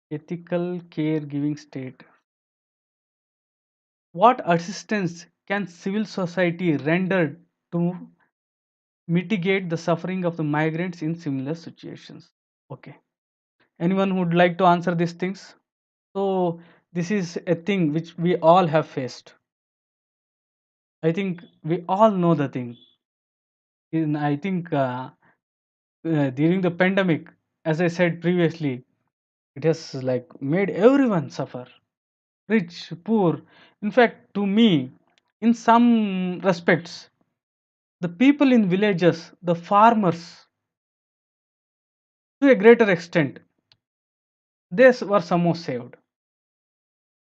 ethical caregiving state. What assistance can civil society render to mitigate the suffering of the migrants in similar situations? Okay, anyone would like to answer these things? So this is a thing which we all have faced. I think we all know the thing. I think during the pandemic, as I said previously, it has like made everyone suffer, rich, poor. In fact, to me, in some respects, the people in villages, the farmers, to a greater extent, they were somehow saved.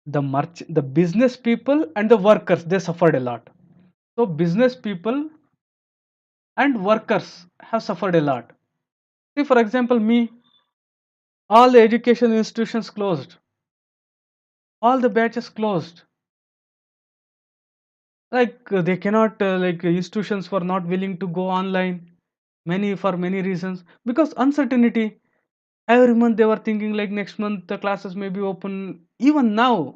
The business people and the workers, they suffered a lot. So business people and workers have suffered a lot. See, for example, me, all the education institutions closed, all the batches closed. Like they cannot, like institutions were not willing to go online, many for many reasons because uncertainty. Every month they were thinking like next month the classes may be open. Even now,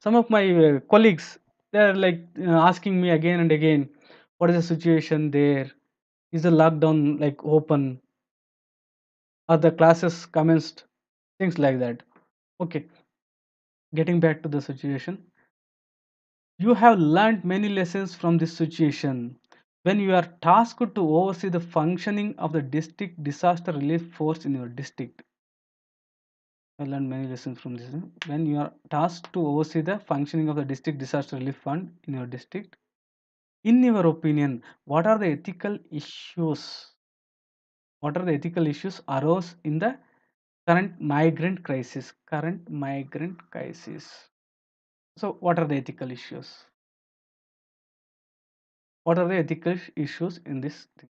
some of my colleagues they are like asking me again and again, what is the situation there? Is the lockdown like open? Are the classes commenced? Things like that. Okay, getting back to the situation. You have learned many lessons from this situation. When you are tasked to oversee the functioning of the district disaster relief force in your district, I learned many lessons from this. When you are tasked to oversee the functioning of the district disaster relief fund in your district, in your opinion, what are the ethical issues? What are the ethical issues arose in the current migrant crisis. So what are the ethical issues? What are the ethical issues in this thing?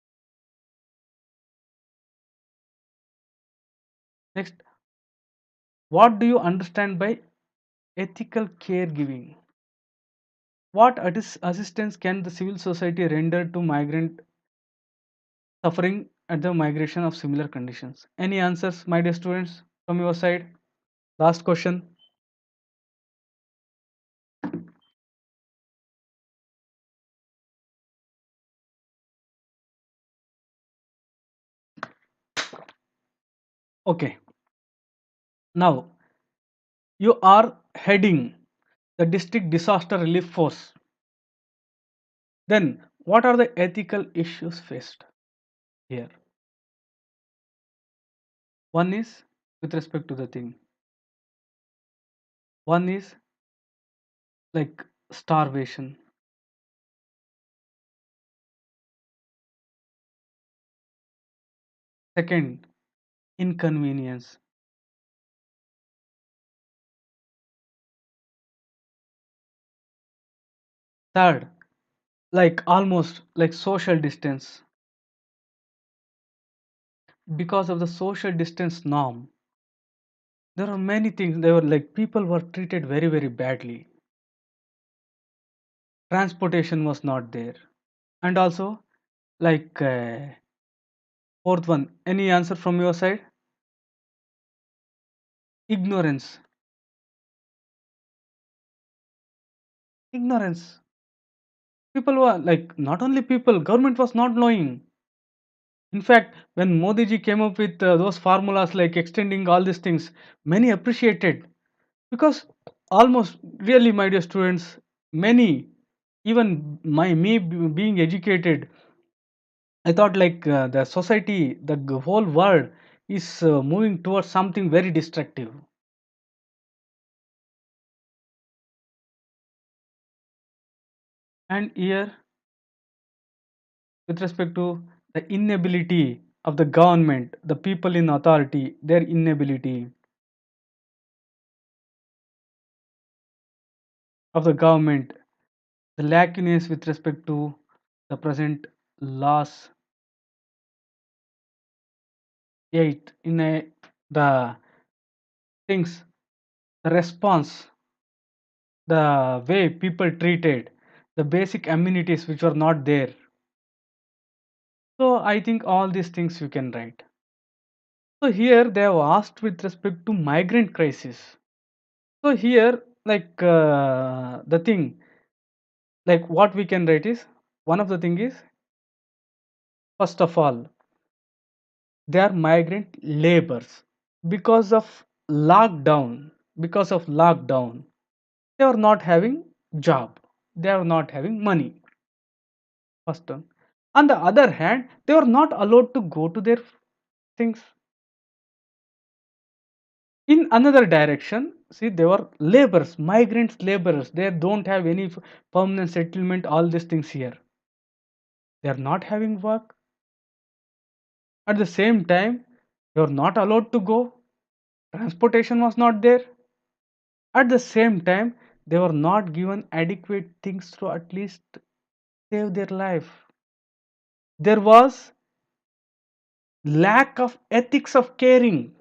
Next, what do you understand by ethical caregiving? What assistance can the civil society render to migrant suffering at the migration of similar conditions? Any answers, my dear students, from your side? Last question. Okay, now you are heading the district disaster relief force. Then, what are the ethical issues faced here? One is with respect to the thing. One is like starvation. Second, inconvenience. Third, like almost like social distance. Because of the social distance norm, there are many things. They were like people were treated very, very badly. Transportation was not there. And also, like fourth one, any answer from your side? Ignorance. Ignorance. People were like, not only people, government was not knowing. In fact, when Modi ji came up with those formulas like extending all these things, many appreciated because almost really, my dear students, many, even being educated, I thought like the society, the whole world is moving towards something very destructive. And here, with respect to the inability of the government, the people in authority, their inability of the government, the lacunae with respect to the present laws 8 in the things, the response, the way people treated, the basic amenities which were not there. So I think all these things you can write. So here they have asked with respect to migrant crisis. So here like the thing, like what we can write is, one of the thing is, first of all, they are migrant laborers because of lockdown. Because of lockdown, they are not having job, they are not having money. First one. On the other hand, they were not allowed to go to their things. In another direction, see, they were laborers, migrants, laborers. They don't have any permanent settlement, all these things here. They are not having work. At the same time, they were not allowed to go. Transportation was not there. At the same time, they were not given adequate things to at least save their life. There was lack of ethics of caring.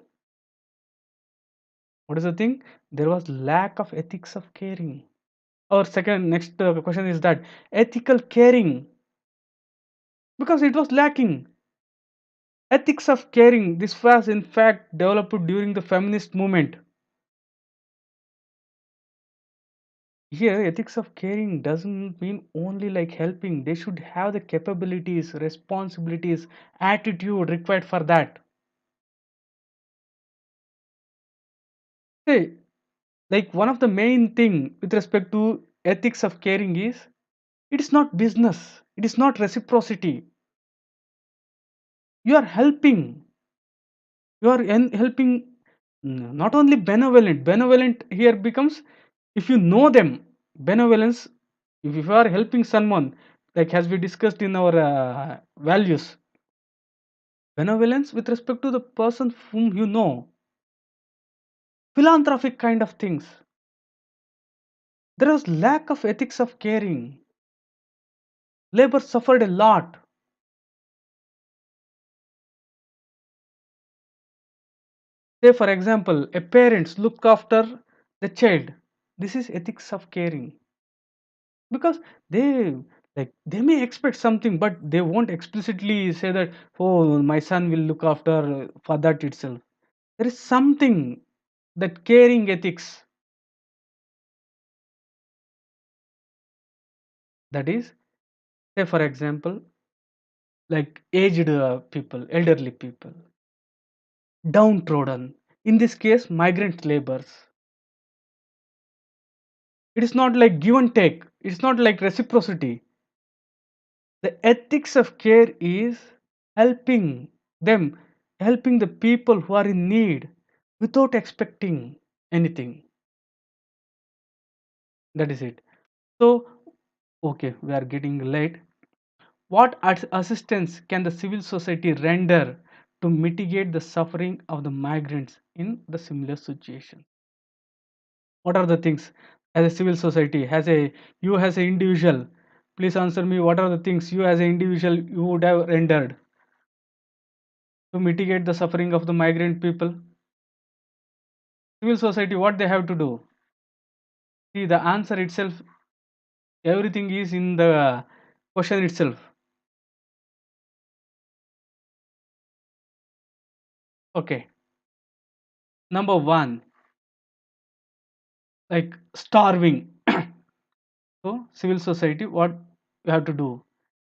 What is the thing? There was lack of ethics of caring. Our second next question is that ethical caring, because it was lacking. Ethics of caring, this was in fact developed during the feminist movement. Here, ethics of caring doesn't mean only like helping. They should have the capabilities, responsibilities, attitude required for that. Say, like one of the main thing with respect to ethics of caring is, it is not business. It is not reciprocity. You are helping. You are helping, not only benevolent here becomes, if you know them, benevolence, if you are helping someone, like as we discussed in our values, benevolence with respect to the person whom you know, philanthropic kind of things. There was lack of ethics of caring. Labor suffered a lot. Say, for example, a parents look after the child. This is ethics of caring because they they may expect something, but they won't explicitly say that, oh, my son will look after for that itself. There is something that caring ethics, that is, say, for example, like aged people, elderly people, downtrodden. In this case, migrant laborers. It is not like give and take. It's not like reciprocity. The ethics of care is helping them, helping the people who are in need without expecting anything. That is it. So, okay, we are getting late. What assistance can the civil society render to mitigate the suffering of the migrants in the similar situation? What are the things as a civil society, as a you as an individual? Please answer me. What are the things you as an individual you would have rendered to mitigate the suffering of the migrant people? Civil society, what they have to do? See, the answer itself, everything is in the question itself. Okay, number one, like starving. So, civil society, what you have to do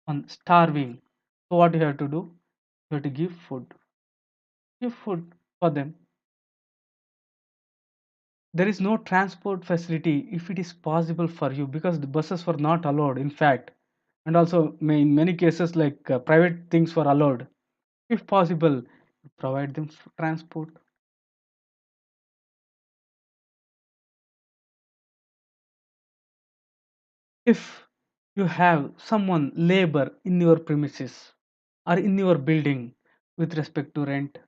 on starving? So, what you have to do? You have to give food for them. There is no transport facility if it is possible for you because the buses were not allowed, in fact, and also in many cases, like private things were allowed. If possible, provide them transport. If you have someone labor in your premises or in your building with respect to rent,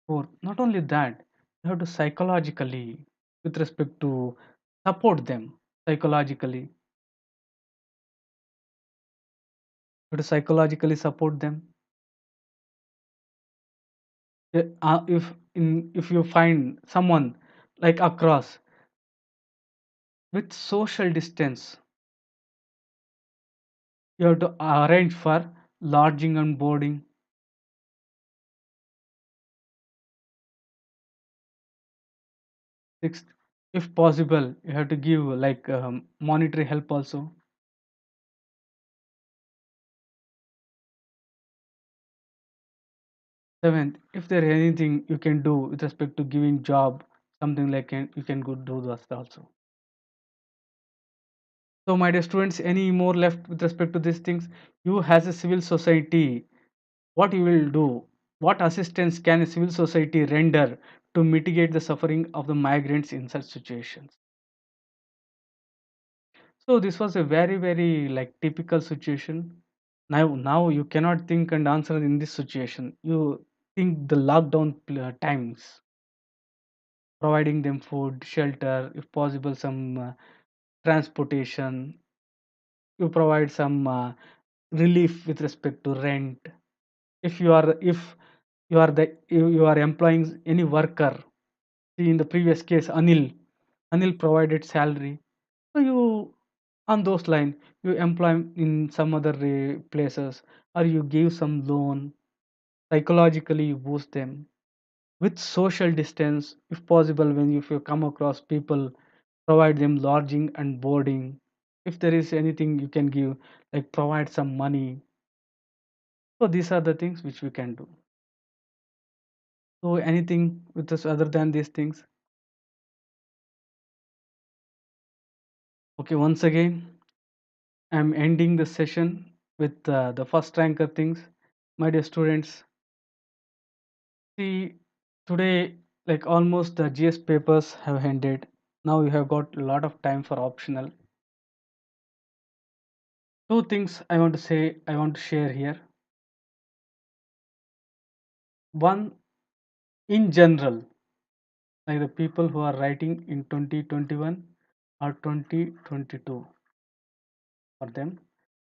or not only that, you have to psychologically, with respect to support them psychologically, you have to psychologically support them. If you find someone like across with social distance, you have to arrange for lodging and boarding. Sixth, if possible, you have to give like monetary help also. Seventh, if there is anything you can do with respect to giving job, something like you can go do that also. So, my dear students, any more left with respect to these things? You as a civil society, what you will do? What assistance can a civil society render to mitigate the suffering of the migrants in such situations? So this was a very like typical situation. Now you cannot think and answer in this situation. You think the lockdown times, providing them food, shelter, if possible, some transportation. You provide some relief with respect to rent. If you are employing any worker. See, in the previous case, Anil provided salary. So you, on those lines, you employ in some other places, or you give some loan. Psychologically, you boost them with social distance, if possible. If you come across people, provide them lodging and boarding. If there is anything you can give, like provide some money. So these are the things which we can do. So anything with us other than these things? Okay, once again, I'm ending the session with the first ranker things. My dear students, see, today, like almost the GS papers have ended. Now you have got a lot of time for optional. Two things I want to say, I want to share here. one in general, like the people who are writing in 2021 or 2022 for them,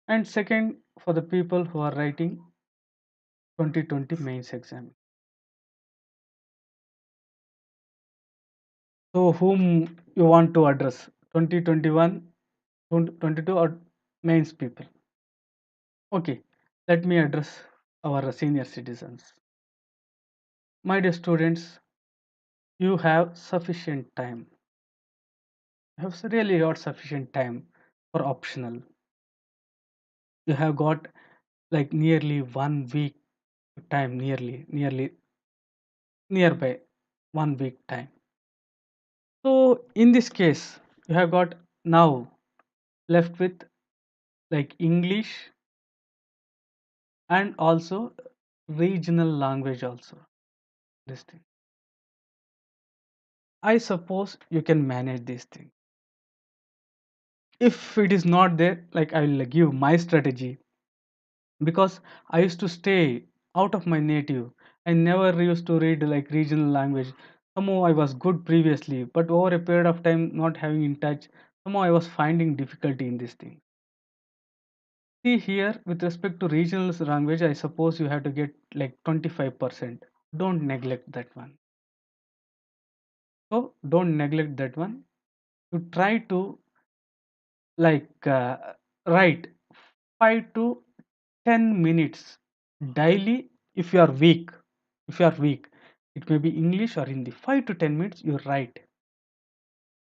and second for the people who are writing 2020 mains exam. So whom you want to address, 2021, 2022 or mains people? Okay, let me address our senior citizens. My dear students, you have sufficient time. You have really got sufficient time for optional. You have got like nearly 1 week time, nearly nearby 1 week time. So in this case, you have got now left with like English and also regional language also. This thing. I suppose you can manage this thing. If it is not there, like I will give my strategy, because I used to stay out of my native. I never used to read like regional language. Somehow I was good previously, but over a period of time not having in touch, somehow I was finding difficulty in this thing. See here, with respect to regional language, I suppose you have to get like 25%. Don't neglect that one. So don't neglect that one. You try to like write 5 to 10 minutes daily. If you are weak, if you are weak, it may be English or Hindi. 5 to 10 minutes you write,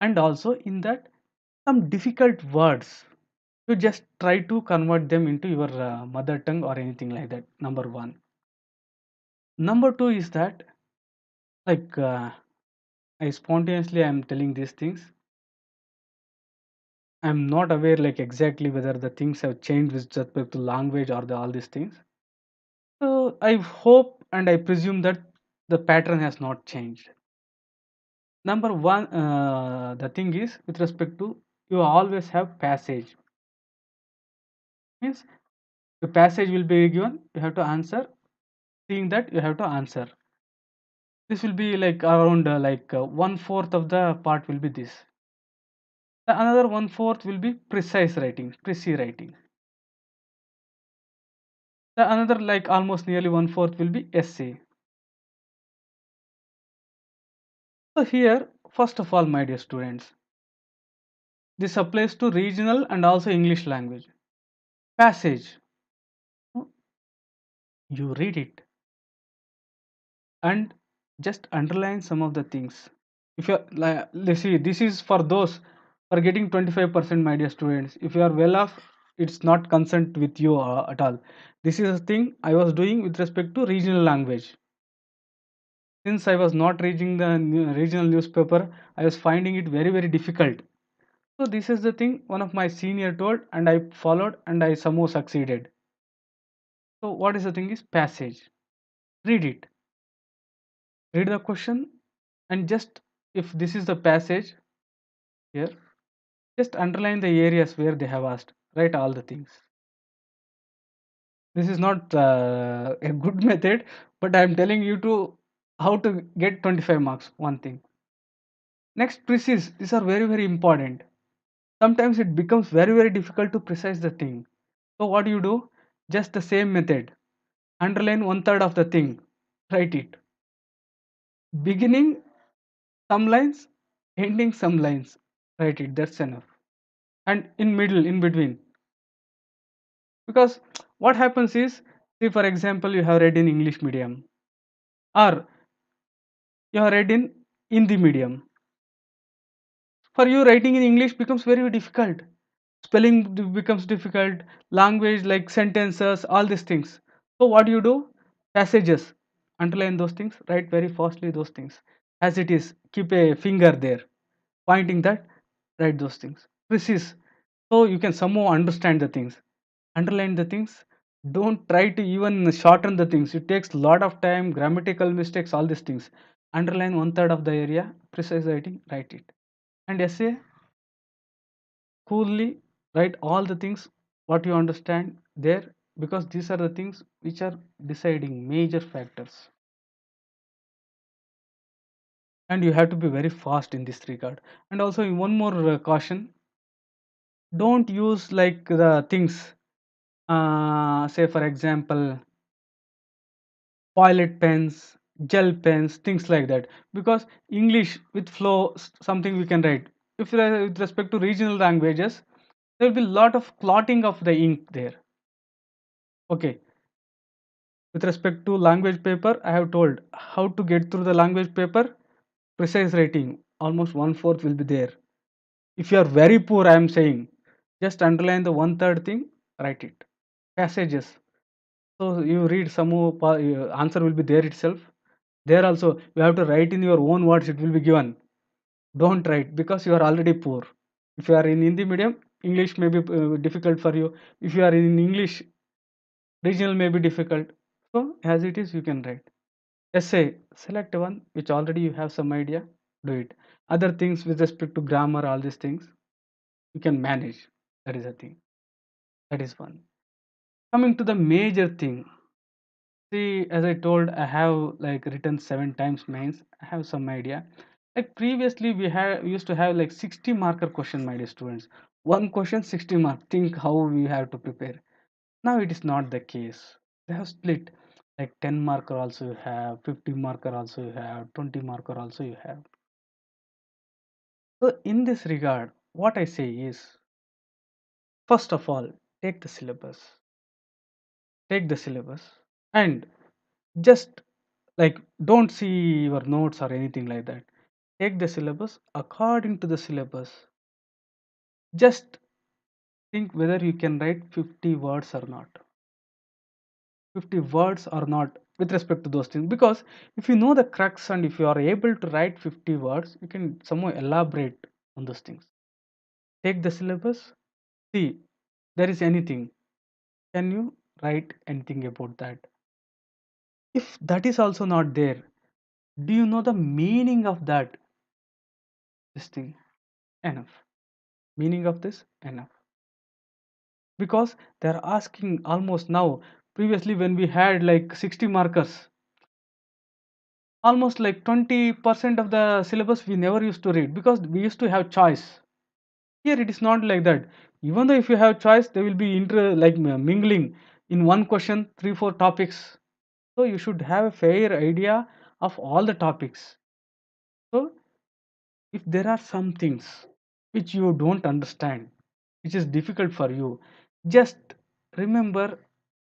and also in that some difficult words you just try to convert them into your mother tongue or anything like that. Number one. Number two is that like I spontaneously I'm telling these things. I'm not aware like exactly whether the things have changed with respect to language or all these things. So I hope and I presume that the pattern has not changed. Number one, the thing is with respect to you always have passage. Means the passage will be given. You have to answer. Seeing that you have to answer. This will be like around like 1/4 of the part will be this. The another 1/4 will be precise writing. The another like almost nearly 1/4 will be essay. So here, first of all, my dear students, this applies to regional and also English language. Passage, you read it and just underline some of the things. If you're like, let's see, this is for those for getting 25%, my dear students. If you are well off, it's not concerned with you at all. This is a thing I was doing with respect to regional language. Since I was not reading the regional newspaper, I was finding it very, very difficult. So this is the thing one of my senior told, and I followed, and I somehow succeeded. So what is the thing is passage. Read it. Read the question, and just if this is the passage here, just underline the areas where they have asked. Write all the things. This is not a good method, but I am telling you to how to get 25 marks. One thing. Next, precise. These are very, very important. Sometimes it becomes very, very difficult to precise the thing. So what do you do? Just the same method. Underline 1/3 of the thing. Write it. Beginning some lines, ending some lines. Write it. That's enough. And in middle, in between. Because what happens is, see for example, you have read in English medium or you have read in Hindi medium. For you, writing in English becomes very, very difficult. Spelling becomes difficult. Language like sentences, all these things. So what do you do? Passages. Underline those things. Write very fastly those things. As it is, keep a finger there, pointing that. Write those things. Precise. So you can somehow understand the things. Underline the things. Don't try to even shorten the things. It takes a lot of time, grammatical mistakes, all these things. Underline 1/3 of the area. Precise writing. Write it. And essay, coolly write all the things what you understand there, because these are the things which are deciding major factors. and you have to be very fast in this regard. And also one more caution: don't use like the things, say for example, pilot pens, gel pens, things like that. Because English with flow, something we can write. If with respect to regional languages, there will be a lot of clotting of the ink there. Okay. With respect to language paper, I have told how to get through the language paper. Precise writing, almost one fourth will be there. If you are very poor, I am saying, just underline the one third thing, write it. Passages. So you read some more, answer will be there itself. There also, you have to write in your own words, it will be given. Don't write because you are already poor. If you are in Hindi medium, English may be difficult for you. If you are in English, regional may be difficult. So as it is, you can write. Essay, select one which already you have some idea, do it. Other things with respect to grammar, all these things, you can manage. That is a thing. That is one. Coming to the major thing, see, as I told, I have like written 7 times mains. I have some idea. Like previously, we used to have like 60 marker question, my dear students. One question, 60 mark. Think how we have to prepare. Now it is not the case. They have split. Like 10 marker also you have, 50 marker also you have, 20 marker also you have. So in this regard, what I say is, first of all, take the syllabus. Take the syllabus and just like don't see your notes or anything like that. Take the syllabus according to the syllabus. Just think whether you can write 50 words or not. 50 words or not with respect to those things. Because if you know the crux and if you are able to write 50 words, you can somehow elaborate on those things. Take the syllabus. See, there is anything. Can you write anything about that? If that is also not there, do you know the meaning of that? This thing, enough. Meaning of this, enough. Because they're asking almost now. Previously, when we had like 60 markers, almost like 20% of the syllabus we never used to read because we used to have choice. Here it is not like that. Even though if you have choice, they will be mingling in one question, 3 4 topics. So you should have a fair idea of all the topics. So if there are some things which you don't understand, which is difficult for you, just remember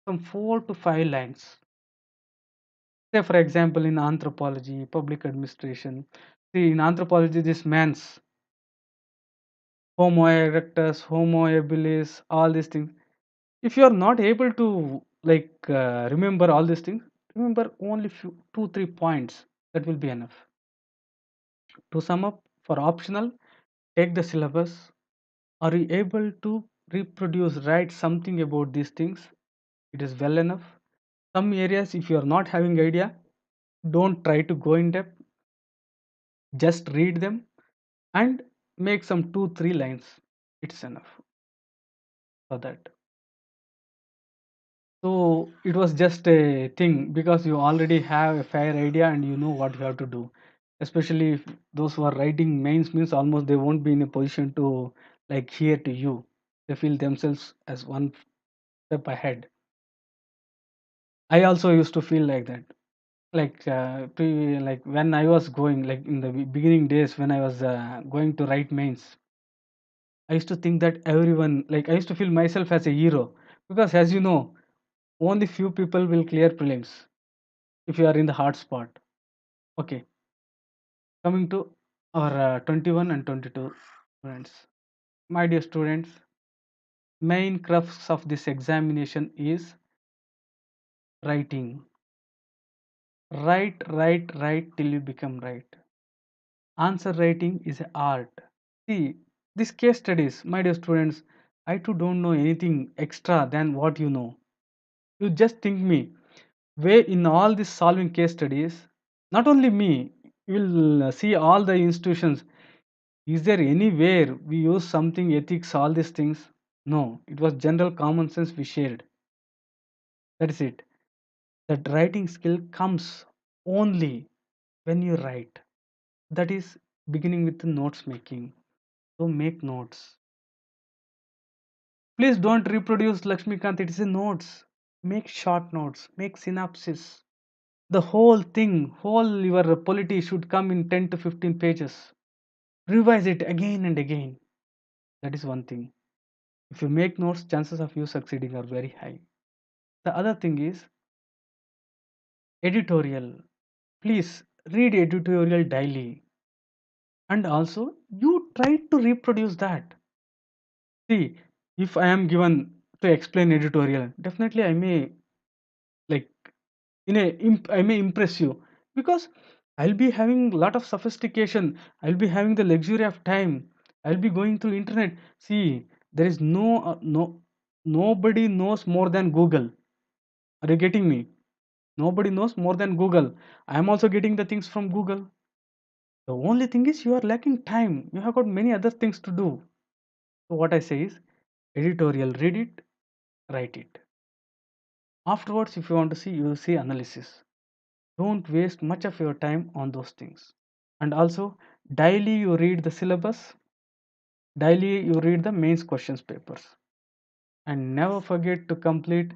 some 4 to 5 lines. Say, for example, in anthropology, public administration, see, in anthropology, this man's Homo erectus, Homo habilis, all these things. If you are not able to remember all these things, remember only 2 3 points. That will be enough. To sum up, for optional, take the syllabus. Are you able to reproduce, write something about these things? It is well enough. Some areas, if you are not having idea, don't try to go in depth. Just read them and make some 2 3 lines. It's enough for that. So it was just a thing because you already have a fair idea and you know what you have to do. Especially if those who are writing mains means almost they won't be in a position to like hear to you. They feel themselves as one step ahead. I also used to feel like that. Like when I was going like in the beginning days when I was going to write mains, I used to think that everyone like I used to feel myself as a hero because as you know, only few people will clear prelims if you are in the hard spot. Okay, coming to our 21 and 22 students. My dear students, main crux of this examination is writing. Write, write, write till you become right. Answer writing is an art. See, these case studies, my dear students, I too don't know anything extra than what you know. You just think me, where in all these solving case studies, not only me, you will see all the institutions. Is there anywhere we use something ethics, all these things? No, it was general common sense we shared. That is it. That writing skill comes only when you write. that is beginning with the notes making. So make notes. Please don't reproduce Lakshmikant, it is a notes. Make short notes, make synopsis. The whole thing, whole your polity should come in 10 to 15 pages. Revise it again and again. That is one thing. If you make notes, chances of you succeeding are very high. The other thing is editorial. Please read editorial daily. And also, you try to reproduce that. See, if I am given to explain editorial, definitely I may like I may impress you because I'll be having a lot of sophistication. I'll be having the luxury of time. I'll be going through internet. See, there is nobody knows more than Google. Are you getting me? Nobody knows more than Google. I am also getting the things from Google. The only thing is you are lacking time. You have got many other things to do. So what I say is editorial, read it, write it. Afterwards, if you want to see, you will see analysis. Don't waste much of your time on those things. And also, daily you read the syllabus, daily you read the mains questions papers. And never forget to complete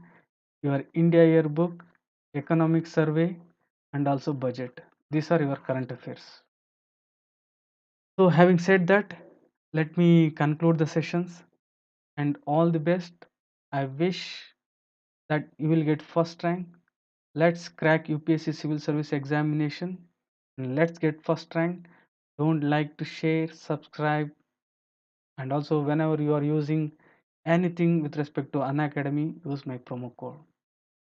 your India yearbook, economic survey, and also budget. These are your current affairs. So, having said that, let me conclude the sessions and all the best. I wish that you will get first rank. Let's crack UPSC civil service examination and let's get first rank. Don't like to share, subscribe, and also whenever you are using anything with respect to Unacademy, use my promo code.